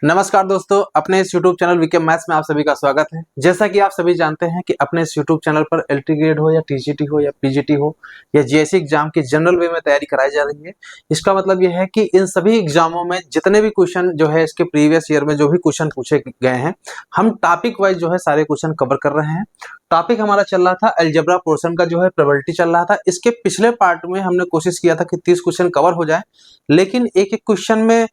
नमस्कार दोस्तों, अपने इस YouTube चैनल वीके मैथ्स में आप सभी का स्वागत है। जैसा कि आप सभी जानते हैं कि अपने इस YouTube चैनल पर एलटी ग्रेड हो या टीजीटी हो या पीजीटी हो या जीएससी एग्जाम की जनरल वे में तैयारी कराई जा रही है। इसका मतलब यह है कि इन सभी एग्जामों में जितने भी क्वेश्चन जो है इसके प्रीवियस ईयर में जो भी क्वेश्चन पूछे गए हैं, हम टॉपिक वाइज जो है सारे क्वेश्चन कवर कर रहे हैं। टॉपिक हमारा चल रहा था अलजेब्रा पोर्शन का जो है प्रोबेबिलिटी चल रहा था। इसके पिछले पार्ट में हमने कोशिश किया था कि 30 क्वेश्चन कवर हो जाए, लेकिन एक एक क्वेश्चन में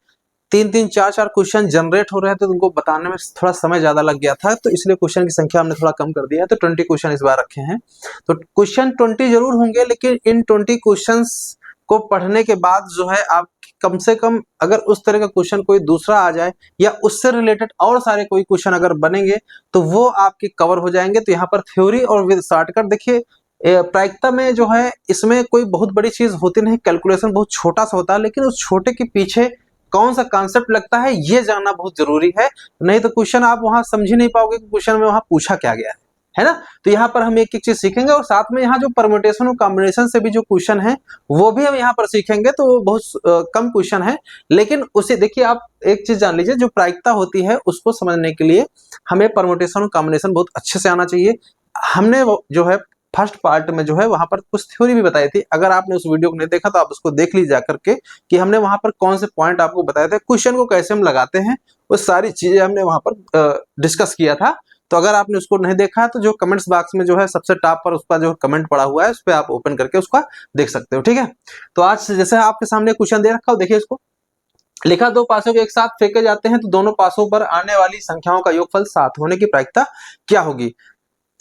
तीन चार क्वेश्चन जनरेट हो रहे हैं तो उनको बताने में थोड़ा समय ज्यादा लग गया था, तो इसलिए क्वेश्चन की संख्या हमने थोड़ा कम कर दिया है। तो 20 क्वेश्चन इस बार रखे हैं। तो क्वेश्चन 20 जरूर होंगे, लेकिन इन 20 क्वेश्चंस को पढ़ने के बाद जो है आप कम से कम अगर उस तरह का क्वेश्चन कोई दूसरा आ जाए या उससे रिलेटेड और सारे कोई क्वेश्चन अगर बनेंगे तो वो आपके कवर हो जाएंगे। तो यहाँ पर थ्योरी और विद शॉर्टकट देखिए, प्रायिकता में जो है इसमें कोई बहुत बड़ी चीज होती नहीं, कैलकुलेशन बहुत छोटा सा होता है, लेकिन उस छोटे के पीछे कौन सा कॉन्सेप्ट लगता है ये जानना बहुत जरूरी है। नहीं तो क्वेश्चन आप वहां समझ ही नहीं पाओगे कि क्वेश्चन में वहां पूछा क्या गया है ना। तो यहाँ पर हम एक एक चीज सीखेंगे और साथ में यहाँ जो परम्यूटेशन और कॉम्बिनेशन से भी जो क्वेश्चन है वो भी हम यहाँ पर सीखेंगे। तो बहुत कम क्वेश्शन है, लेकिन उसे देखिए, आप एक चीज जान लीजिए, जो प्रायिकता होती है उसको समझने के लिए हमें परम्यूटेशन और कॉम्बिनेशन बहुत अच्छे से आना चाहिए। हमने जो है फर्स्ट पार्ट में जो है वहां पर कुछ थ्योरी भी बताई थी। अगर आपने उस वीडियो को नहीं देखा तो आप उसको देख लीजिए जाकर के कि हमने वहां पर कौन से पॉइंट आपको बताए थे, क्वेश्चन को कैसे हम लगाते हैं, वो सारी चीजें हमने वहां पर डिस्कस किया था। तो अगर आपने उसको नहीं देखा है तो जो कमेंट्स बॉक्स में जो है सबसे टॉप पर उसका जो कमेंट पड़ा हुआ है उस पर आप ओपन करके उसका देख सकते हो, ठीक है। तो आज जैसे आपके सामने क्वेश्चन दे रखा हो, देखिए इसको लिखा, दो पासों को एक साथ फेंके जाते हैं तो दोनों पासों पर आने वाली संख्याओं का योगफल 7 होने की प्रायिकता क्या होगी।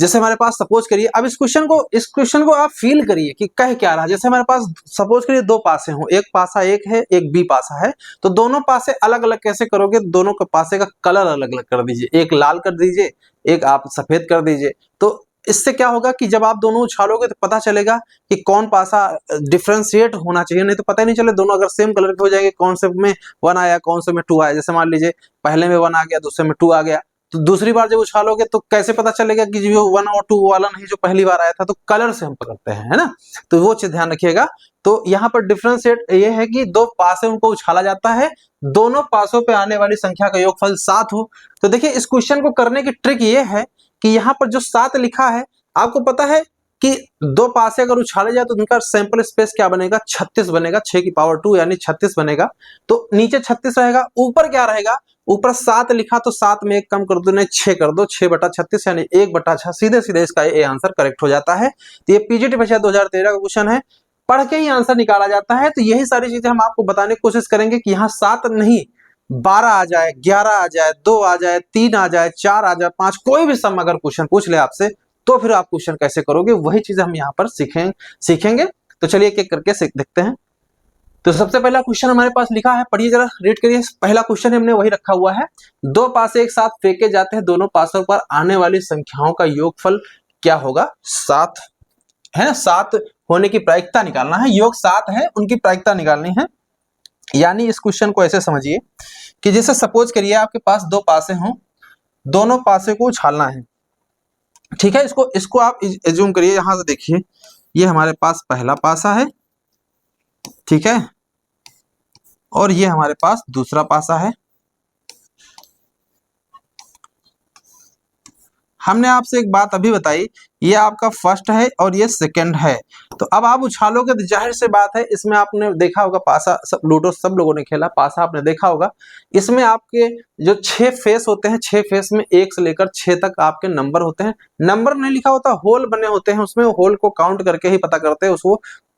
जैसे हमारे पास सपोज करिए, अब इस क्वेश्चन को आप फील करिए कि कह क्या रहा है। जैसे हमारे पास सपोज करिए दो पासे हो, एक पासा एक है, एक बी पासा है, तो दोनों पासे अलग अलग कैसे करोगे, दोनों के पासे का कलर अलग अलग कर दीजिए, एक लाल कर दीजिए, एक आप सफेद कर दीजिए। तो इससे क्या होगा कि जब आप दोनों उछालोगे तो पता चलेगा कि कौन पासा डिफ्रेंशिएट होना चाहिए, नहीं तो पता ही नहीं चले दोनों अगर सेम कलर के हो जाएंगे, कौन से में 1 आया कौन से में 2 आया। जैसे मान लीजिए पहले में 1 आ गया, दूसरे में 2 आ गया, तो दूसरी बार जब उछालोगे तो कैसे पता चलेगा कि जो 1 और 2 वाला नहीं जो पहली बार आया था, तो कलर से हम पकड़ते हैं, है ना। तो वो चीज ध्यान रखिएगा। तो यहाँ पर डिफरेंशिएट ये है कि दो पासे उनको उछाला जाता है, दोनों पासों पे आने वाली संख्या का योगफल 7 हो। तो देखिए इस क्वेश्चन को करने की ट्रिक ये है कि यहाँ पर जो 7 लिखा है, आपको पता है कि दो पासे अगर उछाले जाए तो उनका सैंपल स्पेस क्या बनेगा, 36 बनेगा, 6 की पावर 2 यानी 36 बनेगा। तो नीचे 36 रहेगा, ऊपर क्या रहेगा, ऊपर 7 लिखा तो 7 में एक कम कर दो, नहीं 6 कर दो, 6/36 यानी 1/6। सीधे सीधे इसका ये आंसर करेक्ट हो जाता है। तो ये पीजीटी परीक्षा 2013 का क्वेश्चन है, पढ़ के ही आंसर निकाला जाता है। तो यही सारी चीजें हम आपको बताने की कोशिश करेंगे कि यहाँ 7 नहीं 12 आ जाए, 11 आ जाए, 2 आ जाए, 3 आ जाए, 4 आ जाए, 5, कोई भी सम अगर क्वेश्चन पूछ ले आपसे तो फिर आप क्वेश्चन कैसे करोगे, वही चीज हम यहाँ पर सीखेंगे। तो चलिए एक एक करके देखते हैं। तो सबसे पहला क्वेश्चन हमारे पास लिखा है, पढ़िए जरा, रीड करिए। पहला क्वेश्चन हमने वही रखा हुआ है, दो पासे एक साथ फेंके जाते हैं, दोनों पासों पर आने वाली संख्याओं का योगफल क्या होगा, 7 है ना। 7 होने की प्रायिकता निकालना है, योग 7 है, उनकी प्रायिकता निकालनी है। यानी इस क्वेश्चन को ऐसे समझिए कि जैसे सपोज करिए आपके पास दो पासे हों, दोनों पासे को उछालना है, ठीक है। इसको आप एज्यूम करिए, यहां से देखिए ये हमारे पास पहला पासा है, ठीक है, और ये हमारे पास दूसरा पासा है। हमने आपसे एक बात अभी बताई, ये आपका फर्स्ट है और ये सेकंड है। तो अब आप उछालोगे तो जाहिर से बात है, इसमें आपने देखा होगा पासा, सब लूडो सब लोगों ने खेला, पासा आपने देखा होगा। इसमें आपके जो 6 फेस होते हैं, 6 फेस में 1 से लेकर 6 तक आपके नंबर होते हैं। नंबर नहीं लिखा होता, होल बने होते हैं उसमें, होल को काउंट करके ही पता करते हैं उसको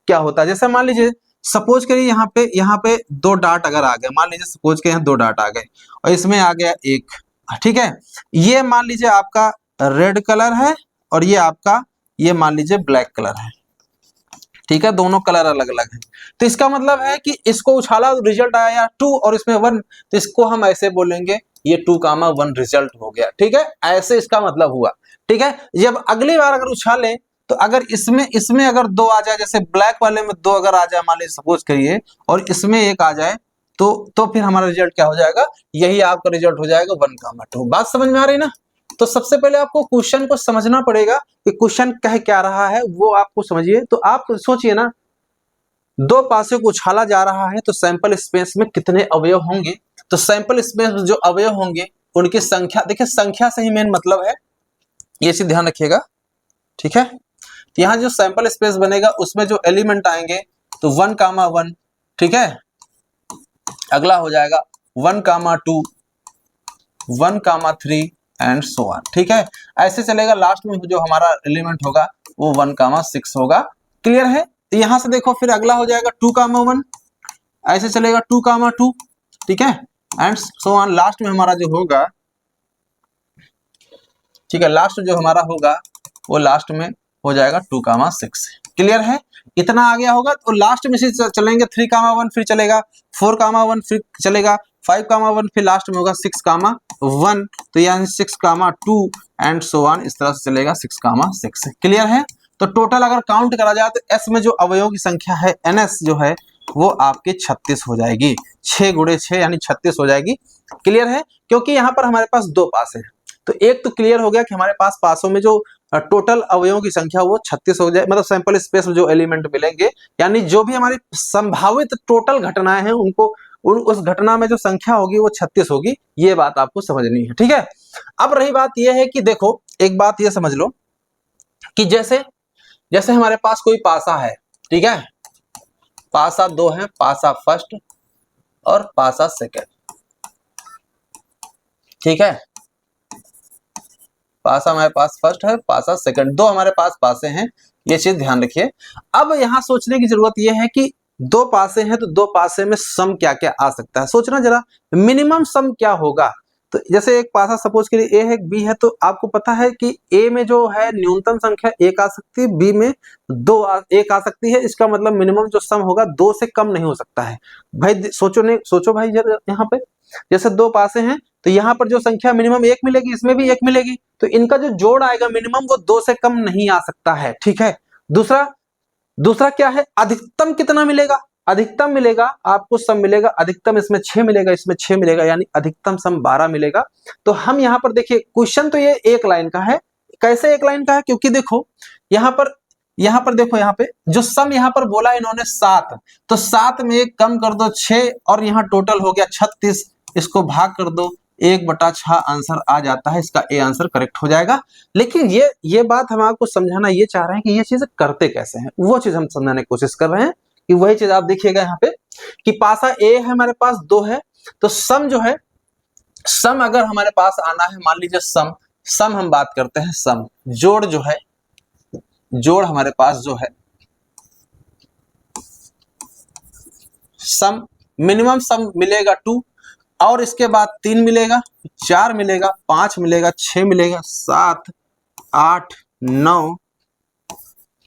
क्या होता है। जैसे मान लीजिए सपोज करिए यहाँ पे 2 डाट अगर आ गए, मान लीजिए सपोज के यहाँ 2 डाट आ गए और इसमें आ गया 1, ठीक है। ये मान लीजिए आपका रेड कलर है और ये आपका ये मान लीजिए ब्लैक कलर है, ठीक है, दोनों कलर अलग अलग हैं। तो इसका मतलब है कि इसको उछाला रिजल्ट आया 2 और इसमें 1, तो इसको हम ऐसे बोलेंगे ये 2,1 रिजल्ट हो गया, ठीक है, ऐसे इसका मतलब हुआ, ठीक है। जब अगली बार अगर उछालें तो अगर इसमें अगर 2 आ जाए, जैसे ब्लैक वाले में 2 अगर आ जाए मान लीजिए सपोज करिए, और इसमें 1 आ जाए, तो फिर हमारा रिजल्ट क्या हो जाएगा, यही आपका रिजल्ट हो जाएगा 1,2। बात समझ में आ रही ना। तो सबसे पहले आपको क्वेश्चन को समझना पड़ेगा कि क्वेश्चन कह क्या रहा है, वो आपको समझिए। तो आप सोचिए ना, दो पासे को उछाला जा रहा है तो सैंपल स्पेस में कितने अवयव होंगे, तो सैंपल स्पेस जो अवयव होंगे उनकी संख्या, देखिए संख्या से ही मेन मतलब है, ये चीज ध्यान रखिएगा, ठीक है। तो यहाँ जो सैंपल स्पेस बनेगा उसमें जो एलिमेंट आएंगे तो 1,1, ठीक है। अगला हो जाएगा 1,2, 1,3 एंड सो ऑन, ठीक है। ऐसे चलेगा, लास्ट में जो हमारा एलिमेंट होगा वो 1,6 होगा। क्लियर है। तो यहां से देखो फिर अगला हो जाएगा 2,1, ऐसे चलेगा 2,2, ठीक है, एंड सो ऑन। लास्ट में हमारा जो होगा, ठीक है, लास्ट जो हमारा होगा वो लास्ट में हो जाएगा 2,6। क्लियर है। इतना आ गया होगा तो लास्ट में से चलेंगे 3,1, फिर चलेगा 4,1, फिर चलेगा 5,1, फिर लास्ट में होगा 6,1, तो यानी 6,2 एंड सो ऑन, इस तरह से चलेगा 6,6। क्लियर है। तो टोटल अगर काउंट करा जाए तो एस में जो अवयवों की संख्या है एनएस जो है वो आपके 36 हो जाएगी, 6 गुणे 6 यानी 36 हो जाएगी। क्लियर है। क्योंकि यहाँ पर हमारे पास 2 पास है, तो एक तो क्लियर हो गया कि हमारे पास पासों में जो टोटल अवयवों की संख्या वो 36 हो जाए, मतलब सैंपल स्पेस में जो एलिमेंट मिलेंगे, यानी जो भी हमारी संभावित टोटल घटनाएं हैं उनको उस घटना में जो संख्या होगी वो 36 होगी। ये बात आपको समझनी है, ठीक है। अब रही बात ये है कि देखो एक बात ये समझ लो कि जैसे जैसे हमारे पास कोई पासा है, ठीक है, पासा 2 है, पासा फर्स्ट और पासा सेकंड, ठीक है। पासा हमारे पास फर्स्ट है, पासा सेकंड, 2 हमारे पास पासे हैं, ये चीज ध्यान रखिए। अब यहां सोचने की जरूरत यह है कि 2 पासे हैं तो 2 पासे में सम क्या क्या आ सकता है, सोचना जरा, मिनिमम सम क्या होगा। तो जैसे एक पासा सपोज के लिए ए है, बी है, तो आपको पता है कि ए में जो है न्यूनतम संख्या 1 आ सकती है, बी में 1 आ सकती है, इसका मतलब मिनिमम जो सम होगा 2 से कम नहीं हो सकता है। भाई सोचो भाई जरा, यहाँ पे जैसे 2 पासे हैं तो यहाँ पर जो संख्या मिनिमम 1 मिलेगी, इसमें भी 1 मिलेगी, तो इनका जो जोड़ आएगा मिनिमम वो 2 से कम नहीं आ सकता है, ठीक है। दूसरा क्या है, अधिकतम कितना मिलेगा, अधिकतम मिलेगा आपको सम मिलेगा, अधिकतम इसमें 6 मिलेगा, इसमें 6 मिलेगा, यानी अधिकतम सम 12 मिलेगा। तो हम यहाँ पर देखिए क्वेश्चन तो ये एक लाइन का है, कैसे एक लाइन का है, क्योंकि देखो यहाँ पर देखो, यहाँ पे जो सम यहाँ पर बोला इन्होंने 7, तो 7 में 1 कम कर दो 6 और यहाँ टोटल हो गया 36, इसको भाग कर दो 1/6 आंसर आ जाता है, इसका ए आंसर करेक्ट हो जाएगा। लेकिन ये बात हम आपको समझाना ये चाह रहे हैं कि ये चीजें करते कैसे हैं, वो चीज हम समझाने की कोशिश कर रहे हैं कि वही चीज आप देखिएगा यहाँ पे कि पासा ए है हमारे पास 2 है, तो सम जो है, सम अगर हमारे पास आना है, मान लीजिए सम हम बात करते हैं, सम जोड़ जो है, जोड़ हमारे पास जो है सम, मिनिमम सम मिलेगा 2 और इसके बाद 3 मिलेगा, 4 मिलेगा, 5 मिलेगा, 6 मिलेगा, 7, 8, 9,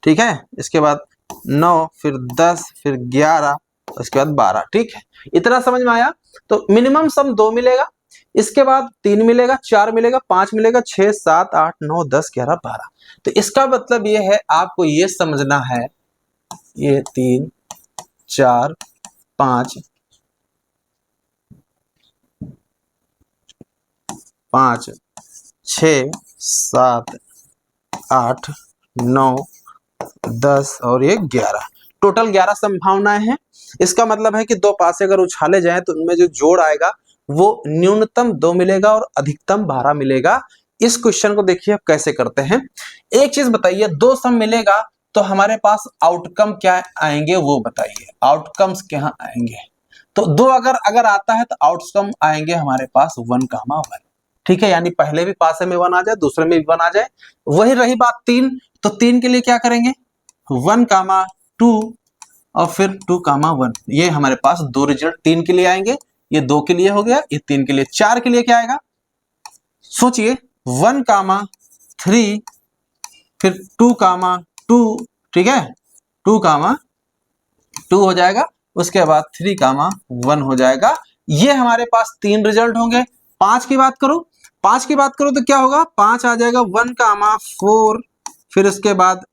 ठीक है, इसके बाद 9, फिर 10, फिर 11, उसके बाद 12, ठीक है। इतना समझ में आया। तो मिनिमम सम 2 मिलेगा, इसके बाद 3 मिलेगा, 4 मिलेगा, 5 मिलेगा, 6, 7, 8, 9, 10, 11, 12। तो इसका मतलब ये है, आपको ये समझना है, ये 3, 4, 5, 6, 7, 8, 9, 10 और ये 11, टोटल 11 संभावनाएं हैं। इसका मतलब है कि 2 पासे अगर उछाले जाए तो उनमें जो जोड़ आएगा वो न्यूनतम 2 मिलेगा और अधिकतम 12 मिलेगा। इस क्वेश्चन को देखिए आप कैसे करते हैं। एक चीज बताइए, 2 सम मिलेगा तो हमारे पास आउटकम क्या आएंगे वो बताइए, आउटकम्स क्या आएंगे। तो 2 अगर आता है तो आउटकम आएंगे हमारे पास 1,1, ठीक है, यानी पहले भी पासे में 1 आ जाए, दूसरे में भी 1 आ जाए। वही रही बात 3, तो 3 के लिए क्या करेंगे, 1,2 और फिर 2,1, ये हमारे पास 2 रिजल्ट 3 के लिए आएंगे, ये 2 के लिए हो गया, ये 3 के लिए। 4 के लिए क्या आएगा, सोचिए, 1,3 फिर 2,2, ठीक है, 2,2 हो जाएगा, उसके बाद 3,1 हो जाएगा। ये हमारे पास 3 रिजल्ट होंगे। 5 की बात करो, 5 की बात करो तो क्या होगा, 5 आ जाएगा 1,4, फिर इसके बाद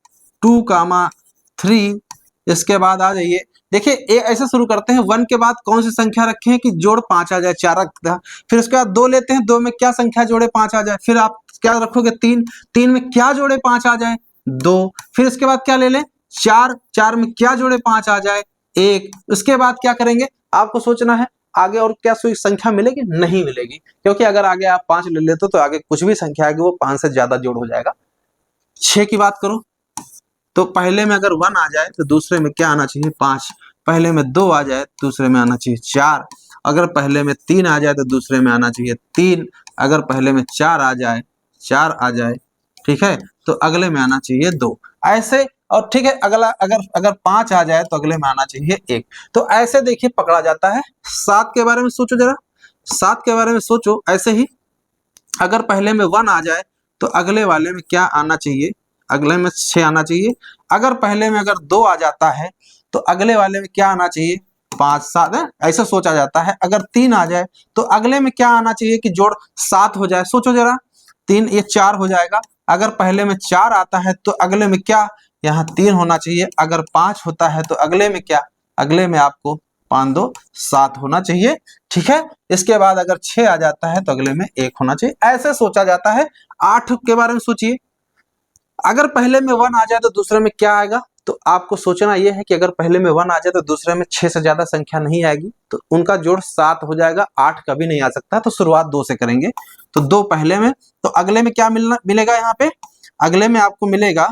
2,3, इसके बाद आ जाइए, देखिए ऐसे शुरू करते हैं, 1 के बाद कौन सी संख्या रखें कि जोड़ 5 आ जाए, 4 रखता है, फिर उसके बाद 2 लेते हैं, 2 में क्या संख्या जोड़े 5 आ जाए, फिर आप क्या रखोगे 3, 3 में क्या जोड़े 5 आ जाए 2, फिर इसके बाद क्या ले लें 4, 4 में क्या जोड़े 5 आ जाए 1, उसके बाद क्या करेंगे आपको सोचना है, आगे और क्या संख्या मिलेगी? नहीं मिलेगी, क्योंकि अगर आगे आप 5 ले लेते तो आगे कुछ भी संख्या आएगी वो 5 से ज्यादा जोड़ हो जाएगा। 6 की बात करो तो पहले में अगर 1 आ जाए तो दूसरे में क्या आना चाहिए? 5। पहले में 2 आ जाए दूसरे में आना चाहिए 4। अगर पहले में 3 आ जाए तो दूसरे में आना चाहिए 3। अगर पहले में 4 आ जाए, ठीक है, तो अगले में आना चाहिए 2। ऐसे, और ठीक है, अगला अगर 5 आ जाए तो अगले में आना चाहिए 1। तो ऐसे देखिए पकड़ा जाता है। 7 के बारे में सोचो जरा, 7 के बारे में सोचो ऐसे ही। अगर पहले में 1 आ जाए तो अगले वाले में क्या आना चाहिए? अगले में 6 आना चाहिए। अगर पहले में अगर 2 आ जाता है तो अगले वाले में क्या आना चाहिए? 5, 7 है, ऐसा सोचा जाता है। अगर 3 आ जाए तो अगले में क्या आना चाहिए कि जोड़ 7 हो जाए? सोचो जरा, 3 ये 4 हो जाएगा। अगर पहले में 4 आता है तो अगले में क्या? यहाँ 3 होना चाहिए। अगर 5 होता है तो अगले में क्या? अगले में आपको 5 2 7 होना चाहिए, ठीक है। इसके बाद अगर 6 आ जाता है तो अगले में 1 होना चाहिए, ऐसे सोचा जाता है। 8 के बारे में सोचिए, अगर पहले में 1 आ जाए तो दूसरे में क्या आएगा? तो आपको सोचना यह है कि अगर पहले में 1 आ जाए तो दूसरे में 6 से ज्यादा संख्या नहीं आएगी, तो उनका जोड़ 7 हो जाएगा। 8 कभी नहीं आ सकता, तो शुरुआत 2 से करेंगे। तो 2 पहले में, तो अगले में क्या मिलेगा? यहाँ पे अगले में आपको मिलेगा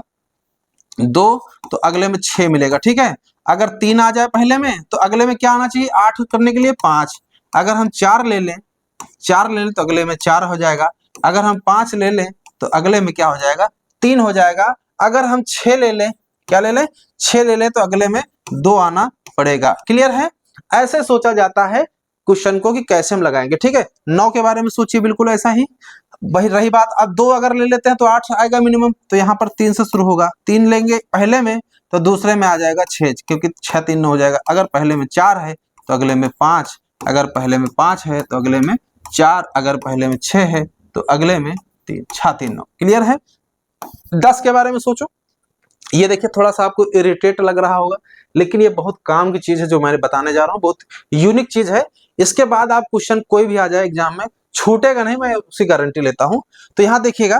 2, तो अगले में 6 मिलेगा, ठीक है। अगर 3 आ जाए पहले में तो अगले में क्या आना चाहिए? 8 करने के लिए 5। अगर हम 4 ले लें तो अगले में 4 हो जाएगा। अगर हम 5 ले लें तो अगले में क्या हो जाएगा? 3 हो जाएगा। अगर हम 6 ले लें, क्या ले लें? 6 ले लें तो अगले में 2 आना पड़ेगा। क्लियर है? ऐसे सोचा जाता है क्वेश्चन को कि कैसे हम लगाएंगे, ठीक है। 9 के बारे में सोचिए, बिल्कुल ऐसा ही। वही रही बात, अब 2 अगर ले लेते हैं तो 8 आएगा मिनिमम, तो यहाँ पर 3 से शुरू होगा। 3 लेंगे पहले में तो दूसरे में आ जाएगा 6, क्योंकि 6 3 9 हो जाएगा। अगर पहले में 4 है तो अगले में 5। अगर पहले में 5 है तो अगले में 4। अगर पहले में 6 है तो अगले में 3, 6 3 9। क्लियर है? 10 के बारे में सोचो। ये देखिए थोड़ा सा आपको इरिटेट लग रहा होगा, लेकिन ये बहुत काम की चीज है जो मैं बताने जा रहा हूँ, बहुत यूनिक चीज है। इसके बाद आप क्वेश्चन कोई भी आ जाए एग्जाम में, छूटेगा नहीं, मैं उसकी गारंटी लेता हूं। तो यहाँ देखिएगा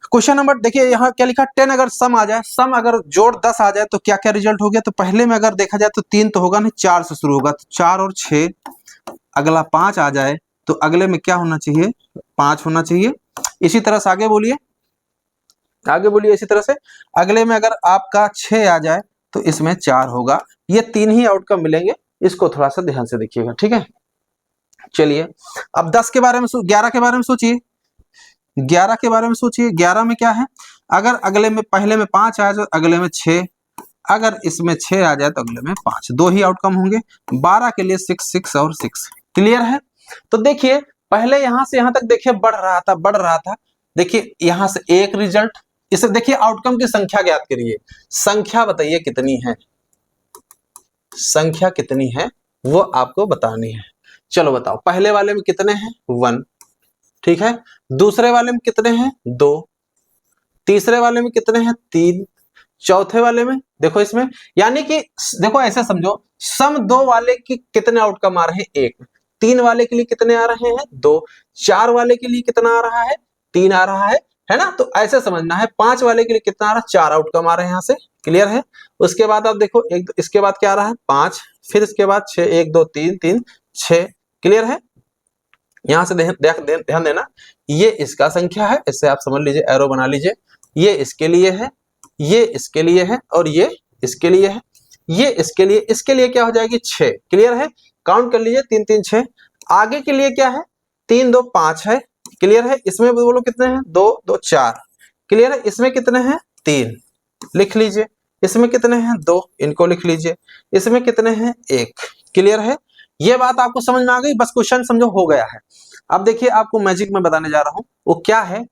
क्वेश्चन नंबर, देखिए यहाँ क्या लिखा? 10 अगर सम आ जाए, सम अगर जोड़ 10 आ जाए तो क्या क्या रिजल्ट हो गया? तो पहले में अगर देखा जाए तो 3 तो होगा नहीं, 4 से शुरू होगा, तो 4 और 6। अगला 5 आ जाए तो अगले में क्या होना चाहिए? 5 होना चाहिए। इसी तरह से आगे बोलिए, इसी तरह से अगले में अगर आपका 6 आ जाए तो इसमें 4 होगा। ये 3 ही आउटकम मिलेंगे, इसको थोड़ा सा ध्यान से देखिएगा, ठीक है। चलिए अब 10 के बारे में 11 के बारे में सोचिए। 11 के बारे में सोचिए, 11 में क्या है? अगर अगले में पहले में 5 आ जाए तो अगले में 6। अगर इसमें 6 आ जाए तो अगले में 5, 2 ही आउटकम होंगे। 12 के लिए 6 6 और 6। क्लियर है? तो देखिए पहले यहां से यहां तक देखिए बढ़ रहा था। देखिए यहां से एक रिजल्ट, इसे देखिए आउटकम की संख्या ज्ञात करिए। संख्या बताइए कितनी है? संख्या कितनी है वो आपको बतानी है। चलो बताओ, पहले वाले में कितने हैं? 1, ठीक है। दूसरे वाले में कितने हैं? 2। तीसरे वाले में कितने हैं? 3। चौथे वाले में देखो इसमें, यानी कि देखो ऐसे समझो, सम 2 वाले की कितने आउटकम आ रहे हैं? 1। 3 वाले के लिए कितने आ रहे हैं? 2। 4 वाले के लिए कितना आ रहा है? 3 आ रहा है ना? तो ऐसे समझना है। 5 वाले के लिए कितना आ रहा है? 4 आउटकम आ रहे हैं यहाँ से। क्लियर है? उसके बाद आप देखो, एक इसके बाद क्या आ रहा है? 5, फिर इसके बाद 6, 1 2 3 3 6। क्लियर है? यहां से ध्यान देना, ये इसका संख्या है, इससे आप समझ लीजिए, एरो बना लीजिए। ये इसके लिए है, ये इसके लिए है, और ये इसके लिए है, ये इसके लिए क्या हो जाएगी? 6। क्लियर है? काउंट कर लीजिए, 3 3 6। आगे के लिए क्या है? 3 2 5 है। क्लियर है? इसमें बोलो कितने हैं? 2 2 4। क्लियर है? इसमें कितने हैं? 3, लिख लीजिए। इसमें कितने हैं? 2, इनको लिख लीजिए। इसमें कितने हैं? 1। क्लियर है? ये बात आपको समझ में आ गई? बस क्वेश्चन समझो हो गया है। अब देखिए आपको मैजिक में बताने जा रहा हूं, वो क्या है।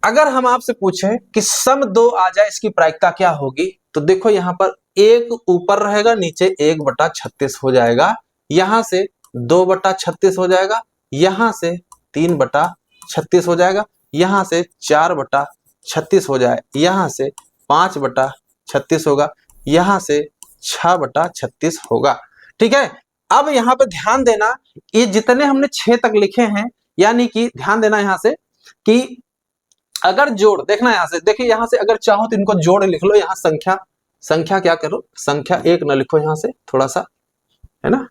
अगर हम आपसे पूछे कि सम 2 आ जाए, इसकी प्रायिकता क्या होगी? तो देखो यहाँ पर 1 ऊपर रहेगा, नीचे 1/36 हो जाएगा। यहां से 2/36 हो जाएगा, यहां से 3/36 हो जाएगा, यहां से 4/36 हो जाए, यहां से 5/36 होगा, यहां से 6/36 होगा। ठीक है? अब यहाँ पे ध्यान देना, ये जितने हमने 6 तक लिखे हैं, यानी कि ध्यान देना यहां से कि अगर जोड़ देखना, यहां से देखिए, यहां से अगर चाहो तो इनको जोड़ लिख लो। यहां संख्या क्या करो? संख्या 1 न लिखो, यहां से थोड़ा सा, है ना,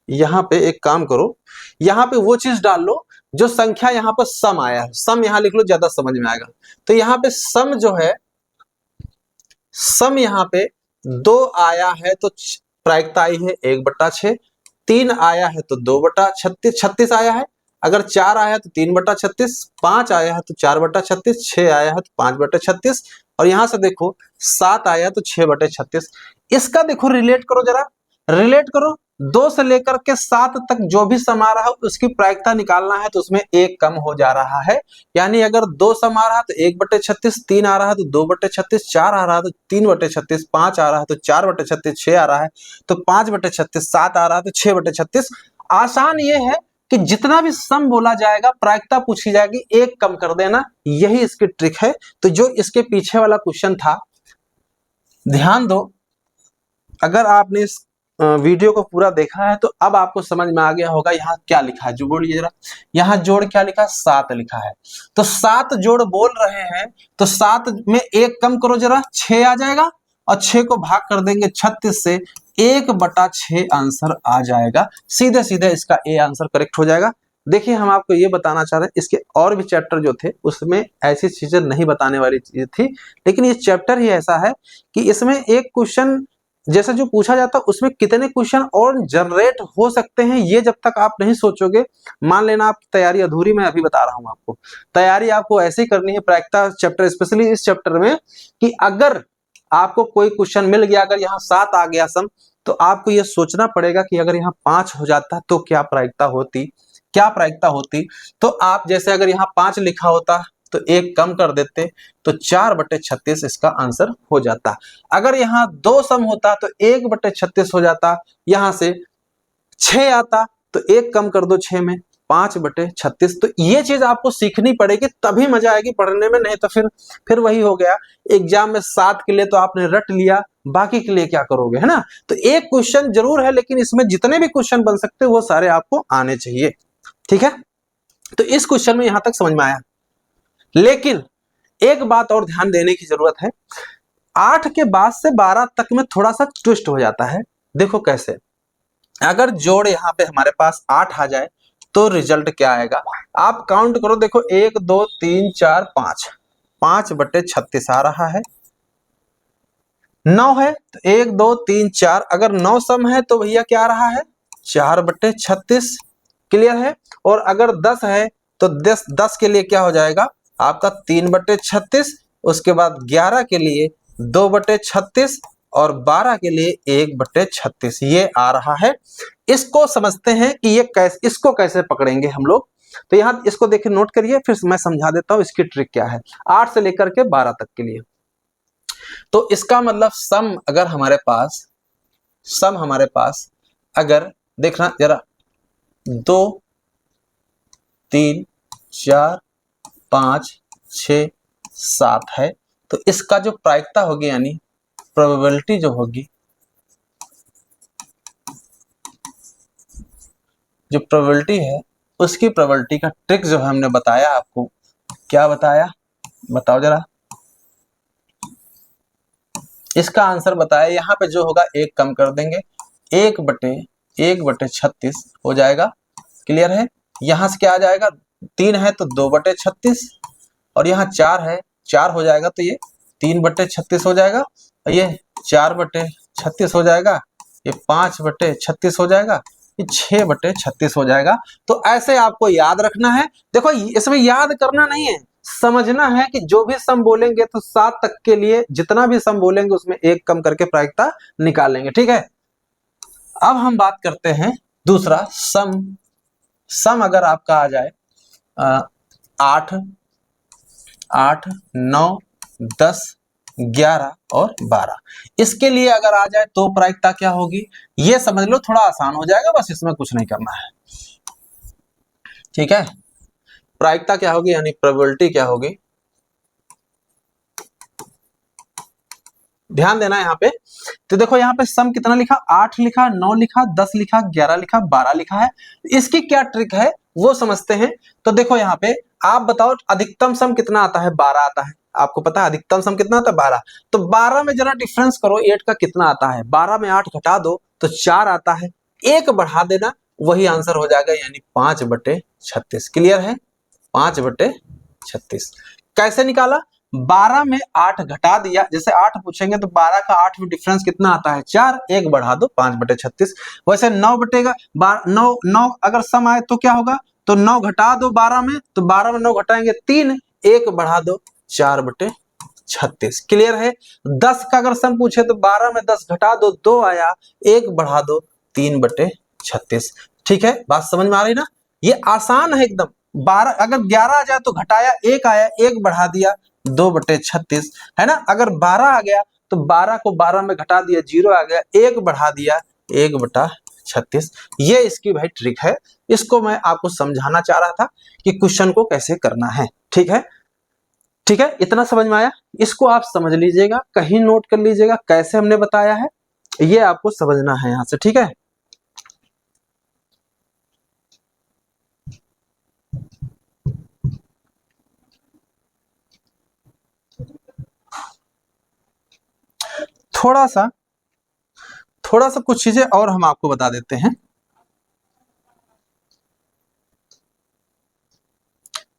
यहाँ पे एक काम करो, यहाँ पे वो चीज डाल लो जो संख्या यहाँ पर सम आया है, सम यहाँ लिख लो, ज्यादा समझ में आएगा। तो यहाँ पे सम जो है, सम यहाँ पे 2 आया है तो प्रायिकता आई है 1/6, 3 आया है तो 2/36, 36 आया है, अगर 4 आया है तो 3/36, 5 आया है तो 4/36, 6 आया है तो 5/36, और यहां से देखो 7 आया तो 6/36। इसका देखो रिलेट करो, जरा रिलेट करो, 2 से लेकर के 7 तक जो भी सम आ रहा है उसकी प्रायिकता निकालना है, तो उसमें 1 कम हो जा रहा है। यानी अगर 2 सम आ रहा है तो 1/36, 3 आ रहा है तो 2/36, 4 आ रहा है तो 3/36, 5 आ रहा है तो 4/36, 6 आ रहा है तो 5/36, 7 आ रहा है तो 6/36। आसान ये है कि जितना भी सम बोला जाएगा प्रायिकता पूछी जाएगी, 1 कम कर देना, यही इसकी ट्रिक है। तो जो इसके पीछे वाला क्वेश्चन था, ध्यान दो, अगर आपने इस वीडियो को पूरा देखा है तो अब आपको समझ में आ गया होगा यहाँ क्या लिखा है। जो बोलिए जरा, यहाँ जोड़ क्या लिखा है, 7 लिखा है। तो 7 जोड़ बोल रहे हैं, तो 7 में 1 कम करो जरा, 6 आ जाएगा, और 6 को भाग कर देंगे 36 से, 1/6 आंसर आ जाएगा। सीधे सीधे इसका ए आंसर करेक्ट हो जाएगा। देखिए हम आपको ये बताना चाह रहे हैं, इसके और भी चैप्टर जो थे उसमें ऐसी चीजें नहीं बताने वाली चीज थी, लेकिन ये चैप्टर ही ऐसा है कि इसमें एक क्वेश्चन जैसा जो पूछा जाता है उसमें कितने क्वेश्चन और जनरेट हो सकते हैं, ये जब तक आप नहीं सोचोगे, मान लेना आपकी तैयारी अधूरी। मैं अभी बता रहा हूं आपको, तैयारी आपको ऐसे ही करनी है प्रायिकता चैप्टर, स्पेशली इस चैप्टर में, कि अगर आपको कोई क्वेश्चन मिल गया, अगर यहाँ 7 आ गया सम, तो आपको ये सोचना पड़ेगा कि अगर यहाँ 5 हो जाता तो क्या प्रायिकता होती, क्या प्रायिकता होती। तो आप जैसे अगर यहाँ 5 लिखा होता तो 1 कम कर देते तो 4/36 इसका आंसर हो जाता। अगर यहाँ 2 सम होता तो 1/36 हो जाता, यहां से 6 आता तो 1 कम कर दो 6 में, 5/36। तो ये चीज आपको सीखनी पड़ेगी, तभी मजा आएगी पढ़ने में, नहीं तो फिर वही हो गया, एग्जाम में 7 के लिए तो आपने रट लिया, बाकी के लिए क्या करोगे, है ना। तो एक क्वेश्चन जरूर है, लेकिन इसमें जितने भी क्वेश्चन बन सकते वो सारे आपको आने चाहिए, ठीक है। तो इस क्वेश्चन में यहां तक समझ में आया, लेकिन एक बात और ध्यान देने की जरूरत है, 8 के बाद से 12 तक में थोड़ा सा ट्विस्ट हो जाता है। देखो कैसे, अगर जोड़ यहाँ पे हमारे पास 8 आ जाए तो रिजल्ट क्या आएगा, आप काउंट करो, देखो 1 2 3 4 5, 5/36 आ रहा है। 9 है तो 1 2 3 4, अगर 9 सम है तो भैया क्या आ रहा है, 4/36, क्लियर है। और अगर 10 है तो 10 के लिए क्या हो जाएगा आपका 3/36, उसके बाद 11 के लिए 2/36, और 12 के लिए 1/36, ये आ रहा है। इसको समझते हैं कि ये कैसे, इसको कैसे पकड़ेंगे हम लोग। तो यहाँ इसको देखिए, नोट करिए, फिर मैं समझा देता हूं इसकी ट्रिक क्या है 8 से लेकर के 12 तक के लिए। तो इसका मतलब सम अगर हमारे पास, सम हमारे पास अगर देखना जरा, 2 3 4 5 6 7 है, तो इसका जो प्रायिकता होगी, यानी प्रोबेबिलिटी जो होगी, जो प्रोबेबिलिटी है, उसकी प्रोबेबिलिटी का ट्रिक जो है हमने बताया आपको, क्या बताया बताओ जरा, इसका आंसर बताया। यहां पे जो होगा 1 कम कर देंगे, 1/36 हो जाएगा, क्लियर है। यहां से क्या आ जाएगा, 3 है तो 2/36, और यहाँ 4 है, 4 हो जाएगा तो ये 3/36 हो जाएगा, और ये 4/36 हो जाएगा, ये 5/36 हो जाएगा, ये 6/36 हो जाएगा। तो ऐसे आपको याद रखना है। देखो इसमें याद करना नहीं है, समझना है कि जो भी सम बोलेंगे तो 7 तक के लिए जितना भी सम बोलेंगे उसमें 1 कम करके प्रायिकता निकालेंगे, ठीक है। अब हम बात करते हैं दूसरा सम। सम अगर आपका आ जाए 8 9 10 11 और 12, इसके लिए अगर आ जाए तो प्रायिकता क्या होगी, ये समझ लो, थोड़ा आसान हो जाएगा, बस इसमें कुछ नहीं करना है, ठीक है। प्रायिकता क्या होगी, यानी प्रोबेबिलिटी क्या होगी, ध्यान देना यहाँ पे। तो देखो यहाँ पे सम कितना लिखा, 8 लिखा, 9 लिखा, 10 लिखा, 11 लिखा, 12 लिखा है। इसकी क्या ट्रिक है वो समझते हैं। तो देखो यहाँ पे आप बताओ अधिकतम सम कितना आता है, 12 आता है, आपको पता है अधिकतम सम कितना आता है, 12। तो 12 में जरा डिफरेंस करो 8 का कितना आता है, 12 में 8 घटा दो तो 4 आता है, एक बढ़ा देना, वही आंसर हो जाएगा, यानी 5/36। क्लियर है? 5/36। कैसे निकाला? 12 में 8 घटा दिया, जैसे 8 पूछेंगे तो 12 का 8 में डिफरेंस कितना आता है? 4, एक बढ़ा दो 5/36। वैसे 9 बटेगा 9, 9 अगर सम आए तो क्या होगा? तो 9 घटा दो 12 में, तो 12 में 9 घटाएंगे 3, एक बढ़ा दो 4/36। क्लियर है? 10 का अगर सम पूछे तो 12 में 10 घटा दो 2 आया, एक बढ़ा दो 3/36। ठीक है, बात समझ में आ रही ना? ये आसान है एकदम। 12 अगर 11 आ जाए तो घटाया 1 आया, एक बढ़ा दिया 2/36, है ना? अगर 12 आ गया तो 12 को 12 में घटा दिया, 0 आ गया, एक बढ़ा दिया 1/36। ये इसकी भाई ट्रिक है, इसको मैं आपको समझाना चाह रहा था कि क्वेश्चन को कैसे करना है। ठीक है? ठीक है, इतना समझ में आया? इसको आप समझ लीजिएगा, कहीं नोट कर लीजिएगा कैसे हमने बताया है, ये आपको समझना है यहां से। ठीक है? थोड़ा सा कुछ चीजें और हम आपको बता देते हैं।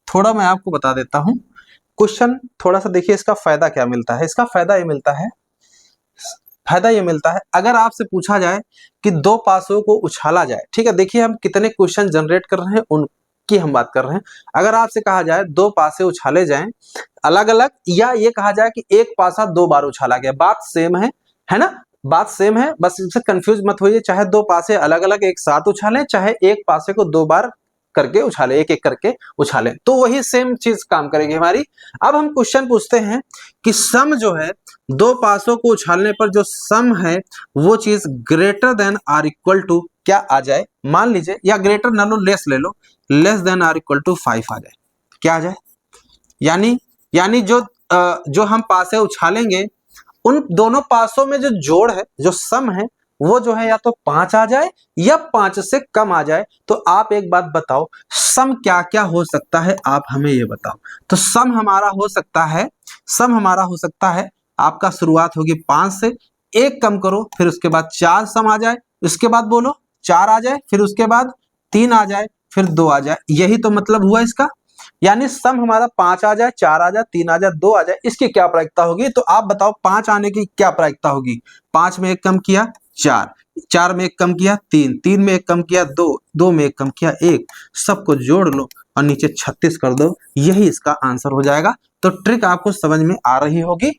थोड़ा मैं आपको बता देता हूं क्वेश्चन, थोड़ा सा देखिए इसका फायदा क्या मिलता है। इसका फायदा ये मिलता है अगर आपसे पूछा जाए कि दो पासों को उछाला जाए। ठीक है, देखिए हम कितने क्वेश्चन जनरेट कर रहे हैं उनकी हम बात कर रहे हैं। अगर आपसे कहा जाए दो पासे उछाले जाएं अलग अलग, या ये कहा जाए कि एक पासा 2 बार उछाला गया, बात सेम है ना? बात सेम है, बस इससे कंफ्यूज मत होइए। चाहे दो पासे अलग अलग एक साथ उछालें, चाहे एक पासे को 2 बार करके उछाले, एक एक करके उछालें, तो वही सेम चीज काम करेगी हमारी। अब हम क्वेश्चन पूछते हैं कि सम जो है, दो पासों को उछालने पर जो सम है वो चीज greater than or equal to क्या आ जाए? मान लीजिए, या ग्रेटर न लो, लेस ले लो, less than or equal to 5 आ जाए। क्या आ जाए? यानी जो हम पासे उछालेंगे उन दोनों पासों में जो जोड़ है, जो सम है, वो जो है या तो 5 आ जाए या 5 से कम आ जाए। तो आप एक बात बताओ, सम क्या क्या हो सकता है, आप हमें ये बताओ। तो सम हमारा हो सकता है आपका शुरुआत होगी 5 से, एक कम करो, फिर उसके बाद 4 सम आ जाए, उसके बाद बोलो 4 आ जाए, फिर उसके बाद 3 आ जाए, फिर 2 आ जाए। यही तो मतलब हुआ इसका। यानी सम हमारा 5 आ जाए, 4 आ जाए, 3 आ जाए, 2 आ जाए, इसकी क्या प्रायिकता होगी? तो आप बताओ 5 आने की क्या प्रायिकता होगी? 5 में एक कम किया 4, 4 में एक कम किया 3, 3 में एक कम किया 2, 2 में एक कम किया 1, सबको जोड़ लो और नीचे 36 कर दो, यही इसका आंसर हो जाएगा। तो ट्रिक आपको समझ में आ रही होगी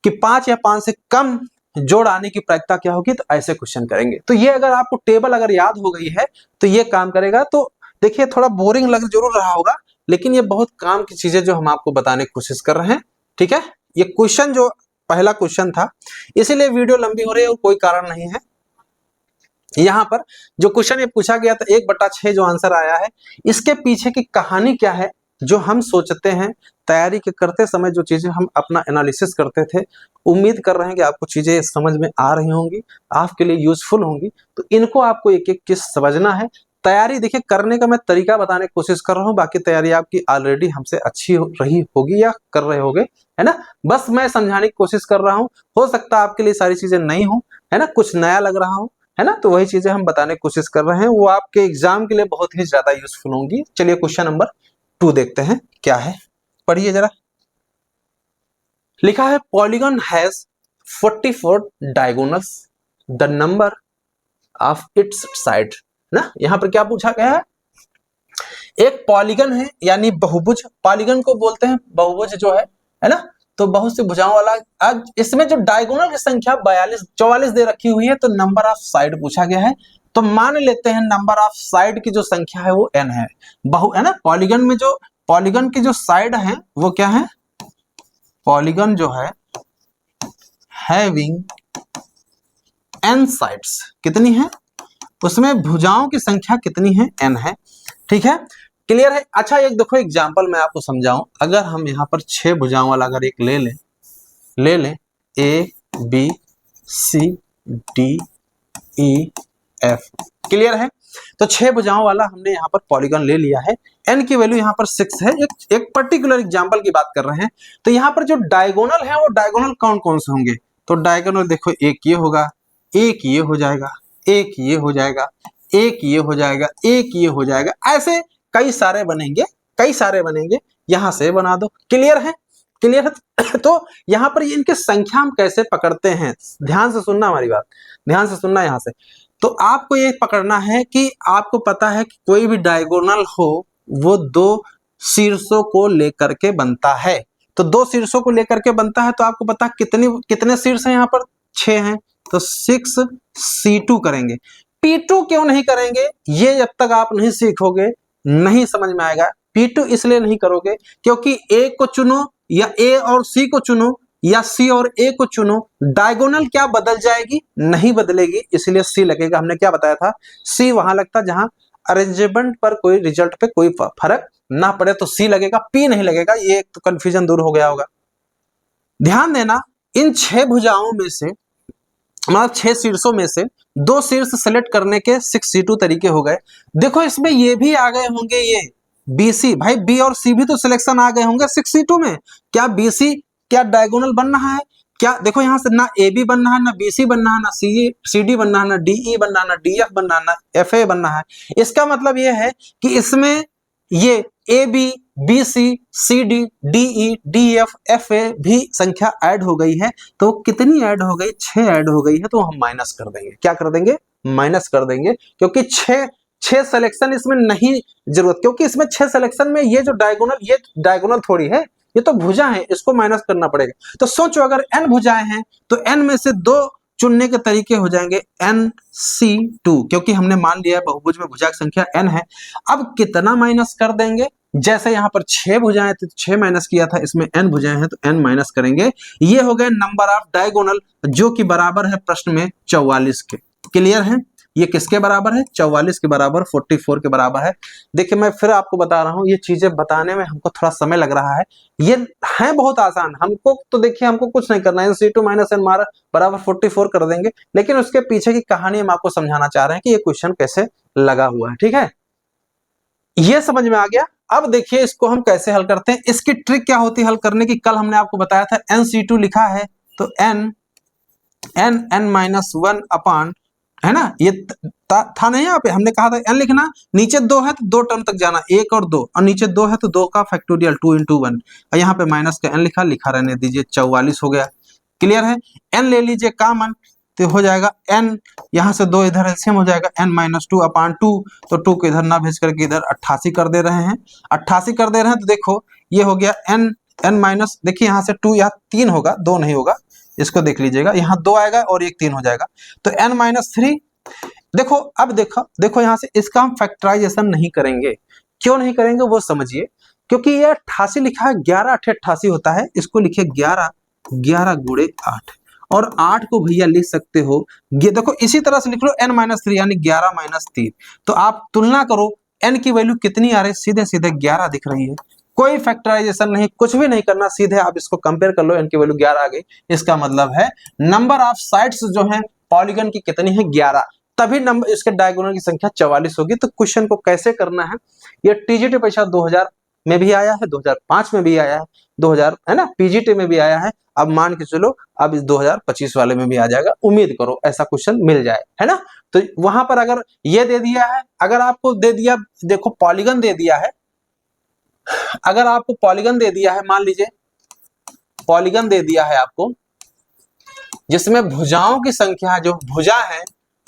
कि 5 या 5 से कम जोड़ आने की प्रायिकता क्या होगी। तो ऐसे क्वेश्चन करेंगे। तो ये अगर आपको टेबल अगर याद हो गई है तो ये काम करेगा। तो देखिए थोड़ा बोरिंग लग जरूर रहा होगा, लेकिन ये बहुत काम की चीजें जो हम आपको बताने की कोशिश कर रहे हैं। ठीक है, ये क्वेश्चन जो पहला क्वेश्चन था, इसीलिए वीडियो लंबी हो रही है और कोई कारण नहीं है। यहाँ पर जो क्वेश्चन ये पूछा गया था 1/6 जो आंसर आया है, इसके पीछे की कहानी क्या है, जो हम सोचते हैं तैयारी के करते समय, जो चीजें हम अपना एनालिसिस करते थे, उम्मीद कर रहे हैं कि आपको चीजें समझ में आ रही होंगी, आपके लिए यूजफुल होंगी। तो इनको आपको एक एक चीज समझना है। तैयारी देखिए करने का मैं तरीका बताने की कोशिश कर रहा हूँ, बाकी तैयारी आपकी ऑलरेडी हमसे अच्छी रही होगी या कर रहे होगे, है ना? बस मैं समझाने की कोशिश कर रहा हूँ, हो सकता है आपके लिए सारी चीजें नई हो, है ना, कुछ नया लग रहा हो, है ना? तो वही चीजें हम बताने की कोशिश कर रहे हैं, वो आपके एग्जाम के लिए बहुत ही ज्यादा यूजफुल होंगी। चलिए क्वेश्चन नंबर 2 देखते हैं क्या है, पढ़िए जरा। लिखा है polygon has 44 diagonals, the number of its side ना। यहां पर क्या पूछा गया है? एक पॉलीगन है यानी बहुभुज, पॉलीगन को बोलते हैं बहुभुज जो है ना? तो बहुत सी भुजाओं वाला। आज इसमें जो डायगोनल की संख्या 44 दे रखी हुई है, तो नंबर ऑफ साइड पूछा गया है। तो मान लेते हैं नंबर ऑफ साइड की जो संख्या है वो n है। है ना, पॉलीगन में जो पॉलीगन की जो साइड है वो क्या है? पॉलीगन जो है हैविंग n साइड्स, कितनी है? उसमें भुजाओं की संख्या कितनी है? n है। ठीक है, क्लियर है? अच्छा एक देखो एग्जांपल मैं आपको समझाऊं। अगर हम यहाँ पर 6 भुजाओं वाला अगर एक ले लें A B C D E F, clear है? तो 6 भुजाओं वाला हमने यहाँ पर पॉलीगन ले लिया है। n की वैल्यू यहाँ पर 6 है। एक पर्टिकुलर एग्जांपल की बात कर रहे हैं। तो यहाँ पर जो डायगोनल है वो डायगोनल कौन कौन से होंगे? तो डायगोनल देखो, एक ये होगा, एक ये हो जाएगा, एक ये हो जाएगा, एक ये हो जाएगा, एक ये हो जाएगा, ऐसे कई सारे बनेंगे, कई सारे बनेंगे। यहां से बना दो। क्लियर है? क्लियर है? तो यहां पर इनके संख्या हम कैसे पकड़ते हैं, ध्यान से सुनना हमारी बात, ध्यान से सुनना यहां से। तो आपको ये पकड़ना है कि आपको पता है कि कोई भी डायगोनल हो वो दो शीर्षों को लेकर के बनता है। तो दो शीर्षों को लेकर के बनता है, तो आपको पता कितने शीर्ष हैं यहाँ पर, 6 हैं। तो 6C2 करेंगे। P2 क्यों नहीं करेंगे, ये जब तक आप नहीं सीखोगे नहीं समझ में आएगा। P2 इसलिए नहीं करोगे क्योंकि A को चुनो या A और C को चुनो या C और A को चुनो, डायगोनल क्या बदल जाएगी, नहीं बदलेगी, इसलिए C लगेगा। हमने क्या बताया था, C वहां लगता जहां अरेंजमेंट पर कोई रिजल्ट पे कोई फर्क ना पड़े, तो C लगेगा, P नहीं लगेगा। ये तो कंफ्यूजन दूर हो गया होगा। ध्यान देना, इन 6 भुजाओं में से, मतलब 6 शीर्षों में से 2 शीर्ष सेलेक्ट करने के 6C2 तरीके हो गए। देखो इसमें ये भी आ गए होंगे, ये BC, भाई B और C भी तो सिलेक्शन आ गए होंगे 6C2 में। क्या BC क्या डायगोनल बन रहा है, क्या देखो यहां से ना AB बनना है, ना BC बनना है, ना CD बनना है, ना DE बनना है, ना DF बनना है, ना FA बनना है। इसका मतलब यह है कि इसमें ये AB, BC, CD, DE, DF, FA भी संख्या ऐड हो गई है। तो कितनी ऐड हो गई, 6 ऐड हो गई है, तो हम माइनस कर देंगे। क्या कर देंगे, माइनस कर देंगे, क्योंकि 6 सिलेक्शन इसमें नहीं जरूरत, क्योंकि इसमें 6 सिलेक्शन में ये जो डायगोनल, ये डायगोनल थोड़ी है, ये तो भुजा है, इसको माइनस करना पड़ेगा। तो सोचो अगर n भुजाएं हैं तो n में से 2 चुनने के तरीके हो जाएंगे NC2, क्योंकि हमने मान लिया बहुभुज में भुजा की संख्या n है। अब कितना माइनस कर देंगे, जैसे यहाँ पर 6 भुजाएं थी तो 6 माइनस किया था, इसमें n भुजाएं हैं तो n माइनस करेंगे। ये हो गए नंबर ऑफ डायगोनल, जो कि बराबर है प्रश्न में 44 के। क्लियर है? ये किसके बराबर है, 44 के बराबर, 44 के बराबर है। देखिए मैं फिर आपको बता रहा हूँ, ये चीजें बताने में हमको थोड़ा समय लग रहा है, ये है बहुत आसान। हमको तो देखिए, हमको कुछ नहीं करना है, NC2 माइनस n बराबर 44 कर देंगे, लेकिन उसके पीछे की कहानी हम आपको समझाना चाह रहे हैं कि ये क्वेश्चन कैसे लगा हुआ है। ठीक है, ये समझ में आ गया। अब देखिए इसको हम कैसे हल करते हैं, इसकी ट्रिक क्या होती है हल करने की, कल हमने आपको बताया था। NC2 लिखा है तो n-1 अपान, है ना, ये था नहीं, यहाँ पे हमने कहा था n लिखना, नीचे 2 है तो 2 टर्म तक जाना, 1 और 2, और नीचे 2 है तो 2 का फैक्टोरियल 2 into 1, और यहाँ पे माइनस का n लिखा रहने दीजिए, 44 हो गया। क्लियर है? n ले लीजिए कॉमन, तो हो जाएगा n, यहाँ से 2 इधर एलसीएम हो जाएगा n-2 अपान 2, तो 2 को इधर ना भेज करके इधर 88 कर दे रहे हैं, 88 कर दे रहे हैं। तो देखो ये हो गया n माइनस, देखिए यहाँ से 2, यहाँ 3 होगा, 2 नहीं होगा, इसको देख लीजिएगा, यहाँ 2 आएगा और एक 3 हो जाएगा, तो n-3। देखो अब देखो यहाँ से इसका हम फैक्टराइजेशन नहीं करेंगे। क्यों नहीं करेंगे वो समझिए, क्योंकि ये 88 लिखा है, 11 8 88 होता है, इसको लिखिए 11 गुणे 8, और 8 को भैया लिख सकते हो, ये देखो इसी तरह से लिख लो n-3 यानी 11-3। तो आप तुलना करो n की वैल्यू कितनी आ रही है, सीधे सीधे 11 दिख रही है, कोई फैक्टराइजेशन नहीं, कुछ भी नहीं करना, सीधे आप इसको कंपेयर कर लो, n की वैल्यू 11 आ गई। इसका मतलब है नंबर ऑफ साइड्स जो है पॉलीगन की कितनी है, 11, तभी नंबर इसके डायगोनल की संख्या 44 होगी। तो क्वेश्चन को कैसे करना है, ये टीजीटी परीक्षा 2000 में भी आया है, 2005 में भी आया है, 2000 है ना, पीजीटी में भी आया है, अब मान के चलो अब इस 2025 वाले में भी आ जाएगा, उम्मीद करो ऐसा क्वेश्चन मिल जाए, है ना। तो वहां पर अगर ये दे दिया है, अगर आपको दे दिया, देखो पॉलीगन दे दिया है, अगर आपको पॉलीगन दे दिया है, मान लीजिए पॉलीगन दे दिया है आपको, जिसमें भुजाओं की संख्या, जो भुजा है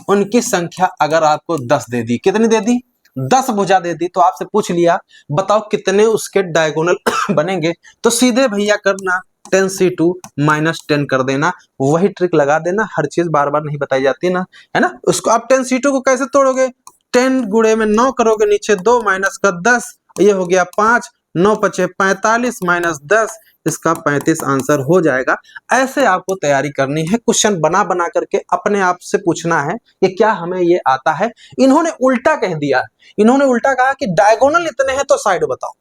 उनकी संख्या अगर आपको 10 दे दी, कितनी दे दी, 10 भुजा दे दी, तो आपसे पूछ लिया बताओ कितने उसके डायगोनल बनेंगे, तो सीधे भैया करना 10C2 माइनस 10 कर देना, वही ट्रिक लगा देना, हर चीज बार बार नहीं बताई जाती ना, है ना। उसको आप 10C2 को कैसे तोड़ोगे, 10 गुणे में 9 करोगे, नीचे 2 माइनस का 10, ये हो गया 5, 9 पचे 45 माइनस 10, इसका 35 आंसर हो जाएगा। ऐसे आपको तैयारी करनी है, क्वेश्चन बना बना करके अपने आप से पूछना है कि क्या हमें ये आता है। इन्होंने उल्टा कह दिया, इन्होंने उल्टा कहा कि डायगोनल इतने हैं तो साइड बताओ,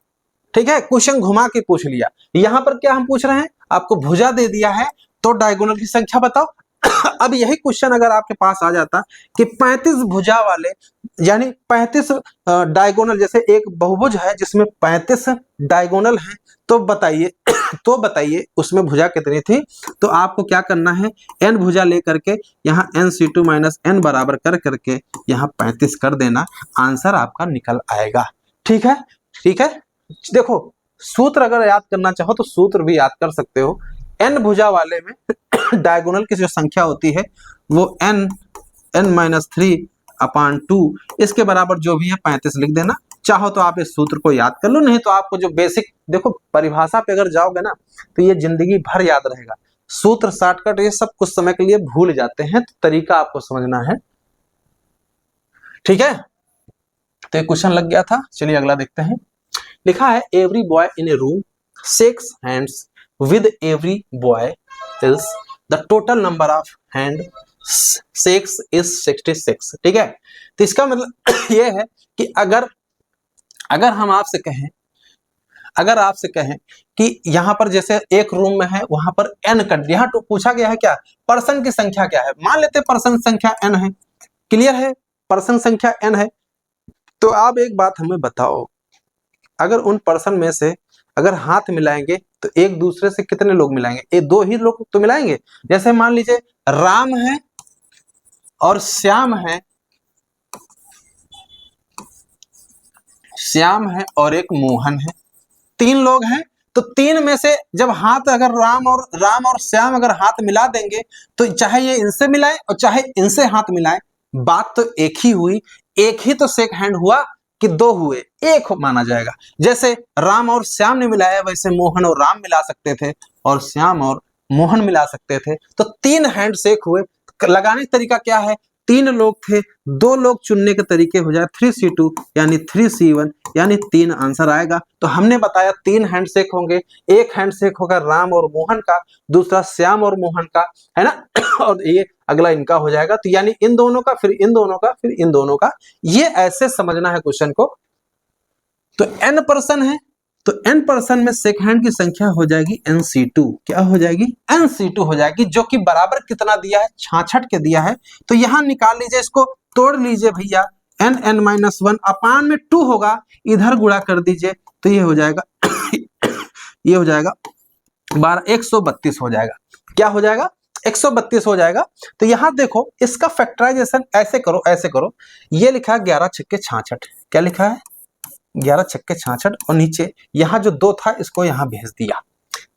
ठीक है, क्वेश्चन घुमा के पूछ लिया। यहां पर क्या हम पूछ रहे हैं, आपको भुजा दे दिया है तो डायगोनल की संख्या बताओ। अब यही क्वेश्चन अगर आपके पास आ जाता कि 35 भुजा वाले यानी 35 डायगोनल, जैसे एक बहुभुज है जिसमें 35 डायगोनल हैं, तो बताइए तो बताइए उसमें भुजा कितनी थी। तो आपको क्या करना है, n भुजा लेकर के यहाँ nc2 माइनस n बराबर कर करके यहाँ 35 कर देना, आंसर आपका निकल आएगा। ठीक है, ठीक है। देखो सूत्र अगर याद करना चाहो तो सूत्र भी याद कर सकते हो। n भुजा वाले में डायगोनल की जो संख्या होती है वो n माइनस 3/2 इसके बराबर जो भी है 35 लिख देना। चाहो तो आप इस सूत्र को याद कर लो, नहीं तो आपको जो बेसिक, देखो परिभाषा पे अगर जाओगे ना तो ये जिंदगी भर याद रहेगा। सूत्र, शॉर्टकट ये सब कुछ समय के लिए भूल जाते हैं, तो तरीका आपको समझना है। ठीक है, तो ये क्वेश्चन लग गया था। चलिए अगला देखते हैं। लिखा है every boy in A room shakes hands with every boy is the total number of hand shakes is 66। ठीक है, तो इसका मतलब ये है कि अगर हम आपसे कहें, अगर आपसे कहें कि यहां पर जैसे एक रूम में है, वहां पर n का, यहां तो पूछा गया है क्या, पर्सन की संख्या क्या है, मान लेते हैं पर्सन संख्या n है। क्लियर है, पर्सन संख्या n है। तो आप एक बात हमें बताओ, अगर उन पर्सन में से अगर हाथ मिलाएंगे तो एक दूसरे से कितने लोग मिलाएंगे, ये दो ही लोग तो मिलाएंगे। जैसे मान लीजिए राम है और श्याम है, श्याम है और एक मोहन है, तीन लोग हैं। तो तीन में से जब हाथ अगर राम और श्याम अगर हाथ मिला देंगे तो चाहे ये इनसे मिलाए और चाहे इनसे हाथ मिलाए, बात तो एक ही हुई, एक ही तो सेक हैंड हुआ कि दो हुए, एक माना जाएगा। जैसे राम और श्याम ने मिलाया वैसे मोहन और राम मिला सकते थे और श्याम और मोहन मिला सकते थे, तो तीन हैंड शेक हुए। लगाने का तरीका क्या है, तीन लोग थे, दो लोग चुनने के तरीके हो जाए 3c2 यानी 3c1 यानी 3 आंसर आएगा। तो हमने बताया तीन हैंडशेक होंगे, एक हैंडशेक होगा राम और मोहन का, दूसरा श्याम और मोहन का, है ना और ये अगला इनका हो जाएगा। तो यानी इन दोनों का, फिर इन दोनों का, फिर इन दोनों का, ये ऐसे समझना है क्वेश्चन को। तो n पर्सन है तो n पर्सन में शेक हैंड की संख्या हो जाएगी nc2। क्या हो जाएगी, nc2 हो जाएगी, जो कि बराबर कितना दिया है, 66 के दिया है। तो यहां निकाल लीजिए, इसको तोड़ लीजिए भैया, n(n-1) अपान में 2 होगा, इधर गुणा कर दीजिए तो ये हो जाएगा ये हो जाएगा 132 हो जाएगा। क्या हो जाएगा, 132 हो जाएगा। तो यहां देखो इसका फैक्टराइजेशन ऐसे करो, ऐसे करो, ये लिखा है 11 छक्के 66, क्या लिखा है 11 छक्के 66, और नीचे यहाँ जो 2 था इसको यहाँ भेज दिया।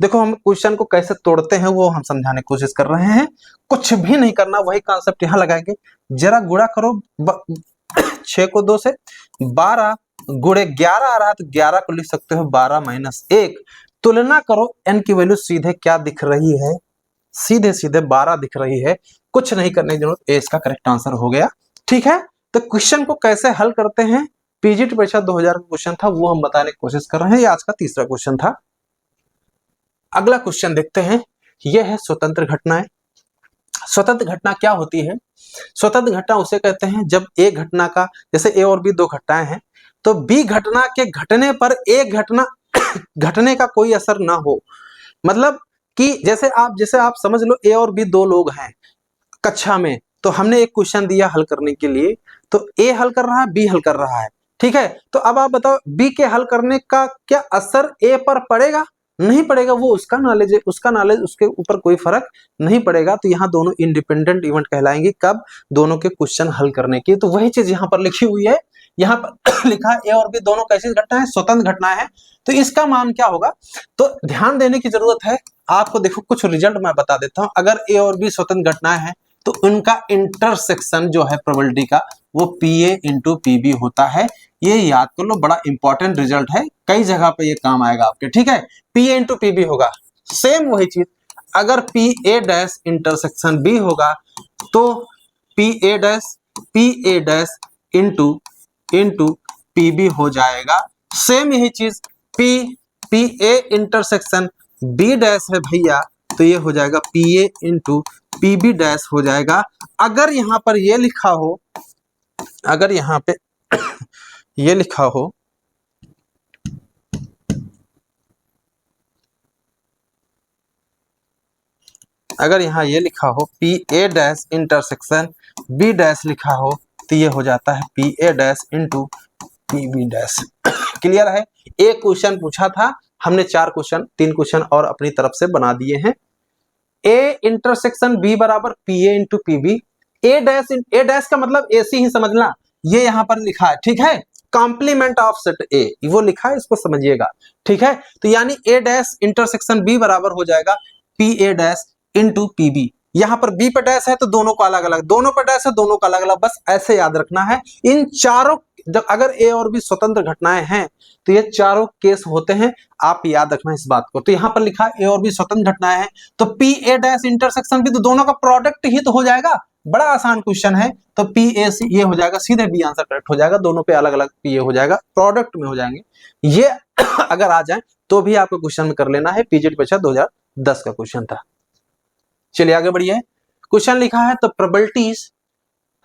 देखो हम क्वेश्चन को कैसे तोड़ते हैं वो हम समझाने की कोशिश कर रहे हैं, कुछ भी नहीं करना, वही कॉन्सेप्ट यहाँ लगाएंगे। जरा गुणा करो 6 को 2 से, 12 गुणे 11 आ रहा है तो 11 को लिख सकते हो 12 माइनस 1। तुलना करो n की वैल्यू सीधे क्या दिख रही है, सीधे सीधे 12 दिख रही है, कुछ नहीं करने की जरूरत, ए इसका करेक्ट आंसर हो गया। ठीक है, तो क्वेश्चन को कैसे हल करते हैं, पीजीटी परीक्षा 2000 का क्वेश्चन था, वो हम बताने की कोशिश कर रहे हैं। ये आज का तीसरा क्वेश्चन था। अगला क्वेश्चन देखते हैं, यह है स्वतंत्र घटनाएं। स्वतंत्र घटना क्या होती है, स्वतंत्र घटना उसे कहते हैं जब एक घटना का, जैसे ए और बी दो घटनाएं हैं, तो बी घटना के घटने पर एक घटना घटने का कोई असर ना हो। मतलब कि जैसे आप समझ लो ए और बी दो लोग हैं कक्षा में, तो हमने एक क्वेश्चन दिया हल करने के लिए, तो ए हल कर रहा है, बी हल कर रहा है। ठीक है, तो अब आप बताओ बी के हल करने का क्या असर ए पर पड़ेगा, नहीं पड़ेगा, वो उसका नॉलेज है, उसका नॉलेज, उसके ऊपर कोई फर्क नहीं पड़ेगा। तो यहाँ दोनों इंडिपेंडेंट इवेंट कहलाएंगे, कब, दोनों के क्वेश्चन हल करने की। तो वही चीज यहाँ पर लिखी हुई है, यहाँ पर लिखा है ए और बी दोनों कैसी घटना है, स्वतंत्र घटना है। तो इसका मान क्या होगा, तो ध्यान देने की जरूरत है आपको। देखो कुछ रिजल्ट मैं बता देता हूं, अगर ए और बी स्वतंत्र घटनाएं हैं तो उनका इंटरसेक्शन जो है प्रोबेबिलिटी का, वो PA इंटू PB होता है। ये याद कर लो, बड़ा इंपॉर्टेंट रिजल्ट है, कई जगह पे ये काम आएगा आपके। ठीक है, PA इंटू PB होगा, सेम वही चीज, अगर PA डैश इंटरसेक्शन B होगा तो PA डैश इंटू PB हो जाएगा। सेम यही चीज PA इंटरसेक्शन B डैश है भैया, तो ये हो जाएगा PA इंटू PB डैश हो जाएगा। अगर यहां पर ये लिखा हो, अगर यहां पे ये लिखा हो, अगर यहां ये लिखा हो PA dash intersection B dash लिखा हो, तो ये हो जाता है P A dash into P B dash. Clear है? एक क्वेश्चन पूछा था हमने, 3 क्वेश्चन और अपनी तरफ से बना दिए हैं। ए इंटरसेक्शन बी बराबर P A into P B. A dash का मतलब ए सी ही समझना, ये यहां पर लिखा है, ठीक है, कॉम्प्लीमेंट ऑफ सेट ए वो लिखा है, इसको समझिएगा, ठीक है। तो यानी ए डैश इंटरसेक्शन बी बराबर हो जाएगा P A dash into P B. यहां पर बी पर डैश है तो दोनों को अलग अलग, दोनों पर डैश है दोनों का अलग अलग, बस ऐसे याद रखना है। इन चारों, जब अगर ए और बी स्वतंत्र घटनाएं हैं तो ये चारों केस होते हैं, आप याद रखना इस बात को। तो यहां पर लिखा है ए और बी स्वतंत्र घटनाएं हैं, तो P A dash intersection B, तो दोनों का प्रोडक्ट ही तो हो जाएगा। बड़ा आसान क्वेश्चन है, तो पी ए सी ये हो जाएगा, सीधे बी आंसर करेक्ट हो जाएगा, दोनों पे अलग अलग पी ए हो जाएगा, प्रोडक्ट में हो जाएंगे ये। अगर आ जाए तो भी आपको क्वेश्चन में कर लेना है, पीजीटी परीक्षा 2010 का क्वेश्चन था। चलिए आगे बढ़िए। क्वेश्चन लिखा है the probabilities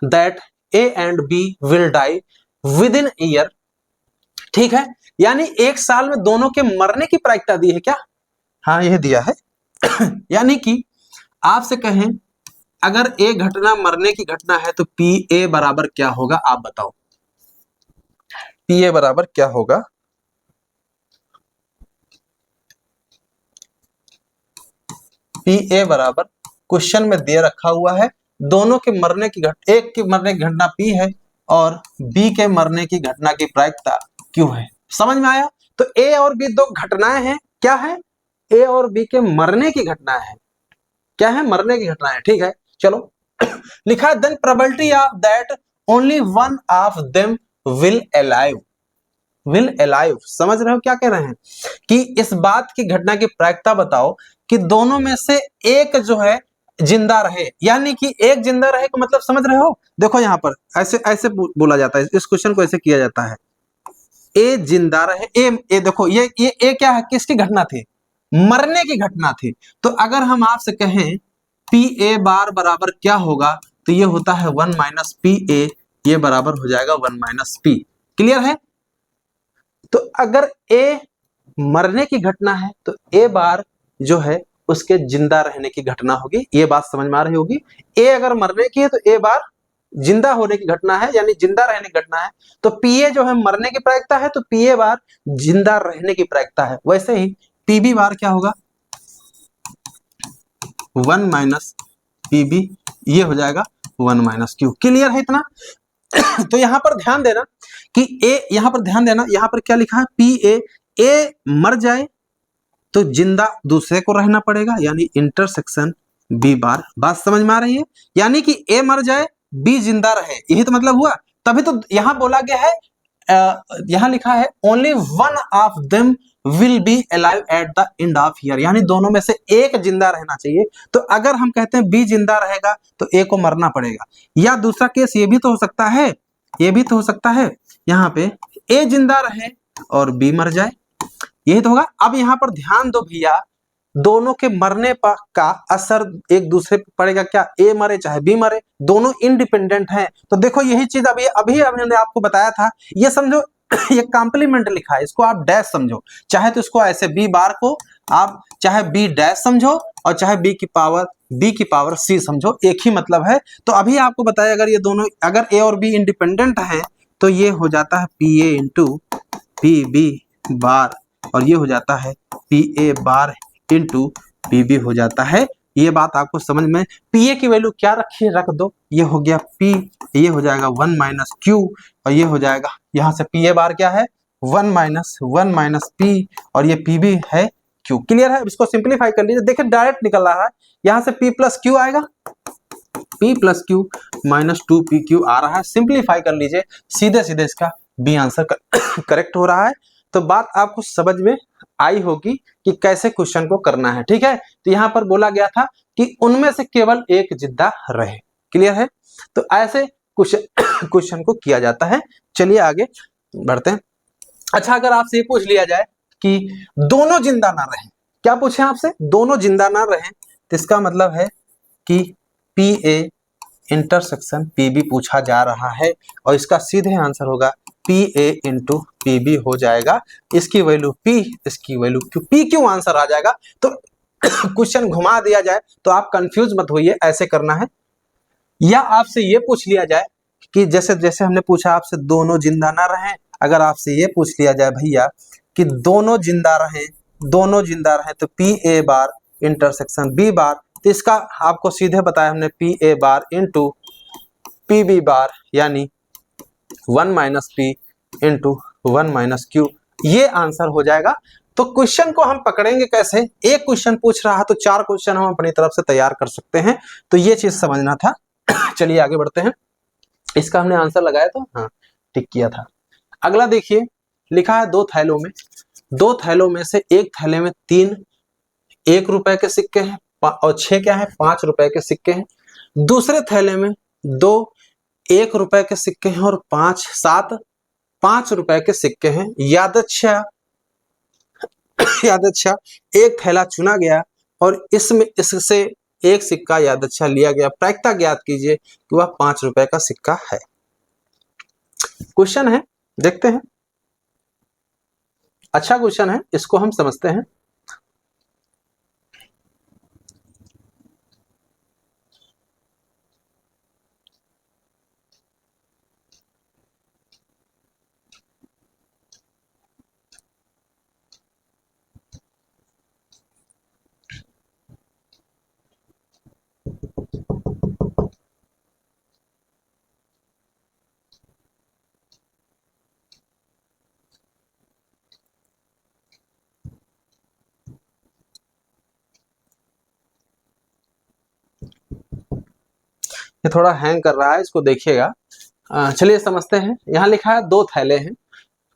that A and B will die within year, ठीक है, यानी एक साल में दोनों के मरने की प्रायिकता दी है क्या? हाँ यह दिया है। यानी कि आपसे कहें अगर ए घटना मरने की घटना है तो पी ए बराबर क्या होगा, आप बताओ पी ए बराबर क्या होगा? पी ए बराबर क्वेश्चन में दे रखा हुआ है दोनों के मरने की एक के मरने की घटना पी है और बी के मरने की घटना की प्रायिकता क्यों है। समझ में आया? तो ए और बी दो घटनाएं हैं, क्या है? ए और बी के मरने की घटना है, क्या है? मरने की घटना है, ठीक है। चलो लिखा है then probability of that only one of them will alive. Will alive समझ रहे हो क्या कह रहे हैं? कि इस बात की घटना की प्रायिकता बताओ कि दोनों में से एक जो है जिंदा रहे, यानी कि एक जिंदा रहे का मतलब समझ रहे हो? देखो यहां पर ऐसे ऐसे बोला जाता है, इस क्वेश्चन को ऐसे किया जाता है, ए जिंदा रहे, ए देखो ये ए क्या है, किसकी घटना थी? मरने की घटना थी। तो अगर हम आपसे कहें पी ए बार बराबर क्या होगा, तो ये होता है 1 माइनस पी ए, ये बराबर हो जाएगा 1 माइनस पी। क्लियर है? तो अगर ए मरने की घटना है तो ए बार जो है उसके जिंदा रहने की घटना होगी, ये बात समझ में आ रही होगी। ए अगर मरने की है तो ए बार जिंदा होने की घटना है, यानी जिंदा रहने की घटना है। तो पी ए जो है मरने की प्रायिकता है, तो पी ए बार जिंदा रहने की प्रायिकता है। वैसे ही पी बी बार क्या होगा? 1 माइनस पी बी, ये हो जाएगा 1 माइनस क्यू। क्लियर है इतना? तो यहां पर ध्यान देना कि ए, यहां पर ध्यान देना, यहां पर क्या लिखा है? पी ए मर जाए तो जिंदा दूसरे को रहना पड़ेगा, यानी इंटरसेक्शन बी बार। बात समझ में आ रही है? यानी कि ए मर जाए बी जिंदा रहे, यही तो मतलब हुआ। तभी तो यहां बोला गया है, यहां लिखा है only one of them will be alive at the end of year, यानी दोनों में से एक जिंदा रहना चाहिए। तो अगर हम कहते हैं बी जिंदा रहेगा तो ए को मरना पड़ेगा। या दूसरा केस ये भी तो हो सकता है, ये भी तो हो सकता है यहाँ पे ए जिंदा रहे और बी मर जाए, यही तो होगा। अब यहाँ पर ध्यान दो भैया, दोनों के मरने पर का असर एक दूसरे पर पड़ेगा क्या? ए मरे चाहे बी मरे, दोनों इंडिपेंडेंट हैं। तो देखो यही चीज अभी मैंने आपको बताया था, ये समझो ये कॉम्प्लीमेंट लिखा है, इसको आप डैश समझो, चाहे तो इसको ऐसे बी बार को आप चाहे बी डैश समझो और चाहे बी की पावर सी समझो, एक ही मतलब है। तो अभी आपको बताया अगर ये दोनों, अगर ए और बी इंडिपेंडेंट है तो ये हो जाता है P A into P B bar, और ये हो जाता है P A bar into P B हो जाता है। ये बात आपको समझ में? पी ए की वैल्यू क्या रखी, रख दो, ये हो गया पी, ये हो जाएगा 1 माइनस क्यू, और ये हो जाएगा यहां से पी ए बार क्या है 1 माइनस पी, और ये पी बी है क्यू। क्लियर है? इसको सिंप्लीफाई कर लीजिए, देखिए डायरेक्ट निकल रहा है, यहां से पी प्लस क्यू आएगा, P plus Q minus 2 P Q आ रहा है। सिंप्लीफाई कर लीजिए, सीधे सीधे इसका बी आंसर करेक्ट हो रहा है। तो बात आपको समझ में आई होगी कि कैसे क्वेश्चन को करना है, ठीक है। तो यहां पर बोला गया था कि उनमें से केवल एक जिंदा रहे। क्लियर है? तो ऐसे क्वेश्चन को किया जाता है। चलिए आगे बढ़ते हैं। अच्छा, अगर आपसे ये पूछ लिया जाए कि दोनों जिंदा ना रहे, क्या पूछे आपसे? दोनों जिंदा ना रहे, तो इसका मतलब है कि P A intersection P B पूछा जा रहा है, और इसका सीधे आंसर होगा P A into P B हो जाएगा। इसकी वैल्यू पी, इसकी value Q, P Q answer आ जाएगा। तो क्वेश्चन घुमा दिया जाए तो आप कंफ्यूज मत होइए, ऐसे करना है। या आपसे ये पूछ लिया जाए कि जैसे जैसे हमने पूछा आपसे दोनों जिंदा ना रहें, अगर आपसे ये पूछ लिया जाए भैया कि दोनों जिंदा रहें तो P A bar intersection B bar, तो इसका आपको सीधे बताया हमने P A bar into P B bar यानी 1 minus P into 1 minus Q, ये आंसर हो जाएगा। तो क्वेश्चन को हम पकड़ेंगे कैसे, एक क्वेश्चन पूछ रहा तो 4 क्वेश्चन हम अपनी तरफ से तैयार कर सकते हैं, तो ये चीज समझना था। चलिए आगे बढ़ते हैं। इसका हमने आंसर लगाया था, हाँ टिक किया था। अगला देखिए, लिखा है 2 थैलों में, 2 थैलों में से एक थैले में 3 1 रुपए के सिक्के हैं और 6 क्या है 5 रुपए के सिक्के हैं। दूसरे थैले में 2 1 रुपए के सिक्के हैं और 7 5 रुपए के सिक्के हैं। यादच्छा एक थैला चुना गया और इसमें इससे एक सिक्का यादच्छा लिया गया, प्रायिकता ज्ञात कीजिए कि वह 5 रुपए का सिक्का है। क्वेश्चन है, देखते हैं। अच्छा क्वेश्चन है, इसको हम समझते हैं। ये थोड़ा हैंग कर रहा है, इसको देखिएगा। चलिए समझते हैं। यहाँ लिखा है 2 थैले हैं।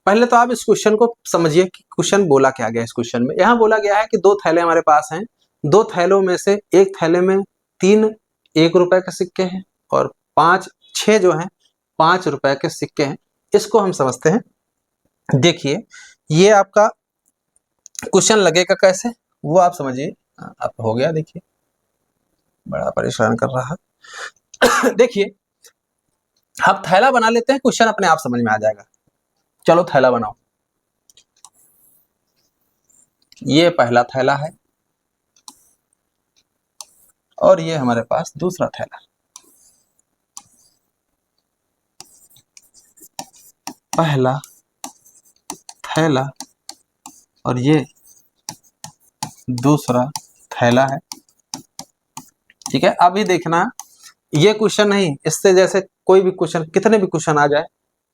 पहले तो आप इस क्वेश्चन को समझिए कि क्वेश्चन बोला क्या गया। इस क्वेश्चन में यहाँ बोला गया है कि 2 थैले हमारे पास हैं, 2 थैलों में से एक थैले में 3 1 रुपए के सिक्के हैं और 6 जो हैं 5 रुपए के सिक्के हैं। इसको हम समझते हैं। देखिए ये आपका क्वेश्चन लगेगा कैसे, वो आप समझिए। अब हो गया, देखिए बड़ा परेशान कर रहा है। देखिए आप थैला बना लेते हैं, क्वेश्चन अपने आप समझ में आ जाएगा। चलो थैला बनाओ। ये पहला थैला है और ये हमारे पास दूसरा थैला। पहला थैला और ये दूसरा थैला है, ठीक है। अभी देखना, ये क्वेश्चन नहीं, इससे जैसे कोई भी क्वेश्चन, कितने भी क्वेश्चन आ जाए,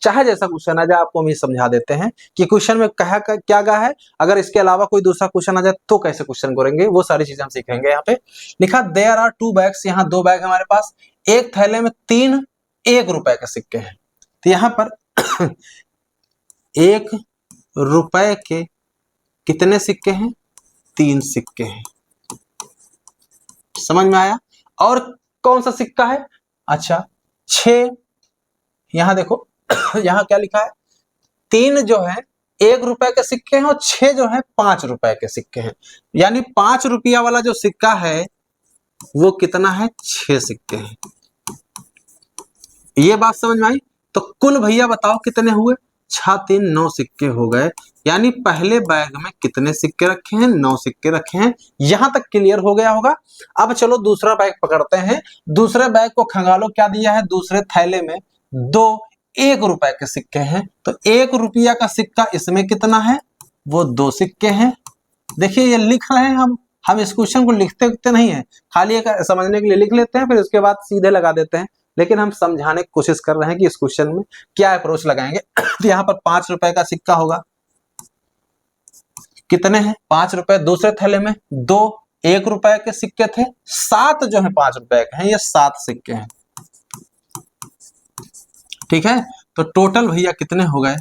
चाहे जैसा क्वेश्चन आ जाए, आपको हम ये समझा देते हैं कि क्वेश्चन में कहा क्या गया है। अगर इसके अलावा कोई दूसरा क्वेश्चन आ जाए तो कैसे क्वेश्चन करेंगे, वो सारी चीजें हम सीखेंगे। यहाँ पे लिखा देयर आर 2 बैग्स, यहाँ 2 बैग हमारे पास, एक थैले में 3 1 रुपए के सिक्के हैं। तो यहाँ पर 1 रुपए के कितने सिक्के हैं, 3 सिक्के हैं। समझ में आया। और कौन सा सिक्का है, अच्छा 6, यहां देखो यहां क्या लिखा है, 3 जो है 1 रुपए के सिक्के हैं और 6 जो है 5 रुपए के सिक्के हैं। यानी 5 रुपया वाला जो सिक्का है वो कितना है, 6 सिक्के हैं। ये बात समझ में आई। तो कुल भैया बताओ कितने हुए, 6 3 9 सिक्के हो गए। यानी पहले बैग में कितने सिक्के रखे हैं, 9 सिक्के रखे हैं। यहां तक क्लियर हो गया होगा। अब चलो दूसरा बैग पकड़ते हैं। दूसरे बैग को खंगालो, क्या दिया है, दूसरे थैले में 2 1 रुपए के सिक्के हैं। तो 1 रुपया का सिक्का इसमें कितना है, वो 2 सिक्के हैं। देखिए ये लिख रहे हैं हम इस क्वेश्चन को लिखते नहीं है, खाली एक समझने के लिए लिख लेते हैं, फिर उसके बाद सीधे लगा देते हैं। लेकिन हम समझाने की कोशिश कर रहे हैं कि इस क्वेश्चन में क्या अप्रोच लगाएंगे। तो यहाँ पर 5 रुपए का सिक्का होगा, कितने हैं 5 रुपए। दूसरे थैले में 2 1 रुपए के सिक्के थे, 7 जो है 5 रुपए के हैं, ये 7 सिक्के हैं, ठीक है। तो टोटल भैया कितने हो गए,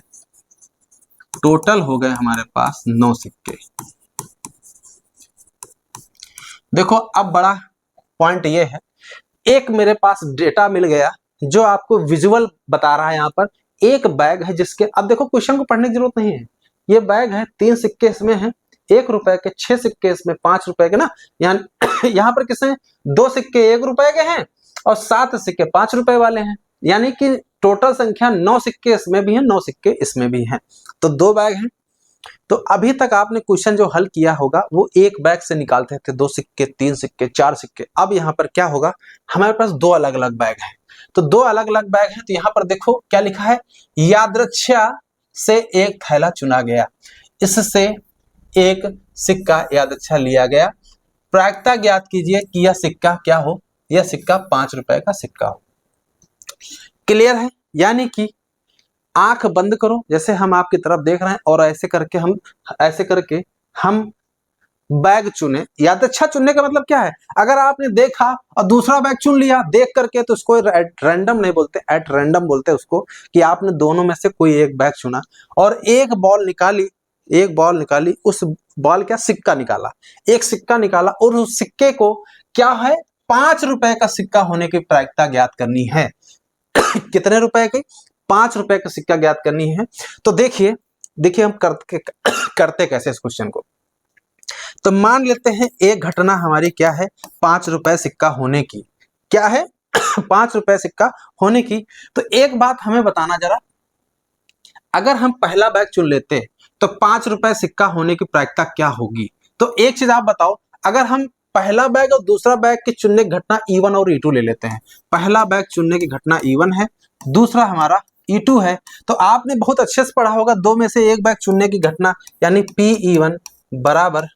टोटल हो गए हमारे पास 9 सिक्के। देखो अब बड़ा पॉइंट ये है, एक मेरे पास डेटा मिल गया जो आपको विजुअल बता रहा है। यहाँ पर एक बैग है जिसके, अब देखो क्वेश्चन को पढ़ने की जरूरत नहीं है। ये बैग है, 3 सिक्के इसमें हैं, 1 रुपए के, 6 सिक्के इसमें 5 रुपए के ना। यहाँ पर किसने 2 सिक्के 1 रुपए के हैं और 7 सिक्के 5 रुपए वाले हैं। यानी कि टोटल संख्या 9 सिक्के इसमें भी है, 9 सिक्के इसमें भी हैं। तो 2 बैग हैं तो अभी तक आपने क्वेश्चन जो हल किया होगा वो एक बैग से निकालते थे 2 सिक्के, 3 सिक्के, 4 सिक्के। अब यहाँ पर क्या होगा, हमारे पास 2 अलग अलग बैग हैं। तो 2 अलग अलग बैग हैं, तो यहाँ पर देखो क्या लिखा है, यादृच्छा से एक थैला चुना गया, इससे एक सिक्का यादृच्छा लिया गया, प्रायिकता ज्ञात कीजिए कि यह सिक्का क्या हो, यह सिक्का 5 रुपए का सिक्का हो। क्लियर है? यानी कि आंख बंद करो, जैसे हम आपकी तरफ देख रहे हैं, और ऐसे करके हम बैग चुने। यादृच्छा चुनने का मतलब क्या है, अगर आपने देखा और दूसरा बैग चुन लिया देख करके, तो उसको रैंडम नहीं बोलते, एट रैंडम बोलते हैं उसको, कि आपने दोनों में से कोई एक बैग चुना और एक बॉल निकाली, उस बॉल क्या, सिक्का निकाला, एक सिक्का निकाला, और उस सिक्के को क्या है, 5 रुपए का सिक्का होने की प्रायिकता ज्ञात करनी है। कितने रुपए के, 5 रुपए का सिक्का ज्ञात करनी है। तो देखिए हम करते कैसे इस क्वेश्चन को। तो मान लेते हैं एक घटना हमारी क्या है, 5 रुपए सिक्का होने की, क्या है 5 रुपए सिक्का होने की। तो एक बात हमें बताना जरा, अगर हम पहला बैग चुन लेते तो 5 रुपए सिक्का होने की प्रायिकता क्या होगी। तो एक चीज आप बताओ, अगर हम पहला बैग और दूसरा बैग के चुनने की घटना E1 और E2 ले लेते हैं, पहला बैग चुनने की घटना E1 है, दूसरा हमारा E2 है, तो आपने बहुत अच्छे से पढ़ा होगा, दो में से एक बैग चुनने की घटना यानी PE1 बराबर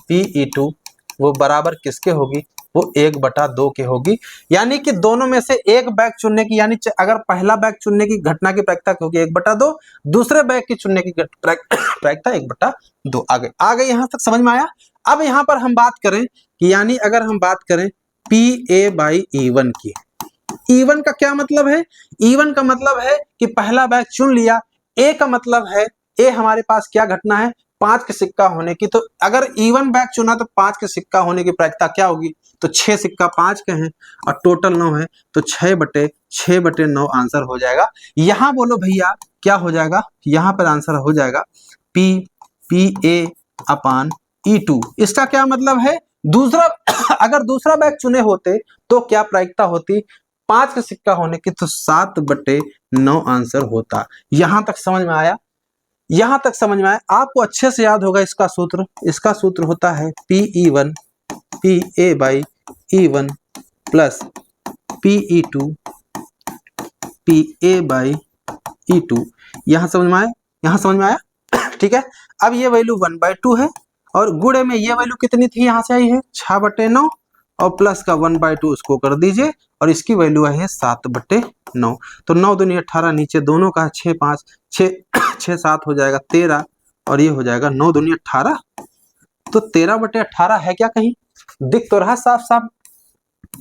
PE2 वो बराबर किसके होगी, वो 1/2 के होगी। यानी कि दोनों में से एक बैग चुनने की, यानी अगर पहला बैग चुनने की घटना की प्रायिकता होगी 1/2, दूसरे बैग की चुनने की प्रायिकता 1/2। आ गई यहां तक समझ में आया। अब यहां पर हम बात करें कि यानी अगर हम बात करें PA/E1 की, E1 का क्या मतलब है, E1 का मतलब है कि पहला बैग चुन लिया, A का मतलब है, A हमारे पास क्या घटना है, 5 के सिक्का होने की। तो अगर E1 बैग चुना तो 5 के सिक्का होने की प्रायिकता क्या होगी, तो 6 सिक्का 5 के हैं और टोटल 9 है, तो 6/9 आंसर हो जाएगा। यहां बोलो भैया क्या हो जाएगा, यहां पर आंसर हो जाएगा PA/E2। इसका क्या मतलब है, दूसरा अगर दूसरा बैग चुने होते तो क्या प्रायिकता होती, 5 का सिक्का होने की, तो 7/9 आंसर होता। यहां तक समझ में आया, यहां तक समझ में आया। आपको अच्छे से याद होगा इसका सूत्र होता है PE1 PA/E1 plus PE2 PA/E2। यहां समझ में आया ठीक है। अब ये वैल्यू 1/2 है और गुणे में ये वैल्यू कितनी थी, यहां से आई है 6/9 और प्लस का 1/2 उसको कर दीजिए और इसकी वैल्यू आई है 7/9। तो 9 दूनी 18, नीचे दोनों का 6 5 6 7 हो जाएगा 13 और ये हो जाएगा 9 दूनी 18। तो 13/18 है क्या, कहीं दिख तो रहा साफ साफ।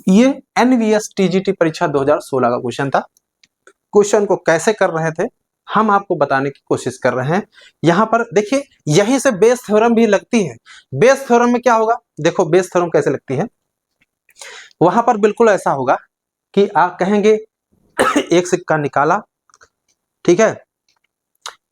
ये NVS TGT परीक्षा 2016 का क्वेश्चन था। क्वेश्चन को कैसे कर रहे थे हम आपको बताने की कोशिश कर रहे हैं। यहां पर देखिए यहीं से बेस थ्योरम भी लगती है। बेस थ्योरम में क्या होगा, देखो बेस थ्योरम कैसे लगती है, वहां पर बिल्कुल ऐसा होगा कि आप कहेंगे एक सिक्का निकाला, ठीक है,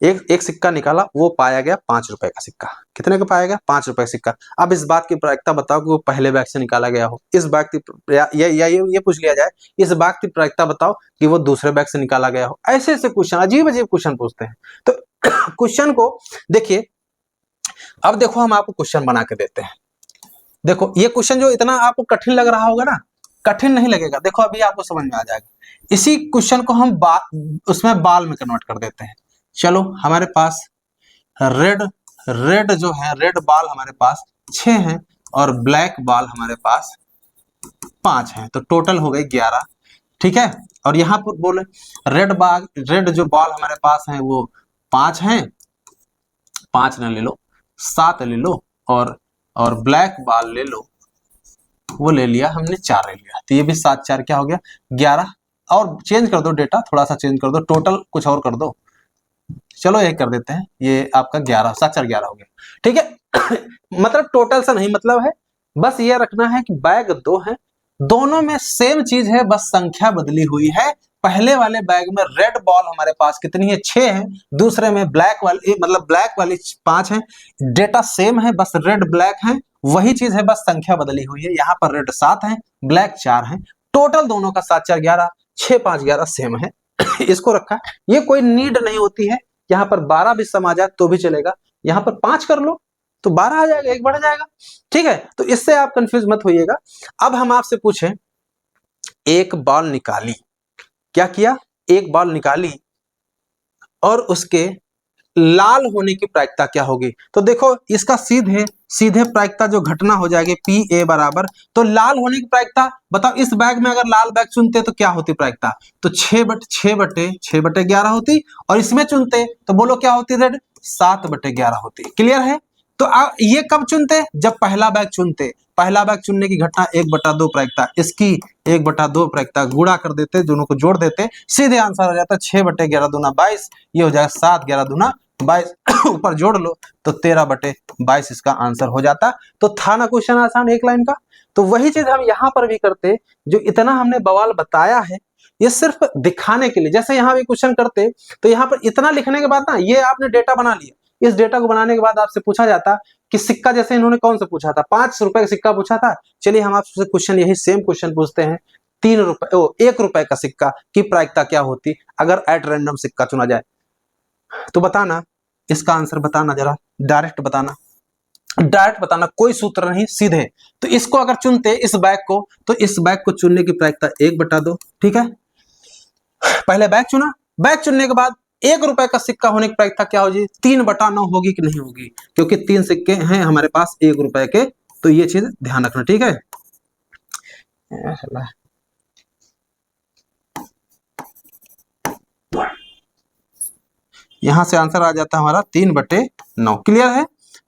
एक सिक्का निकाला, वो पाया गया 5 रुपए का सिक्का। कितने का पाया गया, 5 रुपए का सिक्का। अब इस बात की प्रायिकता बताओ कि वो पहले बैग से निकाला गया हो। इस बात की ये पूछ लिया जाए, इस बात की प्रायिकता बताओ कि वो दूसरे बैग से निकाला गया हो। ऐसे ऐसे क्वेश्चन, अजीब अजीब क्वेश्चन पूछते हैं। तो क्वेश्चन को देखिए, अब देखो हम आपको क्वेश्चन बना के देते हैं। देखो ये क्वेश्चन जो इतना आपको कठिन लग रहा होगा ना, कठिन नहीं लगेगा। देखो अभी आपको समझ में आ जाएगा। इसी क्वेश्चन को हम उसमें बाल में कन्वर्ट कर देते हैं। चलो हमारे पास रेड जो है, रेड बाल हमारे पास 6 हैं और ब्लैक बाल हमारे पास 5 हैं, तो टोटल हो गए 11, ठीक है। और यहाँ पर बोले रेड जो बाल हमारे पास हैं वो 5 हैं, 5 न ले लो 7 ले लो, और ब्लैक बाल ले लो, वो ले लिया हमने 4 ले लिया, तो ये भी 7 4 क्या हो गया 11। और चेंज कर दो डेटा, थोड़ा सा चेंज कर दो, टोटल कुछ और कर दो। चलो ये कर देते हैं, ये आपका 11 7 4 11 हो गया, ठीक है। मतलब टोटल सा नहीं मतलब है, बस ये रखना है कि बैग 2 है, दोनों में सेम चीज है, बस संख्या बदली हुई है। पहले वाले बैग में रेड बॉल हमारे पास कितनी है 6 है, दूसरे में ब्लैक वाली 5 है। डेटा सेम है, बस रेड ब्लैक है, वही चीज है, बस संख्या बदली हुई है। यहाँ पर रेड 7 है, ब्लैक 4 है, टोटल दोनों का 7 4 11 6 5 11 सेम है। इसको रखा, ये कोई नीड नहीं होती है यहाँ पर 12 भी सम आ जाए तो भी चलेगा, यहाँ पर 5 कर लो तो 12 आ जाएगा, 1 बढ़ जाएगा। ठीक है, तो इससे आप कंफ्यूज मत होइएगा। अब हम आपसे पूछें, एक बॉल निकाली, क्या किया, एक बॉल निकाली और उसके लाल होने की प्रायिकता क्या होगी। तो देखो इसका सीधे सीधे प्रायिकता जो घटना हो जाएगी पी ए बराबर, तो लाल होने की प्रायिकता बताओ, इस बैग में अगर लाल बैग चुनते तो क्या होती प्रायिकता, तो 6/11 होती, और इसमें चुनते तो बोलो क्या होती रेड, 7/11 होती। क्लियर है। तो ये कब चुनते, जब पहला बैग चुनते, पहला बैग चुनने की घटना 1/2 प्रायिकता, इसकी 1/2 प्रायिकता, गुणा कर देते, दोनों को जोड़ देते, सीधे आंसर हो जाता 6/11 दूना 22, ये हो जाएगा 7/11 दूना 22, ऊपर जोड़ लो तो 13/22 इसका आंसर हो जाता। तो था ना क्वेश्चन आसान एक लाइन का। तो वही चीज हम यहाँ पर भी करते, जो इतना हमने बवाल बताया है ये सिर्फ दिखाने के लिए। जैसे यहाँ भी क्वेश्चन करते तो यहाँ पर इतना लिखने के बाद ना, ये आपने डेटा बना लिया, इस डेटा को बनाने के बाद आपसे पूछा जाता कि सिक्का, जैसे इन्होंने कौन सा पूछा था, 5 रुपए का सिक्का पूछा था, चलिए हम आपसे क्वेश्चन यही सेम क्वेश्चन पूछते हैं, 1 रुपए का सिक्का की प्रायिकता क्या होती अगर एट रैंडम सिक्का चुना जाए। तो बताना इसका आंसर, बताना जरा, डायरेक्ट बताना, डायरेक्ट बताना, कोई सूत्र नहीं, सीधे। तो इसको अगर चुनते इस बैग को, तो इस बैग को चुनने की प्रायिकता 1/2, ठीक है, पहले बैग चुना, बैग चुनने के बाद 1 रुपए का सिक्का होने की प्रायिकता क्या होगी, 3/9 होगी कि नहीं होगी, क्योंकि 3 सिक्के हैं हमारे पास 1 रुपए के। तो ये चीज ध्यान रखना, ठीक है। यहां से आंसर आ जाता है हमारा 3/9। क्लियर है,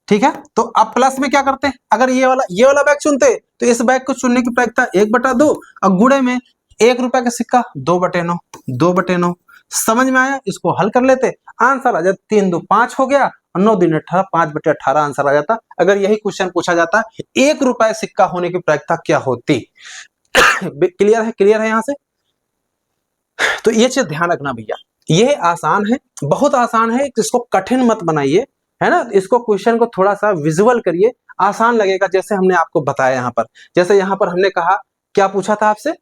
ठीक है। तो अब प्लस में क्या करते हैं, अगर ये वाला बैग चुनते तो इस बैग को चुनने की प्रायिकता 1/2, और गुणे में 1 रुपए का सिक्का 2/9, 2/9। समझ में आया, इसको हल कर लेते, आंसर आ जाता 3 2 5 हो गया, और 9 दूनी 18, 5/18 आंसर आ जाता। अगर यही क्वेश्चन पूछा जाता 1 रुपए सिक्का होने की प्रायिकता क्या होती। क्लियर है, क्लियर है यहाँ से। तो ये चीज ध्यान रखना भैया, ये आसान है, बहुत आसान है, इसको कठिन मत बनाइए, है ना। इसको क्वेश्चन को थोड़ा सा विजुअल करिए, आसान लगेगा, जैसे हमने आपको बताया यहाँ पर। जैसे यहाँ पर हमने कहा, क्या पूछा था आपसे,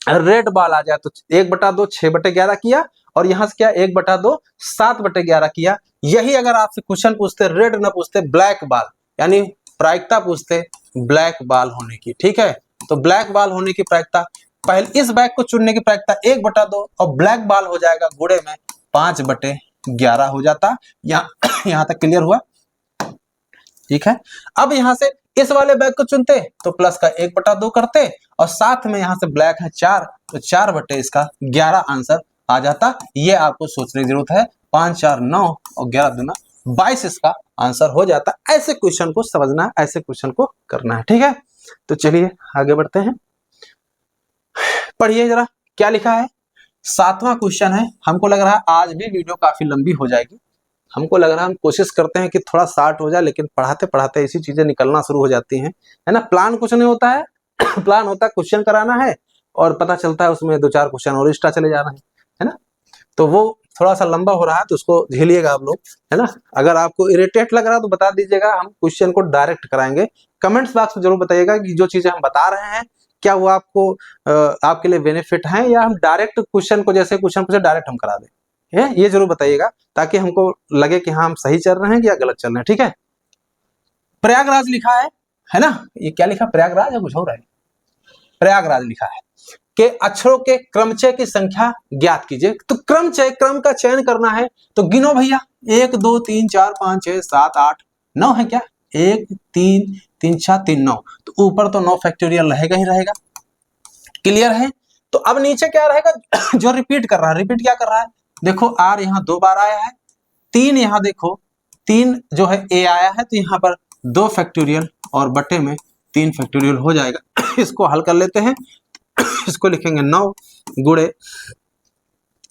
रेड बॉल आ जाए तो 1/2 6/11 किया, और यहां से क्या 1/2 7/11 किया। यही अगर आपसे क्वेश्चन पूछते, रेड ना पूछते, ब्लैक बॉल, यानी प्रायिकता पूछते ब्लैक बॉल होने की, ठीक है। तो ब्लैक बॉल होने की प्रायिकता, पहले इस बैग को चुनने की प्रायिकता 1/2, और ब्लैक बॉल हो जाएगा गुणे में 5/11 हो जाता। यहाँ तक क्लियर हुआ, ठीक है। अब यहां से इस वाले बैग को चुनते तो प्लस का 1/2 करते, और साथ में यहां से ब्लैक है 4, तो 4/11 आंसर आ जाता। ये आपको सोचने की जरूरत है, 5 4 9 और 11 दूना 22 इसका आंसर हो जाता। ऐसे क्वेश्चन को समझना है, ऐसे क्वेश्चन को करना है, ठीक है। तो चलिए आगे बढ़ते हैं, पढ़िए जरा क्या लिखा है। 7वां क्वेश्चन है। हमको लग रहा है आज भी वीडियो काफी लंबी हो जाएगी, हमको लग रहा है, हम कोशिश करते हैं कि थोड़ा शार्ट हो जाए, लेकिन पढ़ाते पढ़ाते ऐसी चीजें निकलना शुरू हो जाती हैं, है ना। प्लान कुछ नहीं होता है प्लान होता है क्वेश्चन कराना है, और पता चलता है उसमें 2 4 क्वेश्चन और एक्स्ट्रा चले जा रहे हैं, है ना। तो वो थोड़ा सा लंबा हो रहा है, तो उसको झेलिएगा आप लोग, है ना। अगर आपको इरिटेट लग रहा है तो बता दीजिएगा, हम क्वेश्चन को डायरेक्ट कराएंगे। कमेंट्स बॉक्स में जरूर बताइएगा कि जो चीजें हम बता रहे हैं क्या वो आपको आपके लिए बेनिफिट है, या हम डायरेक्ट क्वेश्चन को, जैसे क्वेश्चन पूछे डायरेक्ट हम करा दें, ये जरूर बताइएगा, ताकि हमको लगे कि हाँ हम सही चल रहे हैं या गलत चल रहे हैं, ठीक है। प्रयागराज लिखा है ना, ये क्या लिखा, प्रयागराज है कुछ हो रहा है, प्रयागराज लिखा है के अक्षरों के क्रमचय की संख्या ज्ञात कीजिए। तो क्रमचय, क्रम का चयन करना है, तो गिनो भैया, 1 2 3 4 5 6 7 8 9 है क्या, 1 3 3 6 3 9, तो ऊपर तो 9 फैक्टोरियल रहेगा ही रहेगा। क्लियर है। तो अब नीचे क्या रहेगा जो रिपीट कर रहा है, रिपीट क्या कर रहा है, देखो R यहाँ 2 बार आया है, 3 यहाँ देखो 3 जो है A आया है, तो यहाँ पर 2 फैक्टोरियल और बटे में 3 फैक्टोरियल हो जाएगा। इसको हल कर लेते हैं, इसको लिखेंगे 9 गुणे,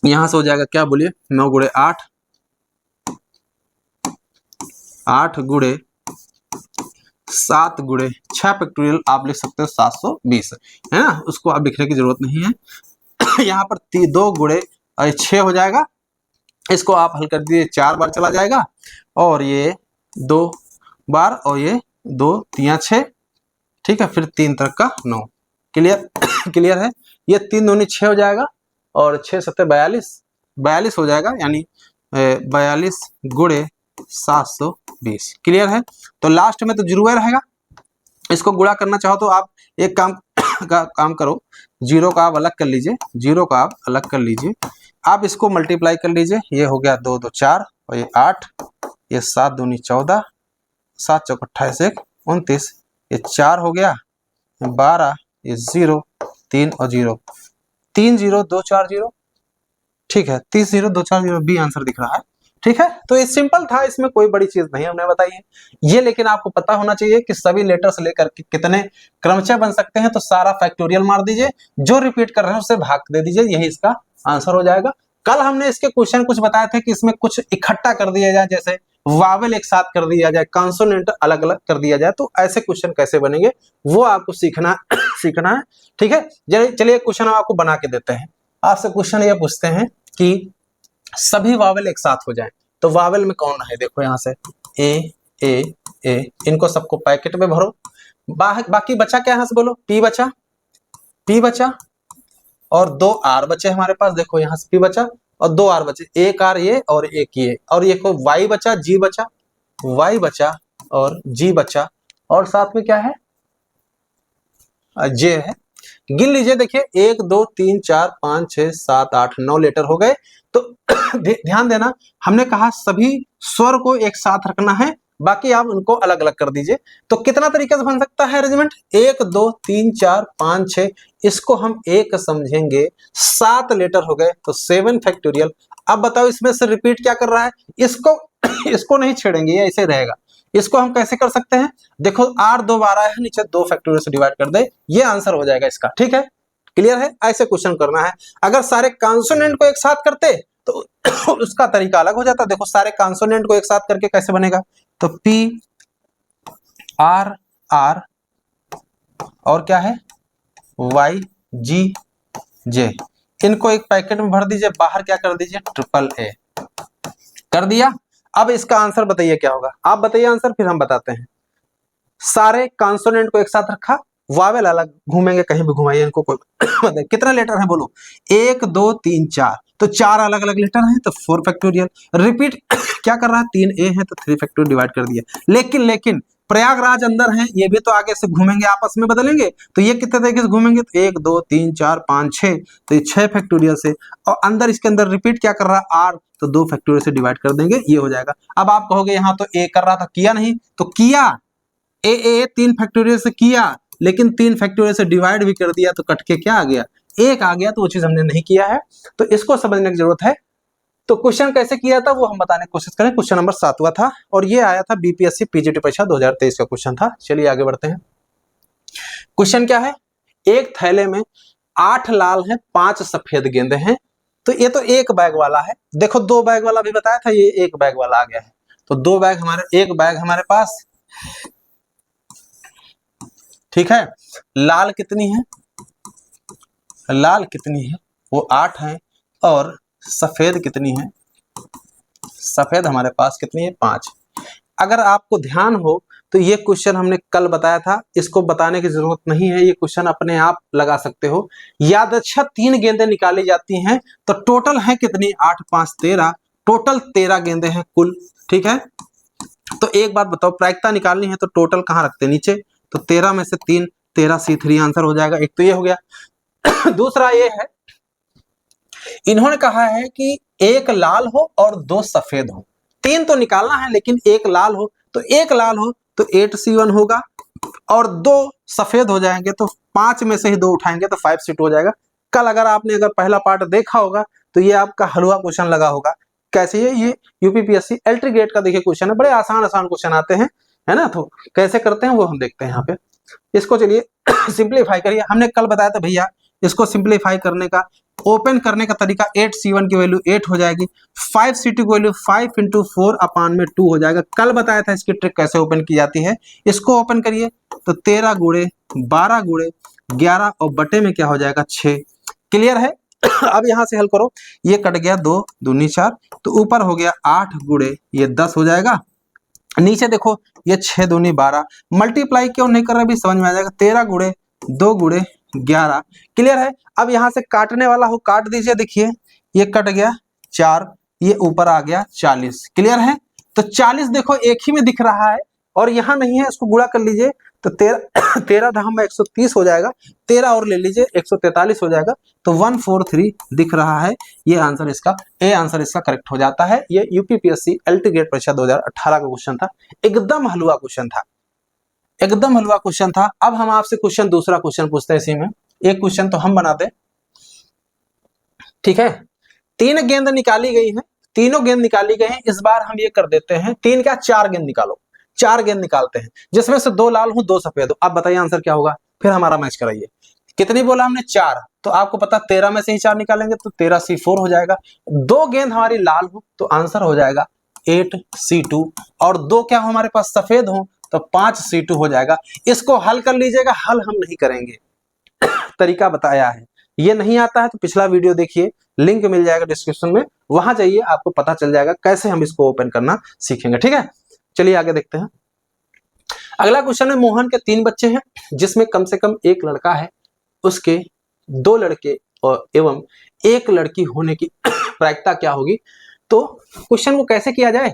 यहां से हो जाएगा क्या बोलिए, 9 गुणे 8, 8 गुणे 7 गुणे 6 फैक्टोरियल आप लिख सकते हो 720, है ना। उसको आप लिखने की जरूरत नहीं है। यहाँ पर 2 गुणे 6 हो जाएगा, इसको आप हल कर दिए 4 बार चला जाएगा, और ये 2 बार, और ये 2 3 6, ठीक है, फिर 3 तक का 9। क्लियर क्लियर है। ये 3 दूनी 6 हो जाएगा, और 6 7 42 हो जाएगा, यानी 42 गुणे 720। क्लियर है। तो लास्ट में तो जीरो रहेगा, इसको गुणा करना चाहो तो आप एक काम करो, जीरो का आप अलग कर लीजिए, जीरो का आप अलग कर लीजिए, आप इसको मल्टीप्लाई कर लीजिए, ये हो गया 2 2 4 और ये 8, ये 7 दूनी 14, 7 चौक 28 1 29, ये 4 हो गया 12, ये 0 3 और 0 3 0 2 4 0, ठीक है 30 0 2 4 0 बी आंसर दिख रहा है। ठीक है, तो ये सिंपल था, इसमें कोई बड़ी चीज नहीं हमने बताई है ये, लेकिन आपको पता होना चाहिए कि सभी लेटर्स लेकर के कितने क्रमचय बन सकते हैं। तो सारा फैक्टोरियल मार दीजिए, जो रिपीट कर रहे हैं उससे भाग दे दीजिए, यही इसका आंसर हो जाएगा। कल हमने इसके क्वेश्चन कुछ बताए थे कि इसमें कुछ इकट्ठा कर दिया जाए, जैसे वावेल एक साथ कर दिया जाए, कॉन्सोनेंट अलग अलग कर दिया जाए, तो ऐसे क्वेश्चन कैसे बनेंगे वो आपको सीखना है। ठीक है, चलिए क्वेश्चन हम आपको बना के देते हैं। आपसे क्वेश्चन ये पूछते हैं कि सभी वावेल एक साथ हो जाएं, तो वावेल में कौन है, देखो यहां से ए, इनको सबको पैकेट में भरो, बाकी बचा क्या, यहां से बोलो पी बचा और 2 आर बचे हमारे पास, देखो यहां से पी बचा और 2 आर बचे, एक आर ये और एक ये, और ये को वाई बचा और जी बचा, और साथ में क्या है जे है। गिन लीजिए, देखिए 1 2 3 4 5 6 7 8 9 लेटर हो गए। तो ध्यान देना, हमने कहा सभी स्वर को एक साथ रखना है, बाकी आप उनको अलग अलग कर दीजिए। तो कितना तरीके से बन सकता है अरेंजमेंट, 1 2 3 4 5 6, इसको हम एक समझेंगे, 7 लेटर हो गए तो 7 फैक्टोरियल। अब बताओ इसमें से रिपीट क्या कर रहा है, इसको नहीं छेड़ेंगे, ये ऐसे रहेगा। इसको हम कैसे कर सकते हैं, देखो 8 2 12 है, नीचे 2 फैक्टोरियल से डिवाइड कर दे, ये आंसर हो जाएगा इसका। ठीक है, क्लियर है, ऐसे क्वेश्चन करना है। अगर सारे कॉन्सोनेंट को एक साथ करते तो उसका तरीका अलग हो जाता। देखो सारे कॉन्सोनेंट को एक साथ करके कैसे बनेगा, तो पी आर आर और क्या है वाई जी जे, इनको एक पैकेट में भर दीजिए, बाहर क्या कर दीजिए ट्रिपल ए कर दिया। अब इसका आंसर बताइए क्या होगा, आप बताइए आंसर, फिर हम बताते हैं। सारे कॉन्सोनेंट को एक साथ रखा, वावेल अलग घूमेंगे, कहीं भी घुमाइए इनको, कोई कितना लेटर है बोलो, 1 2 3 4, तो 4 अलग अलग लेटर हैं तो 4 फैक्टोरियल। रिपीट क्या कर रहा है, 3 ए है तो 3 फैक्टोरियल डिवाइड कर दिया। लेकिन प्रयागराज अंदर है, ये भी तो आगे से घूमेंगे, आपस में बदलेंगे, तो ये कितने तरीके से घूमेंगे, तो 1 2 3 4 5 6, तो ये 6 फैक्टोरियल से, और अंदर इसके अंदर रिपीट क्या कर रहा है आर, तो 2 फैक्टोरियल से डिवाइड कर देंगे, ये हो जाएगा। अब आप कहोगे यहाँ तो ए कर रहा था, किया नहीं, तो किया ए 3 फैक्टोरियल से किया, लेकिन 3 फैक्टोरियल से डिवाइड भी कर दिया, तो कट के क्या आ गया, 1 आ गया, तो वो चीज हमने नहीं किया है, तो इसको समझने की जरूरत है। तो क्वेश्चन कैसे किया था वो हम बताने की कोशिश करें। क्वेश्चन नंबर 7वां था और ये आया था बीपीएससी पीजीटी परीक्षा 2023 का क्वेश्चन था। चलिए आगे बढ़ते हैं। क्वेश्चन क्या है, एक थैले में 8 लाल हैं, 5 सफेद गेंदे हैं, तो ये तो एक बैग वाला है। देखो 2 बैग वाला भी बताया था, ये एक बैग वाला आ गया है, तो 2 बैग एक बैग हमारे पास, ठीक है। लाल कितनी है, वो 8 है, और सफेद कितनी है, सफेद हमारे पास कितनी है 5। अगर आपको ध्यान हो तो ये क्वेश्चन हमने कल बताया था, इसको बताने की जरूरत नहीं है, ये क्वेश्चन अपने आप लगा सकते हो। यादृच्छिक 3 गेंदें निकाली जाती हैं, तो टोटल है कितनी, 8 5 13, टोटल 13 गेंदें हैं कुल। ठीक है, तो एक बात बताओ, प्रायिकता निकालनी है तो टोटल कहाँ रखते हैं, नीचे, तो 13 में से 3, 13 C3 आंसर हो जाएगा। एक तो ये हो गया। दूसरा ये है, इन्होंने कहा है कि एक लाल हो और 2 सफेद हो, 3 तो निकालना है, लेकिन एक लाल हो तो 8C1 होगा, और 2 सफेद हो जाएंगे तो 5 में से ही 2 उठाएंगे तो 5C2 हो जाएगा। कल अगर पहला पार्ट देखा होगा तो ये आपका हलवा क्वेश्चन लगा होगा। कैसे ये यूपीपीएससी एल्ट्री ग्रेड का देखिए क्वेश्चन है, बड़े आसान क्वेश्चन आते हैं, है ना। तो कैसे करते हैं वो हम देखते हैं यहाँ पे। इसको चलिए सिंप्लीफाई करिए, हमने कल बताया था भैया, इसको सिंप्लीफाई करने का, ओपन करने का तरीका, 8C1 की वैल्यू 8 हो जाएगी, 5C2 की वैल्यू 5 × 4/2 हो जाएगा। कल बताया था इसकी ट्रिक कैसे ओपन की जाती है। इसको ओपन करिए तो 13 गुणे 12 गुणे 11 और बटे में क्या हो जाएगा 6। क्लियर है। अब यहां से हल करो, ये कट गया 2 दूनी 4, तो ऊपर हो गया 8 गुणे ये 10 हो जाएगा। नीचे देखो ये 6 दूनी 12, मल्टीप्लाई क्यों नहीं कर रहे, भी समझ में आ जाएगा, 13 गुणे 2 गुणे 11। क्लियर है। अब यहां से काटने वाला हो, काट दीजिए, देखिए ये कट गया 4, ये ऊपर आ गया 40। क्लियर है? तो 40 देखो एक ही में दिख रहा है और यहाँ नहीं है, इसको गुणा कर लीजिए तो 13 धाम 130 हो जाएगा, 13 और ले लीजिए 143 हो जाएगा, तो 143 दिख रहा है। ये आंसर इसका, ए आंसर इसका करेक्ट हो जाता है। ये यूपीपीएससी एलटी ग्रेड परीक्षा 2018 का क्वेश्चन था, एकदम हलवा क्वेश्चन था, एकदम हलवा क्वेश्चन था। अब हम आपसे क्वेश्चन, दूसरा क्वेश्चन पूछते हैं इसी में, एक क्वेश्चन तो हम बनाते, ठीक है। 3 गेंद निकाली गई है, तीनों गेंद निकाली गई हैं, इस बार हम ये कर देते हैं 3 क्या 4 गेंद निकालो, 4 गेंद निकालते हैं, जिसमें से 2 लाल हो 2 सफेद हो। आप बताइए आंसर क्या होगा, फिर हमारा मैच कराइए। कितनी बोला हमने 4, तो आपको पता 13 में से ही 4 निकालेंगे तो 13C4 हो जाएगा। 2 गेंद हमारी लाल हो तो आंसर हो जाएगा 8C2, और 2 क्या हो हमारे पास सफेद हो तो 5C2 हो जाएगा। इसको हल कर लीजिएगा, हल हम नहीं करेंगे, तरीका बताया है। ये नहीं आता है तो पिछला वीडियो देखिए, लिंक मिल जाएगा डिस्क्रिप्शन में, वहां जाइए, आपको पता चल जाएगा कैसे हम इसको ओपन करना सीखेंगे, ठीक है। चलिए आगे देखते हैं। अगला क्वेश्चन है, मोहन के 3 बच्चे हैं जिसमें कम से कम एक लड़का है, उसके 2 लड़के और एवं 1 लड़की होने की प्रायिकता क्या होगी। तो क्वेश्चन को कैसे किया जाए,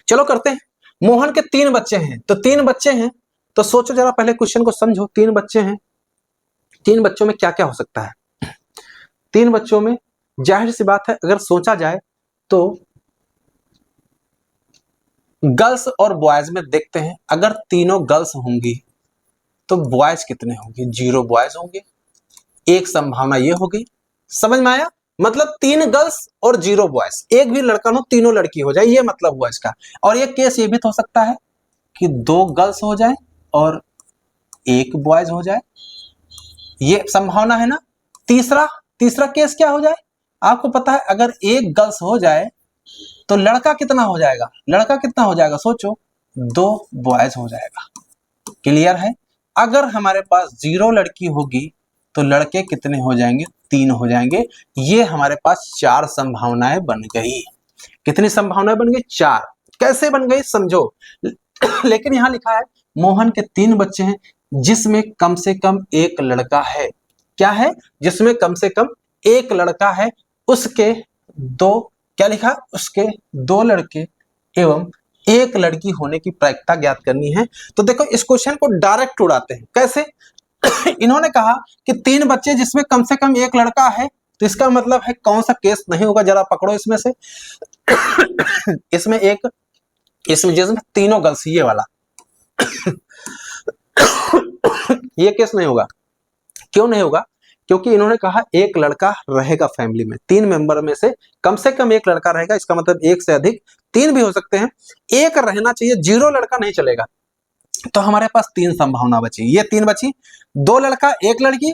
चलो करते हैं। मोहन के 3 बच्चे हैं, तो 3 बच्चे हैं तो सोचो जरा, पहले क्वेश्चन को समझो। 3 बच्चे हैं, 3 बच्चों में क्या क्या हो सकता है। 3 बच्चों में जाहिर सी बात है, अगर सोचा जाए तो गर्ल्स और बॉयज में देखते हैं, अगर तीनों गर्ल्स होंगी तो बॉयज कितने होंगे, 0 बॉयज होंगे, एक संभावना ये होगी। समझ में आया? मतलब 3 गर्ल्स और 0 बॉयज, एक भी लड़का हो तीनों लड़की हो जाए, ये मतलब हुआ इसका। और ये केस ये भी तो हो सकता है कि 2 गर्ल्स हो जाए और 1 बॉयज हो जाए, ये संभावना है ना। तीसरा केस क्या हो जाए, आपको पता है, अगर 1 गर्ल्स हो जाए तो लड़का कितना हो जाएगा, लड़का कितना हो जाएगा, सोचो 2 बॉयज हो जाएगा। क्लियर है? अगर हमारे पास 0 लड़की होगी तो लड़के कितने हो जाएंगे, 3 हो जाएंगे। ये हमारे पास 4 संभावनाएं बन गई। कितनी संभावनाएं बन गई, 4। कैसे बन गई समझो। लेकिन यहां लिखा है मोहन के 3 बच्चे हैं जिसमें कम से कम एक लड़का है। क्या है, जिसमें कम से कम एक लड़का है, उसके 2, क्या लिखा, उसके 2 लड़के एवं 1 लड़की होने की प्रायिकता ज्ञात करनी है। तो देखो इस क्वेश्चन को डायरेक्ट उड़ाते हैं। कैसे? इन्होंने कहा कि 3 बच्चे जिसमें कम से कम एक लड़का है, तो इसका मतलब है कौन सा केस नहीं होगा, जरा पकड़ो इसमें से। इसमें जिसमें तीनों गर्ल्स, ये वाला ये केस नहीं होगा। क्यों नहीं होगा? क्योंकि इन्होंने कहा एक लड़का रहेगा फैमिली में, 3 मेंबर में से कम से कम एक लड़का रहेगा, इसका मतलब 1 से अधिक, 3 भी हो सकते हैं, 1 रहना चाहिए, 0 लड़का नहीं चलेगा। तो हमारे पास 3 संभावना बची, ये 3 बची, 2 लड़का 1 लड़की,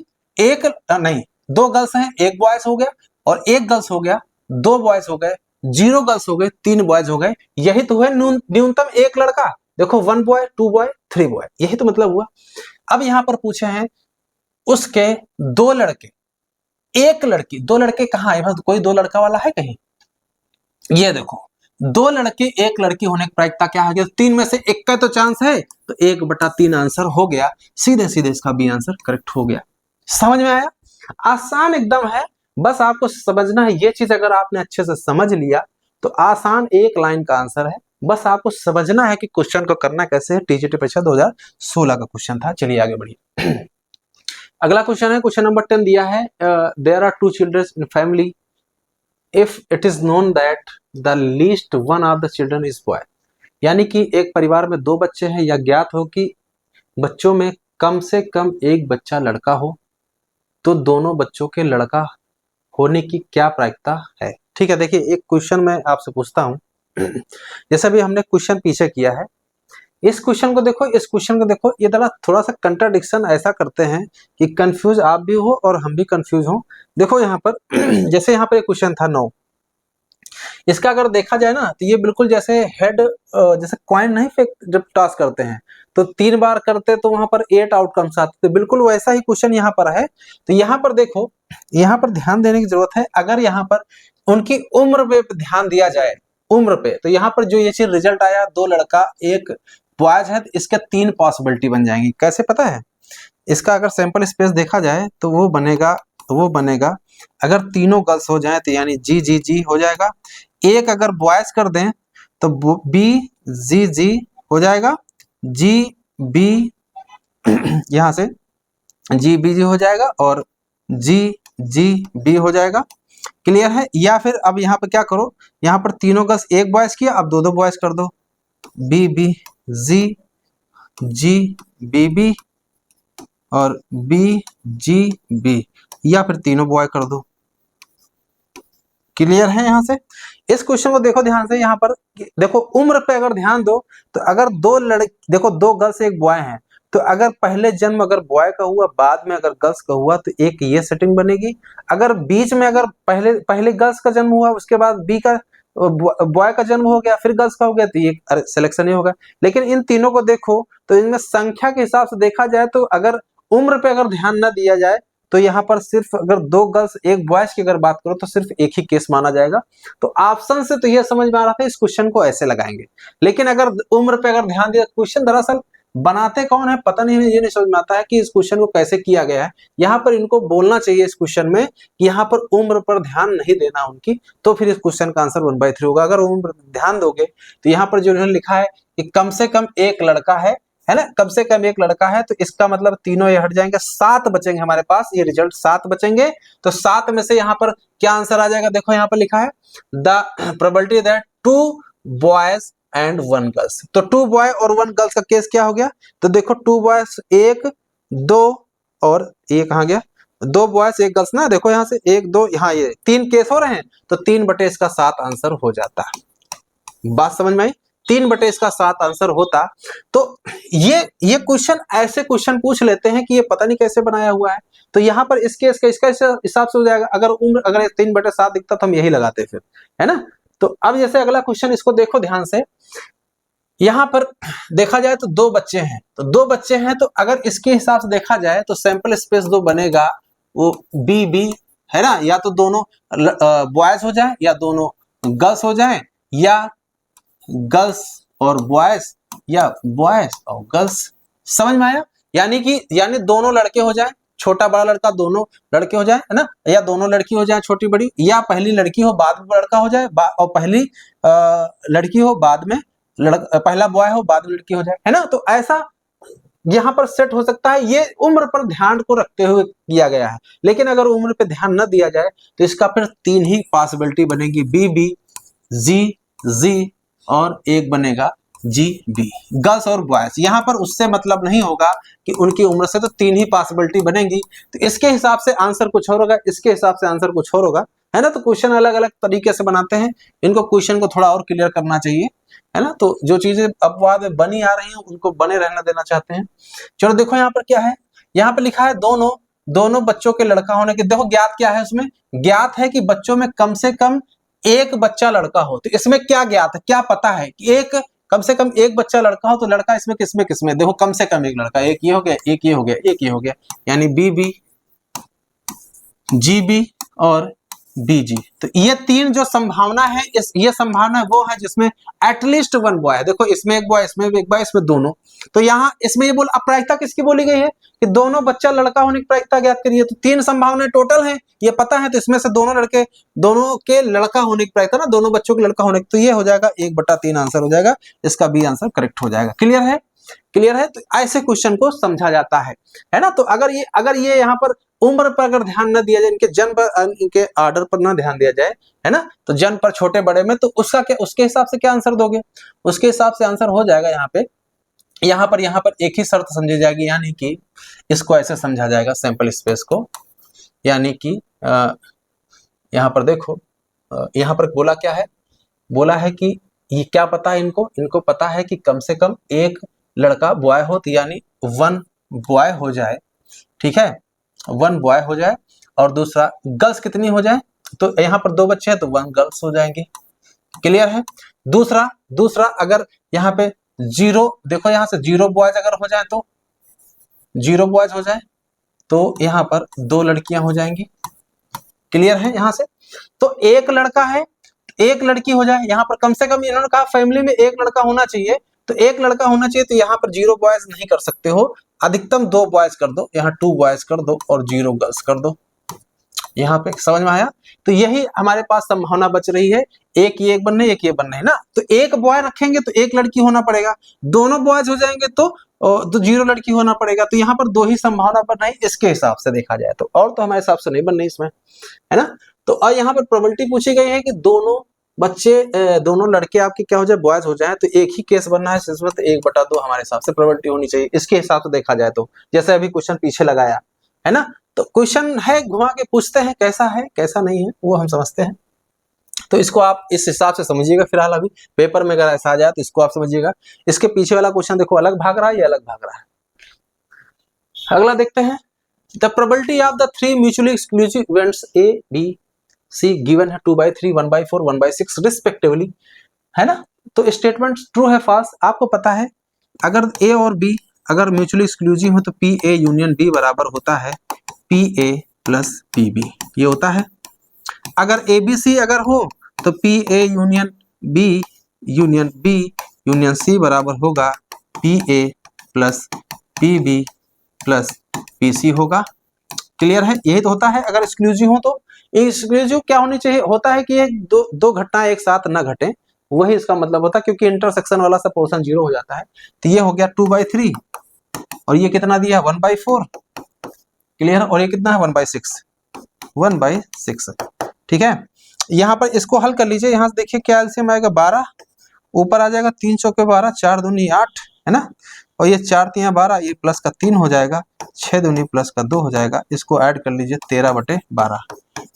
2 गर्ल्स हैं 1 बॉयज हो गया, और 1 गर्ल्स हो गया 2 बॉयज हो गए, 0 गर्ल्स हो गए 3 बॉयज हो गए। यही तो है न्यूनतम एक लड़का। देखो 1 बॉय 2 बॉय 3 बॉय, यही तो मतलब हुआ। अब यहां पर पूछे हैं उसके 2 लड़के 1 लड़की, 2 लड़के कहां है, कोई 2 लड़का वाला है कहीं? ये देखो 2 लड़के 1 लड़की होने की प्रायिकता क्या है, 3 में से 1 का तो चांस है, तो 1/3 आंसर हो गया, सीधे सीधे इसका बी आंसर करेक्ट हो गया। समझ में आया? आसान एकदम है, बस आपको समझना है। ये चीज अगर आपने अच्छे से समझ लिया तो आसान 1 लाइन का आंसर है, बस आपको समझना है कि क्वेश्चन को करना कैसे है। टीजीटी परीक्षा 2016 का क्वेश्चन था। चलिए आगे बढ़िए। अगला क्वेश्चन है, क्वेश्चन नंबर 10 दिया है, there are 2 children in family if it is known that the least one of the children is boy. यानी कि एक परिवार में 2 बच्चे हैं, या ज्ञात हो कि बच्चों में कम से कम एक बच्चा लड़का हो, तो दोनों बच्चों के लड़का होने की क्या प्रायिकता है। ठीक है, देखिए एक क्वेश्चन मैं आपसे पूछता हूं, जैसा भी हमने क्वेश्चन पीछे किया है, इस क्वेश्चन को देखो, ये थोड़ा सा कंट्राडिक्शन ऐसा करते हैं कि कंफ्यूज आप भी हो और हम भी कंफ्यूज हो। देखो यहाँ पर जैसे यहाँ पर एक क्वेश्चन था 9, इसका अगर देखा जाए ना तो ये बिल्कुल जैसे हेड, जैसे कॉइन नहीं फेंक, जब टॉस करते हैं तो 3 बार करते तो वहां पर 8 आउटकम्स आते, तो बिल्कुल वैसा ही क्वेश्चन यहाँ पर है। तो यहाँ पर देखो, यहाँ पर ध्यान देने की जरूरत है। अगर यहाँ पर उनकी उम्र पे ध्यान दिया जाए, उम्र पे, तो यहाँ पर जो ये चीज रिजल्ट आया 2 लड़का 1 बॉयज है, तो इसके 3 पॉसिबिलिटी बन जाएंगी। कैसे पता है? इसका अगर सैंपल स्पेस देखा जाए तो वो बनेगा तो वो बनेगा, अगर तीनों गर्ल्स हो जाए तो यानी जी जी जी हो जाएगा। एक अगर बॉयज कर दें तो बी जी जी हो जाएगा, जी बी यहाँ से जी बी जी हो जाएगा और जी जी बी हो जाएगा। क्लियर है? या फिर अब यहाँ पर क्या करो, यहाँ पर तीनों गर्ल्स एक बॉयज किया, अब दो दो बॉयज कर दो, बी बी जी जी बी बी और बी जी बी, या फिर तीनों बॉय कर दो। क्लियर है? यहाँ से इस क्वेश्चन को देखो ध्यान से, यहाँ पर देखो उम्र पे अगर ध्यान दो तो अगर दो लड़के, देखो दो गर्ल्स एक बॉय हैं, तो अगर पहले जन्म अगर बॉय का हुआ बाद में अगर गर्ल्स का हुआ तो एक ये सेटिंग बनेगी। अगर बीच में अगर पहले पहले गर्ल्स का जन्म हुआ उसके बाद बी का बॉय का जन्म हो गया फिर गर्ल्स का हो गया तो ये सिलेक्शन ही होगा। लेकिन इन तीनों को देखो तो इनमें संख्या के हिसाब से देखा जाए तो अगर उम्र पे अगर ध्यान न दिया जाए तो यहाँ पर सिर्फ अगर दो गर्ल्स एक बॉयज की अगर बात करो तो सिर्फ एक ही केस माना जाएगा। तो ऑप्शन से तो ये समझ में आ रहा था इस क्वेश्चन को ऐसे लगाएंगे। लेकिन अगर उम्र पे अगर ध्यान दिया, क्वेश्चन दरअसल बनाते कौन है पता नहीं, ये नहीं समझ में आता है कि इस क्वेश्चन को कैसे किया गया है। यहाँ पर इनको बोलना चाहिए इस क्वेश्चन में कि यहाँ पर उम्र पर ध्यान नहीं देना उनकी, तो फिर इस क्वेश्चन का आंसर 1/3 होगा। अगर उम्र ध्यान दोगे तो यहाँ पर जो लिखा है कि कम से कम एक लड़का है ना, कम से कम एक लड़का है, तो इसका मतलब तीनों ये हट जाएंगे, 7 बचेंगे हमारे पास, ये रिजल्ट 7 बचेंगे। तो 7 में से यहाँ पर क्या आंसर आ जाएगा, देखो यहाँ पर लिखा है the probability that 2 boys and 1 girls. तो 2 बॉय और 1 गर्ल्स का केस क्या हो गया, तो देखो 2 बॉयज 1 2 और ये कहाँ गया, 2 बॉयज 1 गर्ल्स ना, देखो यहाँ से 1 2 यहाँ ये 3 केस हो रहे हैं, तो 3/7 आंसर हो जाता है। बात समझ में आई? 3/7 आंसर होता। तो ये क्वेश्चन ऐसे क्वेश्चन पूछ लेते हैं कि ये पता नहीं कैसे बनाया हुआ है। तो यहाँ पर इस केस का इसका हिसाब से हो जाएगा। अगर उम्र अगर 3/7 दिखता तो हम यही लगाते फिर, है ना। तो अब जैसे अगला क्वेश्चन, इसको देखो ध्यान से, यहाँ पर देखा जाए तो 2 बच्चे हैं, तो 2 बच्चे हैं, तो अगर इसके हिसाब से देखा जाए तो सैंपल स्पेस जो बनेगा वो बी बी है ना, या तो दोनों बॉयज हो जाए या दोनों गर्ल्स हो जाए, या गर्ल्स और बॉयज या बॉयज और गर्ल्स। समझ में आया? यानी दोनों लड़के हो जाए, छोटा बड़ा लड़का दोनों लड़के हो जाए, है ना, या दोनों लड़की हो जाए छोटी बड़ी, या पहली लड़की हो बाद में लड़का हो जाए, और पहली लड़की हो बाद में पहला बॉय हो बाद में लड़की हो जाए, है ना। तो ऐसा यहाँ पर सेट हो सकता है, ये उम्र पर ध्यान को रखते हुए किया गया है। लेकिन अगर उम्र पे ध्यान न दिया जाए तो इसका फिर 3 ही पॉसिबिलिटी बनेगी, बी बी जी जी और एक बनेगा जी बी, गर्ल्स और बॉयज। यहाँ पर उससे मतलब नहीं होगा कि उनकी उम्र से, तो 3 ही पॉसिबिलिटी बनेगी। तो इसके हिसाब से आंसर कुछ और होगा, इसके हिसाब से आंसर कुछ और होगा, है ना। तो क्वेश्चन अलग अलग तरीके से बनाते हैं, इनको क्वेश्चन को थोड़ा और क्लियर करना चाहिए, है ना। तो जो चीजें अपवाद में बनी आ रही हैं उनको बने रहना देना चाहते हैं। चलो देखो यहाँ पर क्या है, यहाँ पर लिखा है दोनों बच्चों के लड़का होने के, देखो ज्ञात क्या है, उसमें ज्ञात है कि बच्चों में कम से कम एक बच्चा लड़का हो। तो इसमें क्या ज्ञात है, क्या पता है कि एक कम से कम एक बच्चा लड़का हो, तो लड़का इसमें किसमें देखो कम से कम एक लड़का, एक ये हो गया, एक ये हो गया, एक ये हो गया, यानी बी बी जी बी और बी जी। तो ये 3 जो संभावना है, ये संभावना वो है जिसमें एटलीस्ट 1 बॉय है। देखो इसमें एक बॉय, इसमें एक बॉय, इसमें दोनों। तो यहाँ इसमें ये प्रायिकता किसकी बोली गई है कि दोनों बच्चा लड़का होने की प्रायिकता ज्ञात करिए। तो 3 संभावनाएं टोटल हैं, ये पता है। तो इसमें से दोनों के लड़का होने की प्रायिकता ना, दोनों बच्चों के लड़का होने की, तो ये हो जाएगा 1/3 आंसर हो जाएगा, इसका बी आंसर करेक्ट हो जाएगा। क्लियर है? क्लियर है? तो ऐसे क्वेश्चन को समझा जाता है ना। तो अगर ये यहाँ पर उम्र पर अगर ध्यान न दिया जाए, इनके जन्म पर, इनके ऑर्डर पर न ध्यान दिया जाए, है ना, तो जन्म पर छोटे बड़े में, तो उसका क्या, उसके हिसाब से क्या आंसर दोगे, उसके हिसाब से आंसर हो जाएगा यहाँ पर एक ही शर्त समझी जाएगी, यानी कि इसको ऐसे समझा जाएगा सैंपल स्पेस को, यानी कि यहाँ पर देखो, यहाँ पर बोला क्या है, बोला है कि ये क्या पता है इनको पता है कि कम से कम एक लड़का बॉय हो, तो यानी 1 बॉय हो जाए, ठीक है, 1 बॉय हो जाए, और दूसरा गर्ल्स कितनी हो जाए, तो यहाँ पर 2 बच्चे हैं तो 1 गर्ल्स हो जाएंगे। क्लियर है? दूसरा अगर यहाँ पे 0, देखो यहाँ से 0 बॉयज अगर हो जाए, तो 0 बॉयज हो जाए तो यहाँ पर 2 लड़कियां हो जाएंगी। क्लियर है? यहाँ से तो एक लड़का है, एक लड़की हो जाए, यहाँ पर कम से कम इन्होंने कहा फैमिली में एक लड़का होना चाहिए, तो एक लड़का होना चाहिए, तो यहाँ पर 0 बॉयज नहीं कर सकते हो, अधिकतम 2 बॉयज कर दो, यहाँ 2 बॉयज कर दो और 0 गर्ल्स कर दो। यहाँ पे समझ में आया। तो यही हमारे पास संभावना बच रही है, एक ये एक बनने, एक ये बनने है ना। तो एक बॉय रखेंगे तो एक लड़की होना पड़ेगा, दोनों बॉयज हो जाएंगे तो 0 लड़की होना पड़ेगा। तो यहाँ पर 2 ही संभावना बन रही इसके हिसाब से देखा जाए तो, और तो हमारे हिसाब से नहीं बन रही इसमें, है ना। तो और यहाँ पर प्रोबेबिलिटी पूछी गई है कि दोनों बच्चे दोनों लड़के आपके क्या हो जाए, बॉयज हो जाए। तो एक ही केस बनना है इसमें, तो 1/2 हमारे हिसाब से प्रोबेबिलिटी होनी चाहिए इसके हिसाब से देखा जाए तो। जैसे अभी क्वेश्चन पीछे लगाया है ना, तो क्वेश्चन है घुमा के पूछते हैं कैसा है कैसा नहीं है वो हम समझते हैं। तो इसको आप इस हिसाब से समझिएगा। फिलहाल अभी पेपर में अगर ऐसा आ जाए तो इसको आप समझिएगा। इसके पीछे वाला क्वेश्चन देखो अलग भाग रहा है, ये अलग भाग रहा है। अगला देखते हैं, the probability of the 3 mutually exclusive events A B C given है 2/3, 1/4, 1/6 रिस्पेक्टिवली, है ना। तो स्टेटमेंट ट्रू है फॉल्स, आपको पता है अगर ए और बी अगर म्यूचुअली एक्सक्लूसिव हो तो पी ए यूनियन डी बराबर होता है P A plus P B, ये होता है। अगर ए बी सी अगर हो तो P A union B union C बराबर होगा P A plus P B plus P C होगा। क्लियर है, यही तो होता है। अगर एक्सक्लूसिव हो तो एक्सक्लूसिव क्या होनी चाहिए, होता है कि ये दो घटनाएं एक साथ ना घटे, वही इसका मतलब होता है, क्योंकि इंटरसेक्शन वाला सब पोर्शन 0 हो जाता है। तो ये हो गया 2/3 और ये कितना दिया 1/4, क्लियर। और ये कितना है 1/6, ठीक है। यहाँ पर इसको हल कर लीजिए, यहाँ से देखिए क्या एलसीएम आएगा 12, ऊपर आ जाएगा 3 चौके 12, 4 दूनी 8, है ना। और ये 4 तिया 12, ये प्लस का 3 हो जाएगा, 6 दूनी प्लस का 2 हो जाएगा। इसको ऐड कर लीजिए 13/12।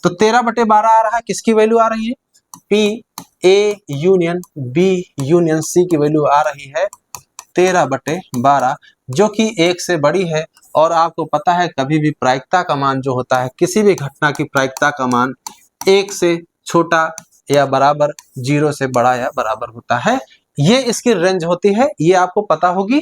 तो 13/12 आ रहा है, किसकी वैल्यू आ रही है, P A union B union C की वैल्यू आ रही है 13/12, जो कि 1 से बड़ी है। और आपको पता है कभी भी प्रायिकता का मान जो होता है, किसी भी घटना की प्रायिकता का मान 1 से छोटा या बराबर, 0 से बड़ा या बराबर होता है। ये इसकी रेंज होती है, ये आपको पता होगी।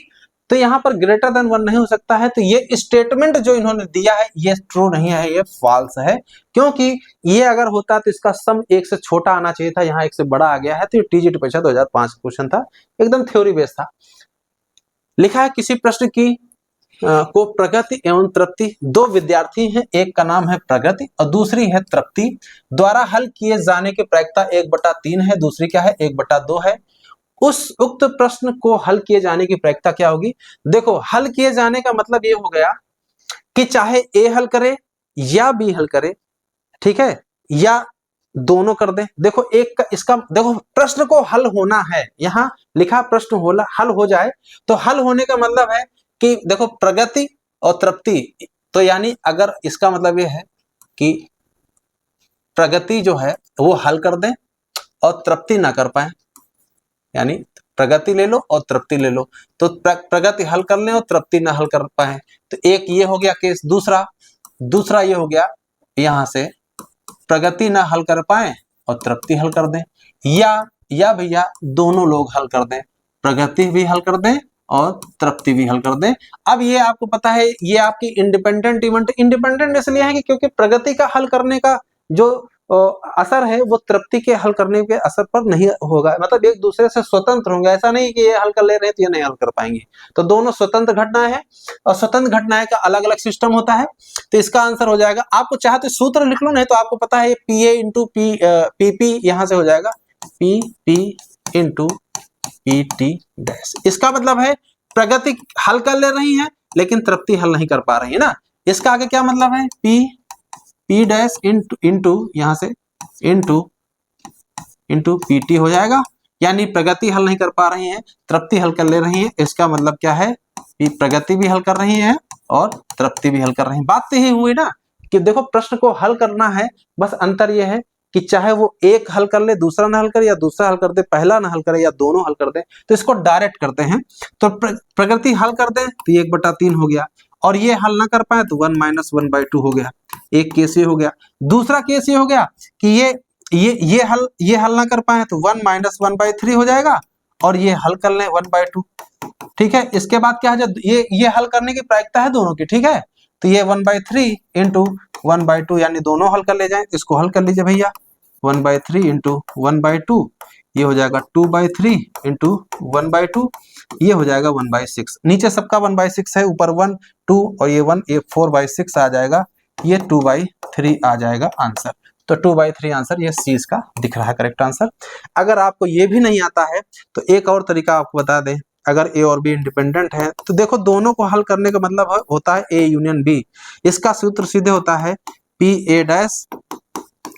तो यहाँ पर ग्रेटर देन 1 नहीं हो सकता है। तो ये स्टेटमेंट जो इन्होंने दिया है ये ट्रू नहीं है, ये फॉल्स है। क्योंकि ये अगर होता तो इसका सम 1 से छोटा आना चाहिए था, यहाँ 1 से बड़ा आ गया है। तो ये टीजीटी परीक्षा 2005 क्वेश्चन था, एकदम थ्योरी बेस्ड था। लिखा है किसी प्रश्न की को प्रगति एवं तृप्ति, 2 विद्यार्थी हैं, एक का नाम है प्रगति और दूसरी है तृप्ति, द्वारा हल किए जाने की प्रायिकता 1/3 है, दूसरी क्या है 1/2 है। उस उक्त प्रश्न को हल किए जाने की प्रायिकता क्या होगी। देखो हल किए जाने का मतलब ये हो गया कि चाहे ए हल करे या बी हल करे, ठीक है, या दोनों कर दे। देखो एक का इसका देखो प्रश्न को हल होना है, यहां लिखा प्रश्न होला हल हो जाए। तो हल होने का मतलब है कि देखो प्रगति और तृप्ति, तो यानी अगर इसका मतलब ये है कि प्रगति जो है वो हल कर दे और तृप्ति ना कर पाए, यानी प्रगति ले लो और तृप्ति ले लो। तो प्रगति हल कर ले और तृप्ति ना हल कर पाए, तो एक ये हो गया केस। दूसरा ये हो गया यहां से प्रगति ना हल कर पाए और तृप्ति हल कर दें, या भैया दोनों लोग हल कर दें, प्रगति भी हल कर दें और तृप्ति भी हल कर दें। अब ये आपको पता है ये आपकी इंडिपेंडेंट इवेंट, इंडिपेंडेंट इसलिए है कि क्योंकि प्रगति का हल करने का जो असर है वो तृप्ति के हल करने के असर पर नहीं होगा, मतलब एक दूसरे से स्वतंत्र होंगे। ऐसा नहीं कि ये हल कर ले रहे हैं तो ये नहीं हल कर पाएंगे। तो दोनों स्वतंत्र घटनाएं हैं और स्वतंत्र घटनाएं का अलग अलग सिस्टम होता है। तो इसका आंसर हो जाएगा, आपको चाहे तो सूत्र लिख लो, नहीं तो आपको पता है P A into P P यहां से हो जाएगा P P into P T dash. इसका मतलब है प्रगति हल कर ले रही है लेकिन तृप्ति हल नहीं कर पा रही है ना। इसका आगे क्या मतलब है, पी डैश इंटू यहां से इंटू पीटी हो जाएगा, यानी प्रगति हल नहीं कर पा रही है, तृप्ति हल कर ले रही है। इसका मतलब क्या है, प्रगति भी हल कर रही है और तृप्ति भी हल कर रही है। बात तो यही हुई ना कि देखो प्रश्न को हल करना है, बस अंतर यह है कि चाहे वो एक हल कर ले दूसरा ना हल करे, या दूसरा हल कर दे पहला ना हल करे, या दोनों हल कर दे। तो इसको डायरेक्ट करते हैं। तो प्रगति हल कर दे तो 1/3 हो गया, और ये हल ना कर पाए तो 1 - 1/2 हो गया। एक केस ये हो गया। दूसरा केस ये हो गया कि ये हल ना कर पाए तो 1 - 1/3 हो जाएगा, और ये हल कर लें 1/2। ठीक है, इसके बाद क्या है, ये हल करने की प्रायिकता है दोनों की, ठीक है। तो ये 1/3 इंटू 1/2, यानी दोनों हल कर ले जाए। इसको हल कर लीजिए भैया, 1/3 इंटू 1/2, ये हो जाएगा 2/3 इंटू 1/2, ये हो जाएगा 1/6। नीचे सबका 1/6 है, ऊपर 1 2 और ये 1, ये 4/6 आ जाएगा। ये 2/3 आ जाएगा आंसर। तो 2/3 आंसर ये सी इसका दिख रहा है करेक्ट आंसर। अगर आपको ये भी नहीं आता है तो एक और तरीका आपको बता दें, अगर ए और बी इंडिपेंडेंट है तो देखो दोनों को हल करने का मतलब होता है ए यूनियन बी। इसका सूत्र सीधे होता है P A dash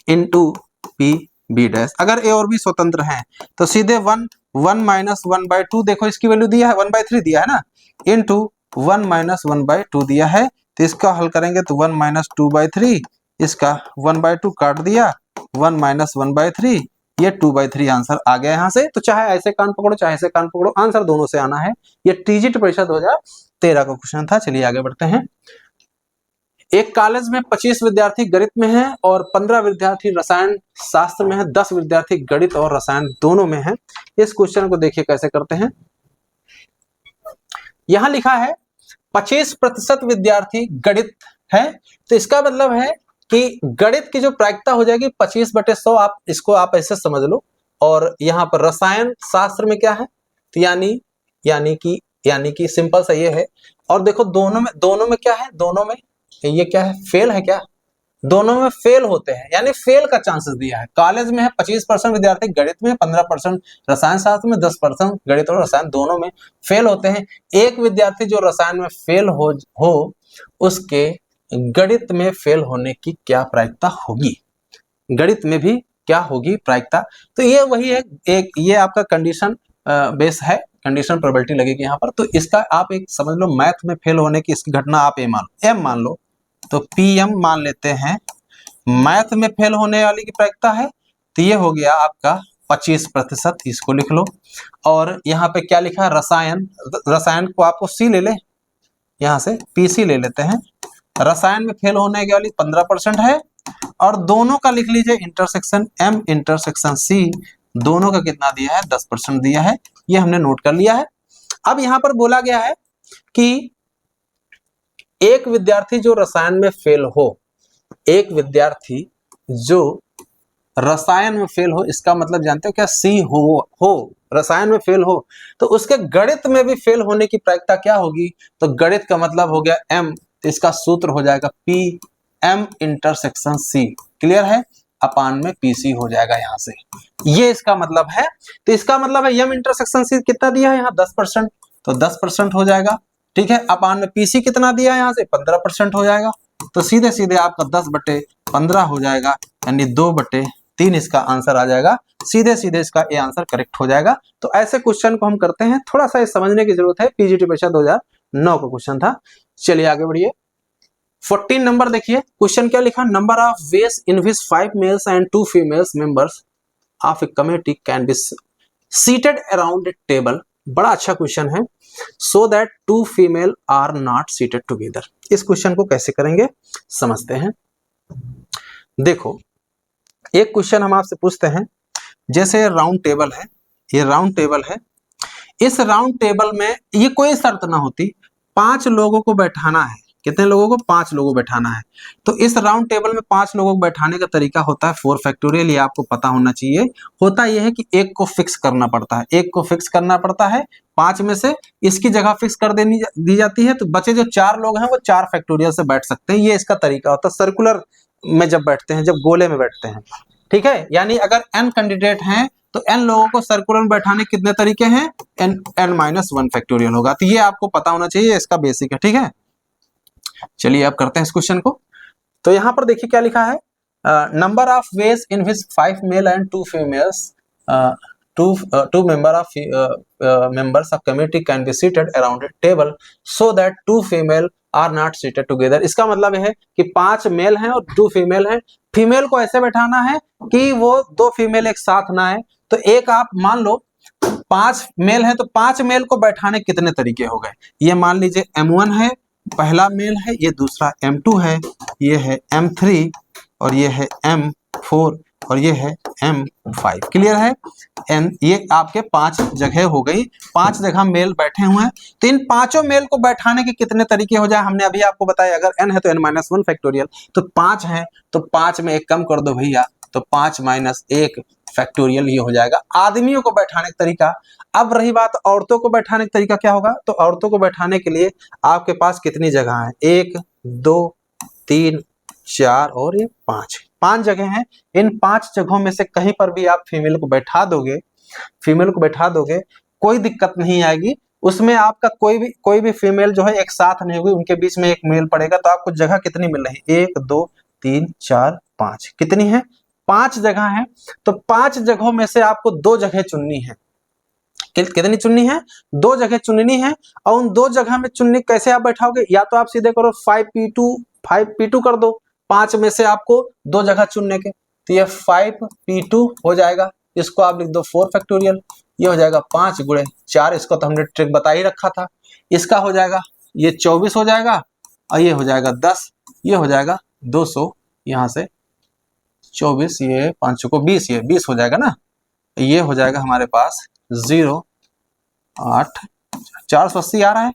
into P B dash. अगर ए और बी स्वतंत्र हैं तो सीधे 1 माइनस 1/2, देखो इसकी वैल्यू दिया है 1/3 दिया है ना, इंटू 1 माइनस 1/2 दिया है, तो इसका हल करेंगे तो 1 माइनस 2/3, इसका 1/2 काट दिया, 1 माइनस 1/3, ये 2/3 आंसर आ गया यहाँ से। तो चाहे ऐसे कान पकड़ो चाहे ऐसे कान पकड़ो, आंसर दोनों से आना है। ये टीजीटी परीक्षा 2013 का क्वेश्चन था। चलिए आगे बढ़ते हैं। एक कॉलेज में 25 विद्यार्थी गणित में हैं और 15 विद्यार्थी रसायन शास्त्र में हैं, 10 विद्यार्थी गणित और रसायन दोनों में हैं। इस क्वेश्चन को देखिए कैसे करते हैं। यहां लिखा है 25% विद्यार्थी गणित है, तो इसका मतलब है कि गणित की जो प्रायिकता हो जाएगी 25/100, आप इसको आप ऐसे समझ लो। और यहाँ पर रसायन शास्त्र में क्या है, तो यानी कि सिंपल सा ये है। और देखो दोनों में क्या है, दोनों में ये क्या है, फेल है क्या, दोनों में फेल होते हैं, यानी फेल का चांसेस दिया है। कॉलेज में है 25% विद्यार्थी गणित में, 15% रसायन शास्त्र में, 10% गणित और रसायन दोनों में फेल होते हैं। एक विद्यार्थी जो रसायन में फेल हो उसके गणित में फेल होने की क्या प्रायिकता होगी, गणित में भी क्या होगी प्रायिकता। तो ये वही है, एक ये आपका कंडीशन बेस है, कंडीशन प्रोबेबिलिटी लगेगी यहाँ पर। तो इसका आप एक समझ लो, मैथ में फेल होने की इसकी घटना आप एम मान लो, तो पीएम मान लेते हैं। मैथ में फेल होने वाली की प्रायिकता है, तो ये हो गया आपका 25%, इसको लिख लो। और यहाँ पे क्या लिखा है, रसायन को आपको सी ले ले, यहाँ से पीसी ले लेते हैं। रसायन में फेल होने वाली 15% है, और दोनों का लिख लीजिए इंटरसेक्शन एम इंटरसेक्शन सी, दोनों का कितना दिया है, 10% दिया है, ये हमने नोट कर लिया है। अब यहाँ पर बोला गया है कि एक विद्यार्थी जो रसायन में फेल हो, एक विद्यार्थी जो रसायन में फेल हो, इसका मतलब जानते हो क्या, सी हो रसायन में फेल हो, तो उसके गणित में भी फेल होने की प्रायिकता क्या होगी, तो गणित का मतलब हो गया एम, तो इसका सूत्र हो जाएगा P M intersection C, clear है, अपान में पीसी हो जाएगा यहाँ से, ये इसका मतलब है। तो इसका मतलब है एम इंटरसेक्शन सी कितना दिया है यहाँ 10%, तो 10% हो जाएगा, ठीक है। अपान में पीसी कितना दिया है यहाँ से 15% हो जाएगा, तो सीधे सीधे आपका 10/15 हो जाएगा, यानी 2/3 इसका आंसर आ जाएगा। सीधे सीधे इसका ये आंसर करेक्ट हो जाएगा। तो ऐसे क्वेश्चन को हम करते हैं, थोड़ा सा ये समझने की जरूरत है, पीजीटी परीक्षा 2009 का क्वेश्चन था। चलिए आगे बढ़िए। 14 नंबर देखिए, क्वेश्चन क्या लिखा, number of ways in which 5 males and 2 females members of a community can be seated around a table. बड़ा अच्छा क्वेश्चन है। So that 2 female are not seated together. इस क्वेश्चन को कैसे करेंगे समझते हैं। देखो एक क्वेश्चन हम आपसे पूछते हैं, जैसे राउंड टेबल है, ये राउंड टेबल है, इस राउंड टेबल में ये कोई शर्त ना होती, 5 लोगों को बैठाना है, कितने लोगों को, 5 लोगों को बैठाना है। तो इस राउंड टेबल में 5 लोगों को बैठाने का तरीका होता है 4 फैक्टोरियल, ये आपको पता होना चाहिए। होता यह है कि एक को फिक्स करना पड़ता है, एक को फिक्स करना पड़ता है, 5 में से इसकी जगह फिक्स कर दी जाती है, तो बचे जो 4 लोग हैं वो 4 फैक्टोरियल से बैठ सकते हैं। ये इसका तरीका होता है सर्कुलर में जब बैठते हैं, जब गोले में बैठते हैं, ठीक है। यानी अगर n कैंडिडेट हैं तो n लोगों को सर्कुलर में बैठाने कितने तरीके हैं, n-1 फैक्टोरियल होगा। तो ये आपको पता होना चाहिए, इसका बेसिक है, ठीक है। चलिए अब करते हैं इस क्वेश्चन को। तो यहाँ पर देखिए क्या लिखा है, number of ways in which 5 male and 2 females two members of committee can be seated around a table so that 2 female are not seated together। इसका मतलब है कि 5 मेल हैं और 2 फीमेल हैं। फीमेल को ऐसे बैठाना है कि वो 2 फीमेल एक साथ ना है। तो एक आप मान लो 5 मेल है, तो 5 मेल को बैठाने कितने तरीके हो गए, ये मान लीजिए M1 है, पहला मेल है, ये दूसरा M2 है, ये है M3 और ये है M4 और ये है M5, क्लियर है। ये आपके 5 जगह हो गई, 5 जगह मेल बैठे हुए हैं। तो इन 5 मेल को बैठाने के कितने तरीके हो जाए, हमने अभी आपको बताया, अगर n है तो n-1 फैक्टोरियल, तो 5 है तो 5 में 1 कम कर दो भैया, तो 5 - 1 फैक्टोरियल ये हो जाएगा आदमियों को बैठाने का तरीका। अब रही बात औरतों को बैठाने का तरीका क्या होगा, तो औरतों को बैठाने के लिए आपके पास कितनी जगह है, 1 2 3 4 और ये 5, 5 जगह हैं। इन 5 जगहों में से कहीं पर भी आप फीमेल को बैठा दोगे, कोई दिक्कत नहीं आएगी। उसमें आपका कोई भी फीमेल जो है एक साथ नहीं होगी, उनके बीच में एक मेल पड़ेगा। तो आपको जगह कितनी मिल रही है? 1 2 3 4 5, कितनी है? 5 जगह है। तो 5 जगहों में से आपको 2 जगह चुननी है। कितनी चुननी है? 2 जगह चुननी है। और उन 2 जगह में चुननी कैसे आप बैठाओगे? या तो आप सीधे करो 5p2 कर दो, 5 में से आपको 2 जगह चुनने के, तो ये 5p2 हो जाएगा। इसको आप लिख दो 4 फैक्टोरियल, ये हो जाएगा 5 गुणे 4, इसको तो हमने ट्रिक बता ही रखा था। इसका हो जाएगा ये 24 हो जाएगा, और ये हो जाएगा 10, ये हो जाएगा 200, यहाँ से 24, ये 5 को 20, ये 20 हो जाएगा ना। ये हो जाएगा हमारे पास 0 8 480 आ रहा है,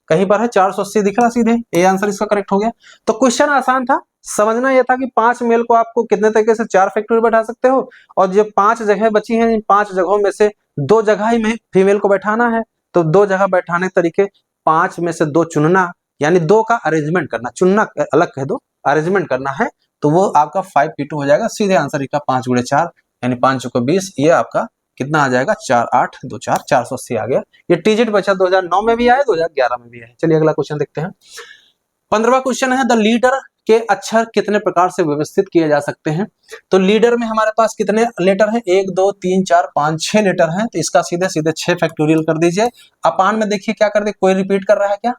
कहीं पर है 480 दिख रहा सीधे, ये आंसर इसका करेक्ट हो गया। तो क्वेश्चन आसान था, समझना यह था कि 5 मेल को आपको कितने तरीके से 4 फैक्टोरियल बैठा सकते हो, और जो 5 जगह बची हैं, इन 5 जगहों में से 2 जगह ही में फीमेल को बैठाना है। तो 2 जगह बैठाने के तरीके, 5 में से 2 चुनना, यानी 2 का अरेंजमेंट करना, चुनना अलग कह दो, अरेंजमेंट करना है, तो वो आपका 5p2 हो जाएगा। सीधे आंसर इसका 5 गुणे 4 यानी 5 को 20, ये आपका कितना आ जाएगा? 4 8 2 4 480 आ गया। ये टीजिट बचा 2009 में भी आया, 2011 में भी आया। चलिए अगला क्वेश्चन देखते हैं। 15वां क्वेश्चन है, द लीडर के अक्षर कितने प्रकार से व्यवस्थित किए जा सकते हैं? तो लीडर में हमारे पास कितने लेटर हैं? 1 2 3 4 5 6 लेटर हैं। तो इसका सीधे सीधे 6 फैक्टोरियल कर दीजिए। अपान में देखिए क्या कर दे, कोई रिपीट कर रहा है क्या?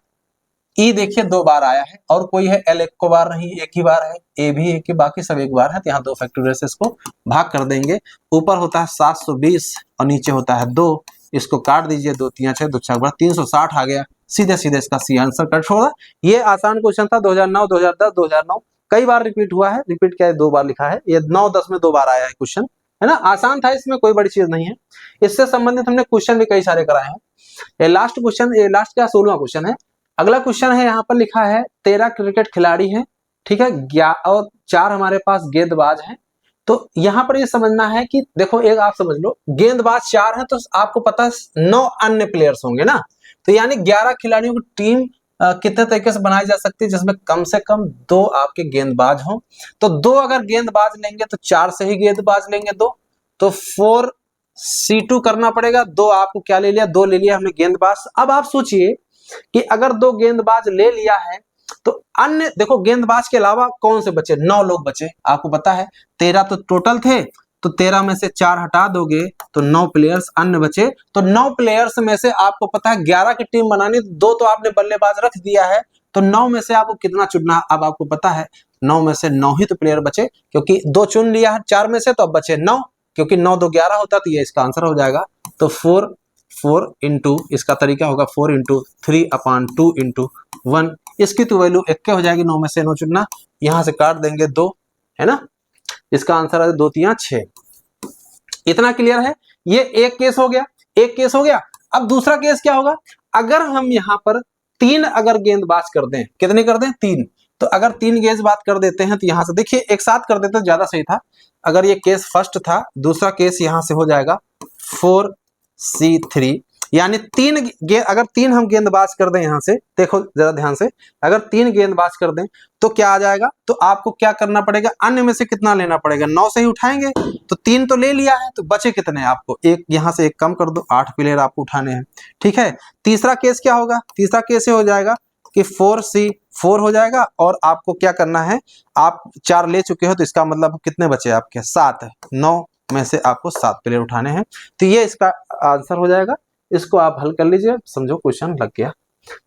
ई देखिए 2 बार आया है, और कोई है एल 1 को बार नहीं, 1 ही बार है, ए भी 1 ही, बाकी सब 1 बार है। तो यहाँ 2 फैक्टोरियल से इसको भाग कर देंगे। ऊपर होता है 720 और नीचे होता है 2, इसको काट दीजिए, 2 3 6 2 4 360 आ गया। सीधे सीधे इसका सी आंसर कट होगा। ये आसान क्वेश्चन था, 2009 2010 2009 कई बार रिपीट हुआ है। रिपीट क्या है, 2 बार लिखा है, ये 9 10 में 2 बार आया है क्वेश्चन, है ना। आसान था, इसमें कोई बड़ी चीज नहीं है। इससे संबंधित हमने क्वेश्चन भी कई सारे कराए हैं। ये लास्ट क्वेश्चन, ये लास्ट क्या 16वां क्वेश्चन है। अगला क्वेश्चन है, यहाँ पर लिखा है 13 क्रिकेट खिलाड़ी हैं, ठीक है, और 4 हमारे पास गेंदबाज हैं। तो यहाँ पर ये समझना है कि देखो, एक आप समझ लो, गेंदबाज 4 हैं, तो आपको पता है 9 अन्य प्लेयर्स होंगे ना। तो यानी 11 खिलाड़ियों की टीम कितने तरीके से बनाई जा सकती है, जिसमें कम से कम 2 आपके गेंदबाज हों। तो 2 अगर गेंदबाज लेंगे तो 4 से ही गेंदबाज लेंगे 2, तो 4c2 करना पड़ेगा। 2 आपको क्या ले लिया, 2 ले लिया हमने गेंदबाज। अब आप सोचिए कि अगर 2 गेंदबाज ले लिया है, तो अन्य देखो, गेंदबाज के अलावा कौन से बचे? 9 लोग बचे। आपको पता है 13 तो टोटल थे, तो 13 में से 4 हटा दोगे तो 9 प्लेयर्स अन्य बचे। तो 9 प्लेयर्स में से आपको पता है 11 की टीम बनानी, 2 तो आपने बल्लेबाज रख दिया है, तो 9 में से आपको कितना चुनना? अब आपको पता है 9 में से 9 ही तो प्लेयर बचे, क्योंकि 2 चुन लिया है 4 में से, तो अब बचे 9, क्योंकि 9 2 11 होता, तो ये इसका आंसर हो जाएगा। तो 4 इंटू, इसका तरीका होगा 4 इंटू 3/2 इंटू 1, इसकी तो वैल्यू 1 हो जाएगी। 9 में से 9 चुनना, यहां से काट देंगे 2, है ना। इसका आंसर है 2 3 6। इतना क्लियर है। ये एक केस हो गया, एक केस हो गया। अब दूसरा केस क्या होगा? अगर हम यहाँ पर 3 अगर गेंदबाज कर दें, कितने कर दें? 3। तो अगर 3 गेंदबाज कर देते हैं, तो यहां से देखिए एक साथ कर देते तो ज्यादा सही था। अगर ये केस फर्स्ट था, दूसरा केस यहां से हो जाएगा 4c3, यानी अगर 3 हम गेंदबाज कर दें, यहां से देखो जरा ध्यान से, अगर 3 गेंदबाज कर दें तो क्या आ जाएगा? तो आपको क्या करना पड़ेगा? अन्य में से कितना लेना पड़ेगा? 9 से ही उठाएंगे। तो 3 तो ले लिया है, तो बचे कितने? आपको एक यहां से एक कम कर दो, 8 प्लेयर आपको उठाने हैं, ठीक है। तीसरा केस क्या होगा? तीसरा केस हो जाएगा कि 4c4 हो जाएगा, और आपको क्या करना है? आप 4 ले चुके हो, तो इसका मतलब कितने बचे आपके? 7। 9 में से आपको 7 प्लेयर उठाने हैं, तो ये इसका आंसर हो जाएगा। इसको आप हल कर लीजिए, समझो क्वेश्चन लग गया।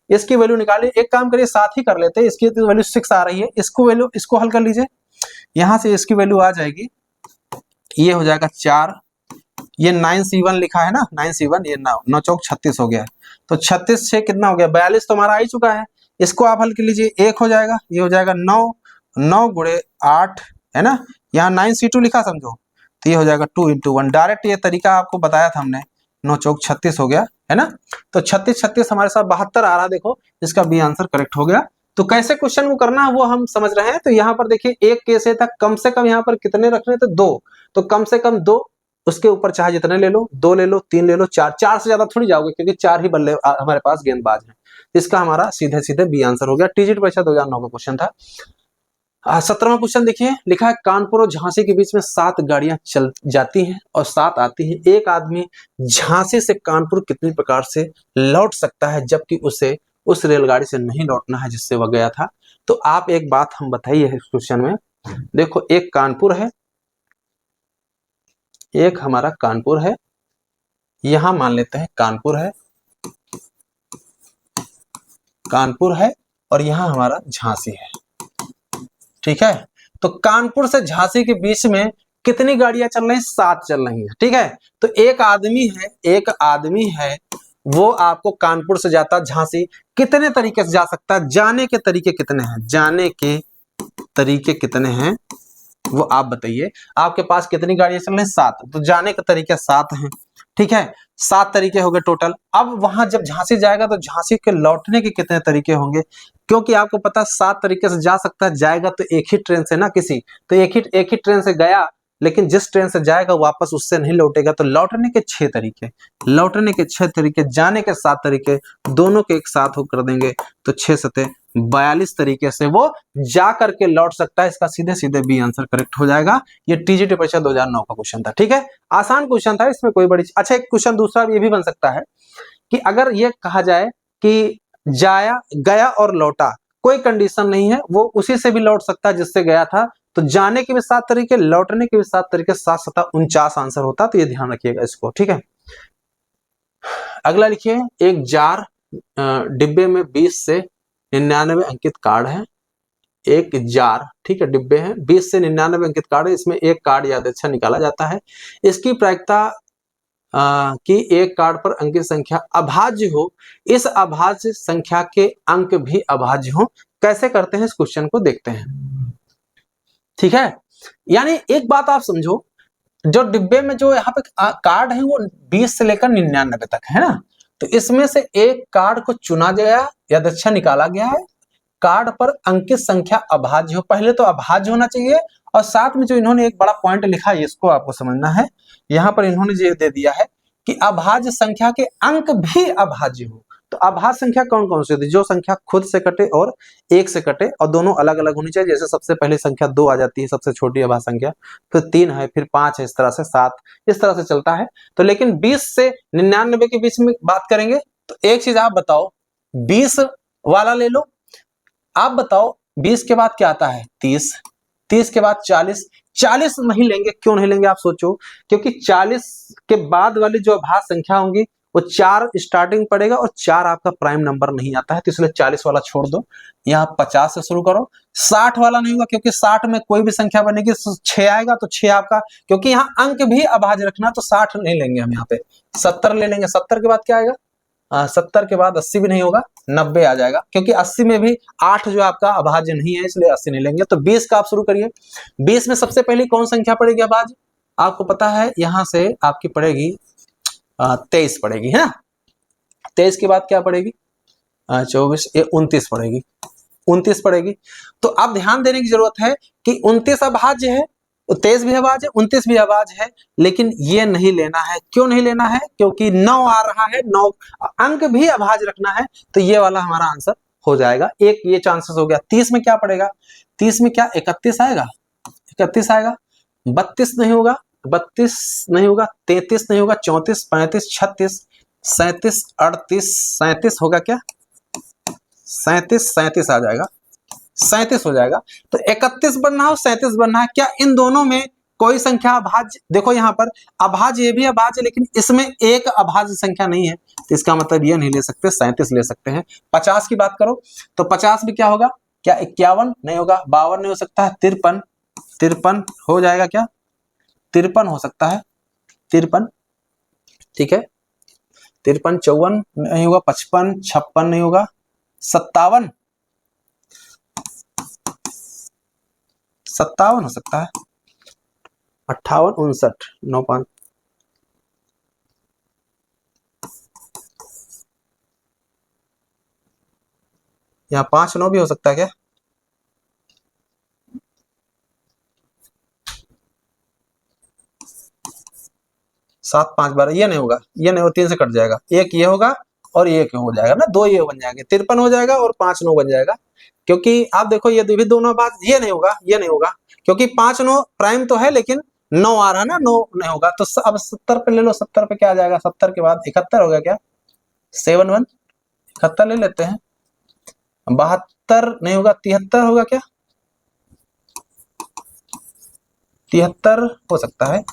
इसकी वैल्यू निकालिए। एक काम करिए, 7 ही कर लेते हैं, इसकी तो वैल्यू 6 आ रही है। इसको हल कर लीजिए। यहां से इसकी वैल्यू आ जाएगी, ये हो जाएगा 4, ये 9c1 लिखा है ना, 9c1, ये 9 चौक 36 हो गया। तो 36 6 कितना हो गया? 42 तो हमारा आ ही चुका है। इसको आप हल कर लीजिए, 1 हो जाएगा, ये हो जाएगा 9 गुणे 8, है ना। यहाँ 9c2 लिखा, समझो, तो ये हो जाएगा 2 इंटू 1। डायरेक्ट ये तरीका आपको बताया था हमने। 9 चौक 36 हो गया, है ना। तो 36 36 हमारे साथ 72 आ रहा, देखो इसका बी आंसर करेक्ट हो गया। तो कैसे क्वेश्चन को करना है वो हम समझ रहे हैं। तो यहाँ पर देखिए एक केस था, कम से कम यहाँ पर कितने रखने थे? 2। तो कम से कम 2, उसके ऊपर चाहे जितने ले लो, 2 ले लो, 3 ले लो, 4 से ज्यादा थोड़ी जाओगे, क्योंकि 4 ही बल्ले हमारे पास गेंदबाज हैं। इसका हमारा सीधे सीधे बी आंसर हो गया। टीजीटी परीक्षा 2009 का क्वेश्चन था। 17वां क्वेश्चन देखिए, लिखा है कानपुर और झांसी के बीच में 7 गाड़ियां चल जाती हैं और 7 आती हैं। एक आदमी झांसी से कानपुर कितनी प्रकार से लौट सकता है जबकि उसे उस रेलगाड़ी से नहीं लौटना है जिससे वह गया था। तो आप एक बात हम बताइए इस क्वेश्चन में। देखो, एक कानपुर है, एक हमारा कानपुर है, यहां मान लेते हैं कानपुर है, कानपुर है और यहां हमारा झांसी है। ठीक है, तो कानपुर से झांसी के बीच में कितनी गाड़ियां चल रही हैं? 7 चल रही हैं। ठीक है, तो एक आदमी है वो आपको कानपुर से जाता झांसी, कितने तरीके से जा सकता है? जाने के तरीके कितने हैं? जाने के तरीके कितने हैं वो आप बताइए। आपके पास कितनी गाड़ियां चल रही हैं? 7, तो जाने के तरीके 7 हैं। ठीक है, 7 तरीके हो गए टोटल। अब वहां जब झांसी जाएगा तो झांसी के लौटने के कितने तरीके होंगे? क्योंकि आपको पता है 7 तरीके से जा सकता है, जाएगा तो एक ही ट्रेन से ना किसी, तो एक ही ट्रेन से गया, लेकिन जिस ट्रेन से जाएगा वापस उससे नहीं लौटेगा। तो लौटने के 6 तरीके, लौटने के 6 तरीके, जाने के 7 तरीके, दोनों के एक साथ हो कर देंगे तो 6 सते 42 तरीके से वो जा करके लौट सकता है। इसका सीधे सीधे बी आंसर करेक्ट हो जाएगा। ये टीजीटी परीक्षा 2009 का क्वेश्चन था। ठीक है, आसान क्वेश्चन था, इसमें कोई बड़ी। अच्छा, एक क्वेश्चन दूसरा ये भी बन सकता है कि अगर ये कहा जाए कि जाया गया और लौटा, कोई कंडीशन नहीं है, वो उसी से भी लौट सकता है जिससे गया था। तो जाने के भी 7 तरीके, लौटने के भी 7 तरीके, 7 सता 49 आंसर होता। तो ये ध्यान रखिएगा इसको। ठीक है, अगला लिखिए, एक जार डिब्बे में 20 से 99 अंकित कार्ड है। एक जार, ठीक है, डिब्बे हैं, 20 से 99 अंकित कार्ड है, इसमें एक कार्ड यादृच्छिक निकाला जाता है। इसकी प्रायिकता कि एक कार्ड पर अंकित संख्या अभाज्य हो, इस अभाज्य संख्या के अंक भी अभाज्य हो। कैसे करते हैं इस क्वेश्चन को देखते हैं। ठीक है, यानी एक बात आप समझो, जो डिब्बे में जो यहाँ पे कार्ड है वो 20 से लेकर 99 तक है ना, तो इसमें से एक कार्ड को चुना गया, यादृच्छिक निकाला गया है, कार्ड पर अंकित संख्या अभाज्य हो। पहले तो अभाज्य होना चाहिए, और साथ में जो इन्होंने एक बड़ा पॉइंट लिखा है इसको आपको समझना है। यहां पर इन्होंने ये दे दिया है कि अभाज्य संख्या के अंक भी अभाज्य हो। तो अभाज्य संख्या कौन कौन सी होती है? जो संख्या खुद से कटे और 1 से कटे, और दोनों अलग अलग होनी चाहिए। जैसे सबसे पहले संख्या 2 आ जाती है, सबसे छोटी अभाज्य संख्या, फिर 3 है, फिर 5 है, इस तरह से 7, इस तरह से चलता है। तो लेकिन 20 से 99 के बीच में बात करेंगे तो एक चीज आप बताओ, 20 वाला ले लो। आप बताओ 20 के बाद क्या आता है? 30, 30 के बाद 40, 40 नहीं लेंगे। क्यों नहीं लेंगे आप सोचो, क्योंकि 40 के बाद वाली जो अभाज्य संख्या होंगी वो 4 स्टार्टिंग पड़ेगा और 4 आपका प्राइम नंबर नहीं आता है, तो इसलिए 40 वाला छोड़ दो। यहाँ 50 से शुरू करो। 60 वाला नहीं होगा, क्योंकि 60 में कोई भी संख्या बनेगी 6 आएगा, तो 6 आपका, क्योंकि यहाँ अंक भी अभाज्य रखना, तो 60 नहीं लेंगे हम यहाँ पे, 70 ले लेंगे। 70 के बाद क्या आएगा? 70 के बाद 80 भी नहीं होगा, 90 आ जाएगा, क्योंकि 80 में भी 8 जो आपका अभाज्य नहीं है, इसलिए 80 नहीं लेंगे। तो 20 का आप शुरू करिए। 20 में सबसे पहले कौन संख्या पड़ेगी अभाज्य? आपको पता है, यहां से आपकी पड़ेगी 23 पड़ेगी, है ना। 23 के बाद क्या पड़ेगी? 24, 29 पड़ेगी, 29 पड़ेगी। तो अब ध्यान देने की जरूरत है कि 29 अभाज्य है, 23 भी अभाज्य है, 29 भी अभाज्य है, लेकिन ये नहीं लेना है। क्यों नहीं लेना है? क्योंकि 9 आ रहा है, 9 अंक भी अभाज्य रखना है, तो ये वाला हमारा आंसर हो जाएगा। एक ये चांसेस हो गया। 30 में क्या पड़ेगा? 30 में क्या 31 आएगा? 31 आएगा। 32 नहीं होगा, 32 नहीं होगा, 33 नहीं होगा, 34, 35, 36, 37, 38, 37 होगा क्या? 37 आ जाएगा, 37 हो जाएगा। तो 31 बनना हो, 37 बनना है। क्या इन दोनों में कोई संख्या अभाज्य? देखो यहाँ पर अभाज्य, ये भी अभाज्य, लेकिन इसमें एक अभाज्य संख्या नहीं है, तो इसका मतलब ये नहीं ले सकते, 37 ले सकते हैं। 50 की बात करो तो 50 भी क्या होगा? क्या 51 नहीं होगा, 52 नहीं हो सकता है, 53 हो जाएगा क्या? 53 हो सकता है, 53, ठीक है। 53, 54 नहीं होगा, 55, 56 नहीं होगा, 57 हो सकता है, 58, 59, 95, यहाँ 5, 9 भी हो सकता है क्या? 7, 5, 12, ये नहीं होगा, ये नहीं हो, 3 से कट जाएगा, एक ये होगा और एक हो जाएगा ना, 2 ये बन जाएंगे, 53 हो जाएगा और 5, 9 बन जाएगा। क्योंकि आप देखो ये भी दोनों बात, ये नहीं होगा, ये नहीं होगा, क्योंकि 5 9 प्राइम तो है लेकिन 9 आ रहा है ना, 9 नहीं होगा। तो अब 70 पे ले लो, 70 पे क्या आ जाएगा, 70 के बाद 71 हो गया क्या, 7 1 71 ले लेते हैं। 72 नहीं होगा, 73 होगा क्या, 73 हो सकता है,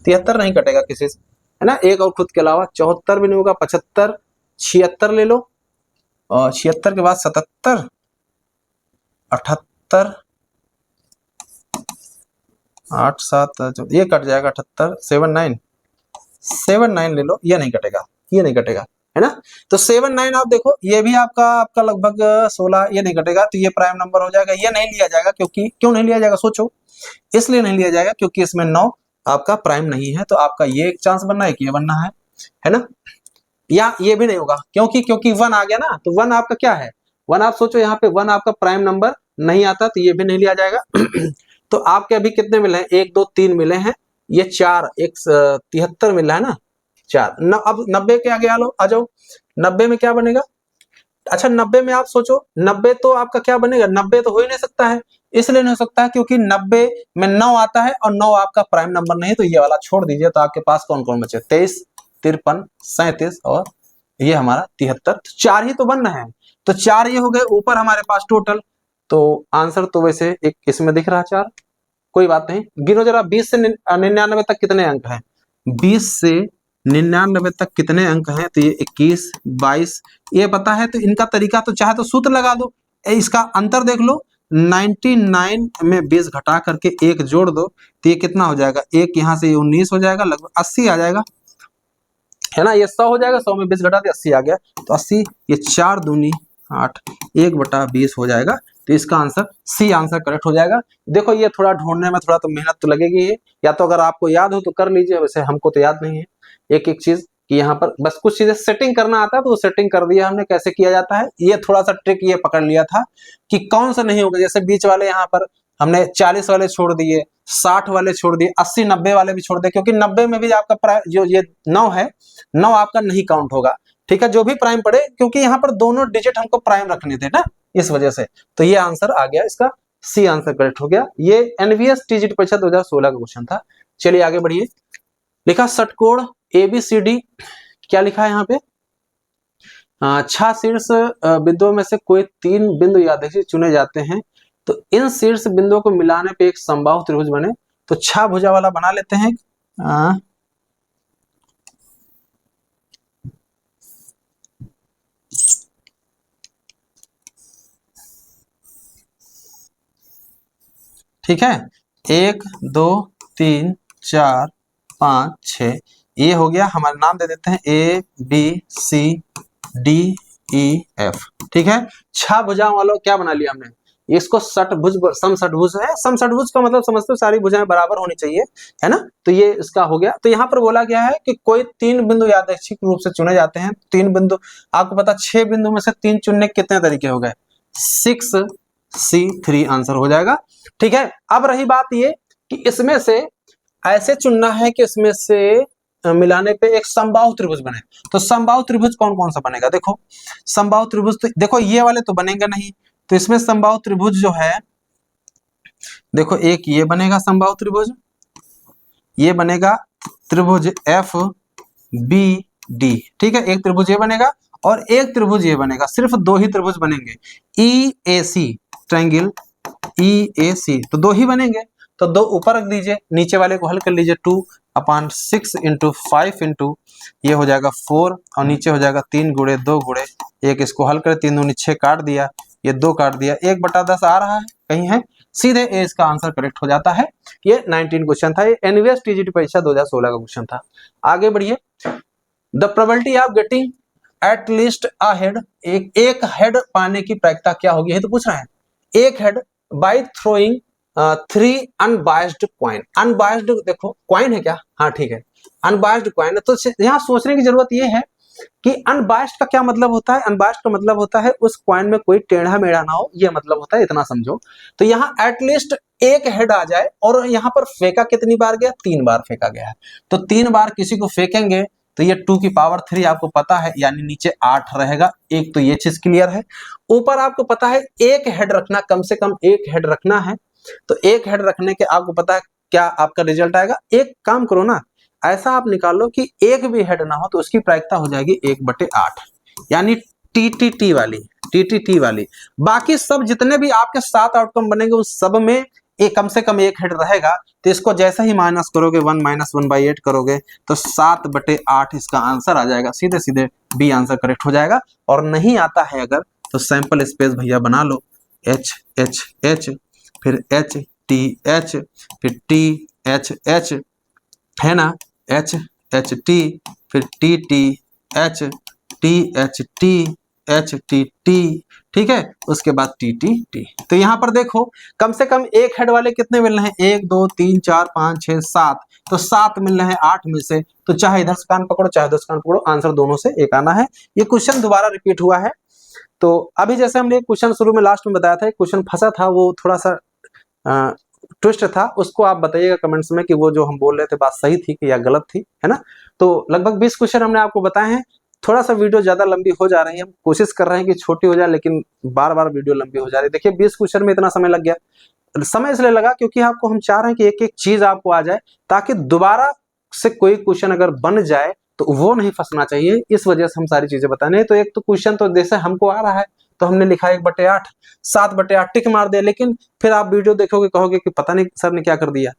73 नहीं कटेगा किसी से, है ना, एक और खुद के अलावा। 74 भी नहीं होगा, 75, 76 ले लो, और 76 के बाद 77, 78, 8 7 ये कट जाएगा, 78, 7 9 ले लो, ये नहीं कटेगा, ये नहीं कटेगा, है ना। तो 7 9 आप देखो, ये भी आपका लगभग 16, ये नहीं कटेगा, तो ये प्राइम नंबर हो जाएगा। ये नहीं लिया जाएगा, क्योंकि क्यों नहीं लिया जाएगा सोचो, इसलिए नहीं लिया जाएगा क्योंकि इसमें 9 आपका प्राइम नहीं है, तो आपका ये एक चांस बनना है कि ये बनना है ना। या ये भी नहीं होगा, क्योंकि 1 आ गया ना, तो 1 आपका क्या है, 1 आप सोचो यहाँ पे 1 आपका प्राइम नंबर नहीं आता, तो ये भी नहीं लिया जाएगा। तो आपके अभी कितने मिले हैं, 1 2 3 मिले हैं, ये 4 एक 73 मिला है ना, 4 अब 90 के आगे आ जाओ, 90 में क्या बनेगा। अच्छा 90 में आप सोचो, 90 तो आपका क्या बनेगा, 90 तो हो ही नहीं सकता है, इसलिए नहीं हो सकता है क्योंकि 90 में 9 आता है और 9 आपका प्राइम नंबर नहीं, तो ये वाला छोड़ दीजिए। तो आपके पास कौन कौन बचे, 23 53 37 और ये हमारा 73, 4 ही तो बन रहे हैं, तो 4 ये हो गए ऊपर हमारे पास टोटल। तो आंसर तो वैसे एक इसमें दिख रहा है 4, कोई बात नहीं। गिनो जरा 20 से 99 तक कितने अंक हैं, 20 से 99 तक कितने अंक हैं, तो ये 21 22 ये पता है, तो इनका तरीका तो चाहे तो सूत्र लगा दो, इसका अंतर देख लो, 99 में 20 घटा करके 1 जोड़ दो, तो ये कितना हो जाएगा, एक यहाँ से 19 हो जाएगा, लगभग 80 आ जाएगा, है ना। ये 100 हो जाएगा, 100 में 20 घटा दिया 80 आ गया, तो 80, ये 4 दूनी 8, 1/20 हो जाएगा। तो इसका आंसर सी आंसर करेक्ट हो जाएगा। देखो ये थोड़ा ढूंढने में थोड़ा तो मेहनत तो लगेगी ही, या तो अगर आपको याद हो तो कर लीजिए, वैसे हमको तो याद नहीं है एक एक चीज, कि यहाँ पर बस कुछ चीजें सेटिंग करना आता है, तो वो सेटिंग कर दिया हमने, कैसे किया जाता है। ये थोड़ा सा ट्रिक ये पकड़ लिया था कि कौन सा नहीं होगा, जैसे बीच वाले यहाँ पर हमने 40 वाले छोड़ दिए, 60 वाले छोड़ दिए, 80 90 वाले भी छोड़ दिए, क्योंकि 90 में भी आपका जो ये 9 है, 9 आपका नहीं काउंट होगा, ठीक है, जो भी प्राइम पड़े, क्योंकि यहाँ पर दोनों डिजिट हमको प्राइम रखने थे ना, इस वजह से। तो ये आंसर आ गया, इसका सी आंसर करेक्ट हो गया। ये एनवीएस टीजीटी परीक्षा 2016 का क्वेश्चन था। चलिए आगे बढ़िए। लिखा षटकोण ABCD, क्या लिखा है यहाँ पे, 6 शीर्ष बिंदुओं में से कोई 3 बिंदु यादृच्छिक चुने जाते हैं, तो इन शीर्ष बिंदुओं को मिलाने पे एक समबाहु त्रिभुज बने, तो 6 भुजा वाला बना लेते हैं। ठीक है, 1 2 3 4 5 6, ये हो गया, हमारा नाम दे देते हैं ABCDEF, ठीक है। 6 भुजाओं वालों क्या बना लिया हमने, इसको षटभुज, समषटभुज है। समषटभुज का मतलब समझते हो, सारी भुजाएं बराबर होनी चाहिए, है ना। तो ये इसका हो गया। तो यहाँ पर बोला गया है कि कोई 3 बिंदु यादृच्छिक रूप से चुने जाते हैं। 3 बिंदु, आपको पता 6 बिंदु में से 3 चुनने के कितने तरीके हो गए, 6C3 आंसर हो जाएगा, ठीक है। अब रही बात ये कि इसमें से ऐसे चुनना है कि इसमें से मिलाने पे एक समबाहु त्रिभुज बने। तो समबाहु त्रिभुज कौन कौन सा बनेगा, देखो समबाहु त्रिभुज, तो देखो ये वाले तो बनेंगे नहीं, तो इसमें समबाहु त्रिभुज जो है, देखो एक ये बनेगा समबाहु त्रिभुज, ये बनेगा त्रिभुज FBD, ठीक है, एक त्रिभुज ये बनेगा और एक त्रिभुज ये बनेगा, सिर्फ 2 ही त्रिभुज बनेंगे, EAC ट्रायंगल EAC, तो 2 ही बनेंगे। तो 2 ऊपर रख दीजिए, नीचे वाले को हल कर लीजिए, 2/6 × 5 × ये हो जाएगा 4, और नीचे हो जाएगा 3 × 2 × 1, इसको हल कर 3 दूनी 6 काट दिया, ये 2 काट दिया, 1/10 आ रहा है कहीं है, सीधे ए इसका आंसर करेक्ट हो जाता है। ये 19 क्वेश्चन था, ये एनवीएस टीजीटी परीक्षा 2016 का क्वेश्चन था। आगे बढ़िए। The probability of getting at least a head, एक हेड पाने की प्रायिकता क्या होगी, ये तो पूछ रहा है। एक head by throwing 3 unbiased coin. Unbiased देखो कॉइन है क्या, हाँ ठीक है, अनबायस्ड कॉइन। तो यहाँ सोचने की जरूरत ये है कि अनबायस्ड का क्या मतलब होता है। अनबायस्ड का मतलब होता है उस कॉइन में कोई टेढ़ा मेढ़ा ना हो, ये मतलब होता है, इतना समझो। तो यहाँ एटलीस्ट एक हेड आ जाए, और यहाँ पर फेंका कितनी बार गया, 3 बार फेंका गया है। तो 3 बार किसी को फेंकेंगे तो ये 2 की पावर 3 आपको पता है, यानी नीचे 8 रहेगा। एक तो ये चीज क्लियर है। ऊपर आपको पता है एक हेड रखना, कम से कम एक हेड रखना है। तो एक हेड रखने के आपको पता है क्या आपका रिजल्ट आएगा। एक काम करो ना, ऐसा आप निकाल लो कि एक भी हेड ना हो तो उसकी प्रायिकता हो जाएगी 1/8, यानी टीटीटी वाली। बाकी सब जितने भी आपके 7 आउटकम बनेंगे उस सब में एक कम से कम एक हेड रहेगा। तो इसको जैसे ही माइनस करोगे 1 - 1/8 करोगे तो 7/8 इसका आंसर आ जाएगा। सीधे सीधे बी आंसर करेक्ट हो जाएगा। और नहीं आता है अगर तो सैंपल स्पेस भैया बना लो, एच एच एच, फिर एच टी एच, फिर टी एच एच, है ना, एच एच टी, फिर T T H, T H T, H T T, ठीक है, उसके बाद टी टी टी। तो यहां पर देखो कम से कम एक हेड वाले कितने मिल रहे हैं, 1 2 3 4 5 6 7, तो 7 मिल रहे हैं 8 में से। तो चाहे इधर से कान पकड़ो चाहे उधर से कान पकड़ो, आंसर दोनों से एक आना है। ये क्वेश्चन दोबारा रिपीट हुआ है। तो अभी जैसे हमने क्वेश्चन शुरू में लास्ट में बताया था, क्वेश्चन फंसा था, वो थोड़ा सा ट्विस्ट था, उसको आप बताइएगा कमेंट्स में कि वो जो हम बोल रहे थे बात सही थी कि या गलत थी, है ना। तो लगभग 20 क्वेश्चन हमने आपको बताए हैं। थोड़ा सा वीडियो ज्यादा लंबी हो जा रही है, हम कोशिश कर रहे हैं कि छोटी हो जाए, लेकिन बार बार वीडियो लंबी हो जा रही है। देखिए 20 क्वेश्चन में इतना समय लग गया, समय इसलिए लगा क्योंकि आपको हम चाह रहे हैं कि एक एक चीज आपको आ जाए, ताकि दोबारा से कोई क्वेश्चन अगर बन जाए तो वो नहीं फंसना चाहिए। इस वजह से हम सारी चीजें बता रहे हैं। तो एक तो क्वेश्चन तो जैसे हमको आ रहा है तो हमने लिखा 1/8, 7/8 टिक मार दिया, लेकिन फिर आप वीडियो देखोगे कहोगे कि पता नहीं सर ने क्या कर दिया,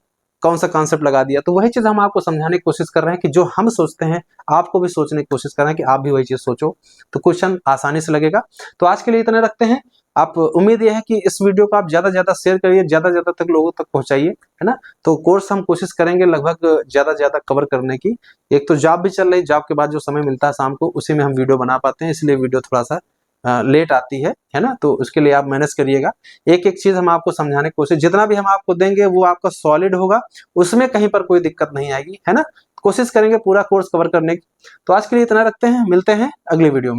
कौन सा कॉन्सेप्ट लगा दिया। तो वही चीज हम आपको समझाने की कोशिश कर रहे हैं कि जो हम सोचते हैं आपको भी सोचने की कोशिश कर रहे हैं कि आप भी वही चीज सोचो, तो क्वेश्चन आसानी से लगेगा। तो आज के लिए इतने रखते हैं। आप उम्मीद यह है कि इस वीडियो को आप ज्यादा ज्यादा शेयर करिए, ज्यादा ज्यादा तक लोगों तक पहुंचाइए, है ना। तो कोर्स हम कोशिश करेंगे लगभग ज्यादा ज्यादा कवर करने की। एक तो जॉब भी चल रही, जॉब के बाद जो समय मिलता है शाम को उसी में हम वीडियो बना पाते हैं, इसलिए वीडियो थोड़ा सा लेट आती है ना। तो उसके लिए आप मैनेज करिएगा। एक एक चीज हम आपको समझाने की कोशिश, जितना भी हम आपको देंगे वो आपका सॉलिड होगा, उसमें कहीं पर कोई दिक्कत नहीं आएगी, है ना। कोशिश करेंगे पूरा कोर्स कवर करने की। तो आज के लिए इतना रखते हैं, मिलते हैं अगली वीडियो में।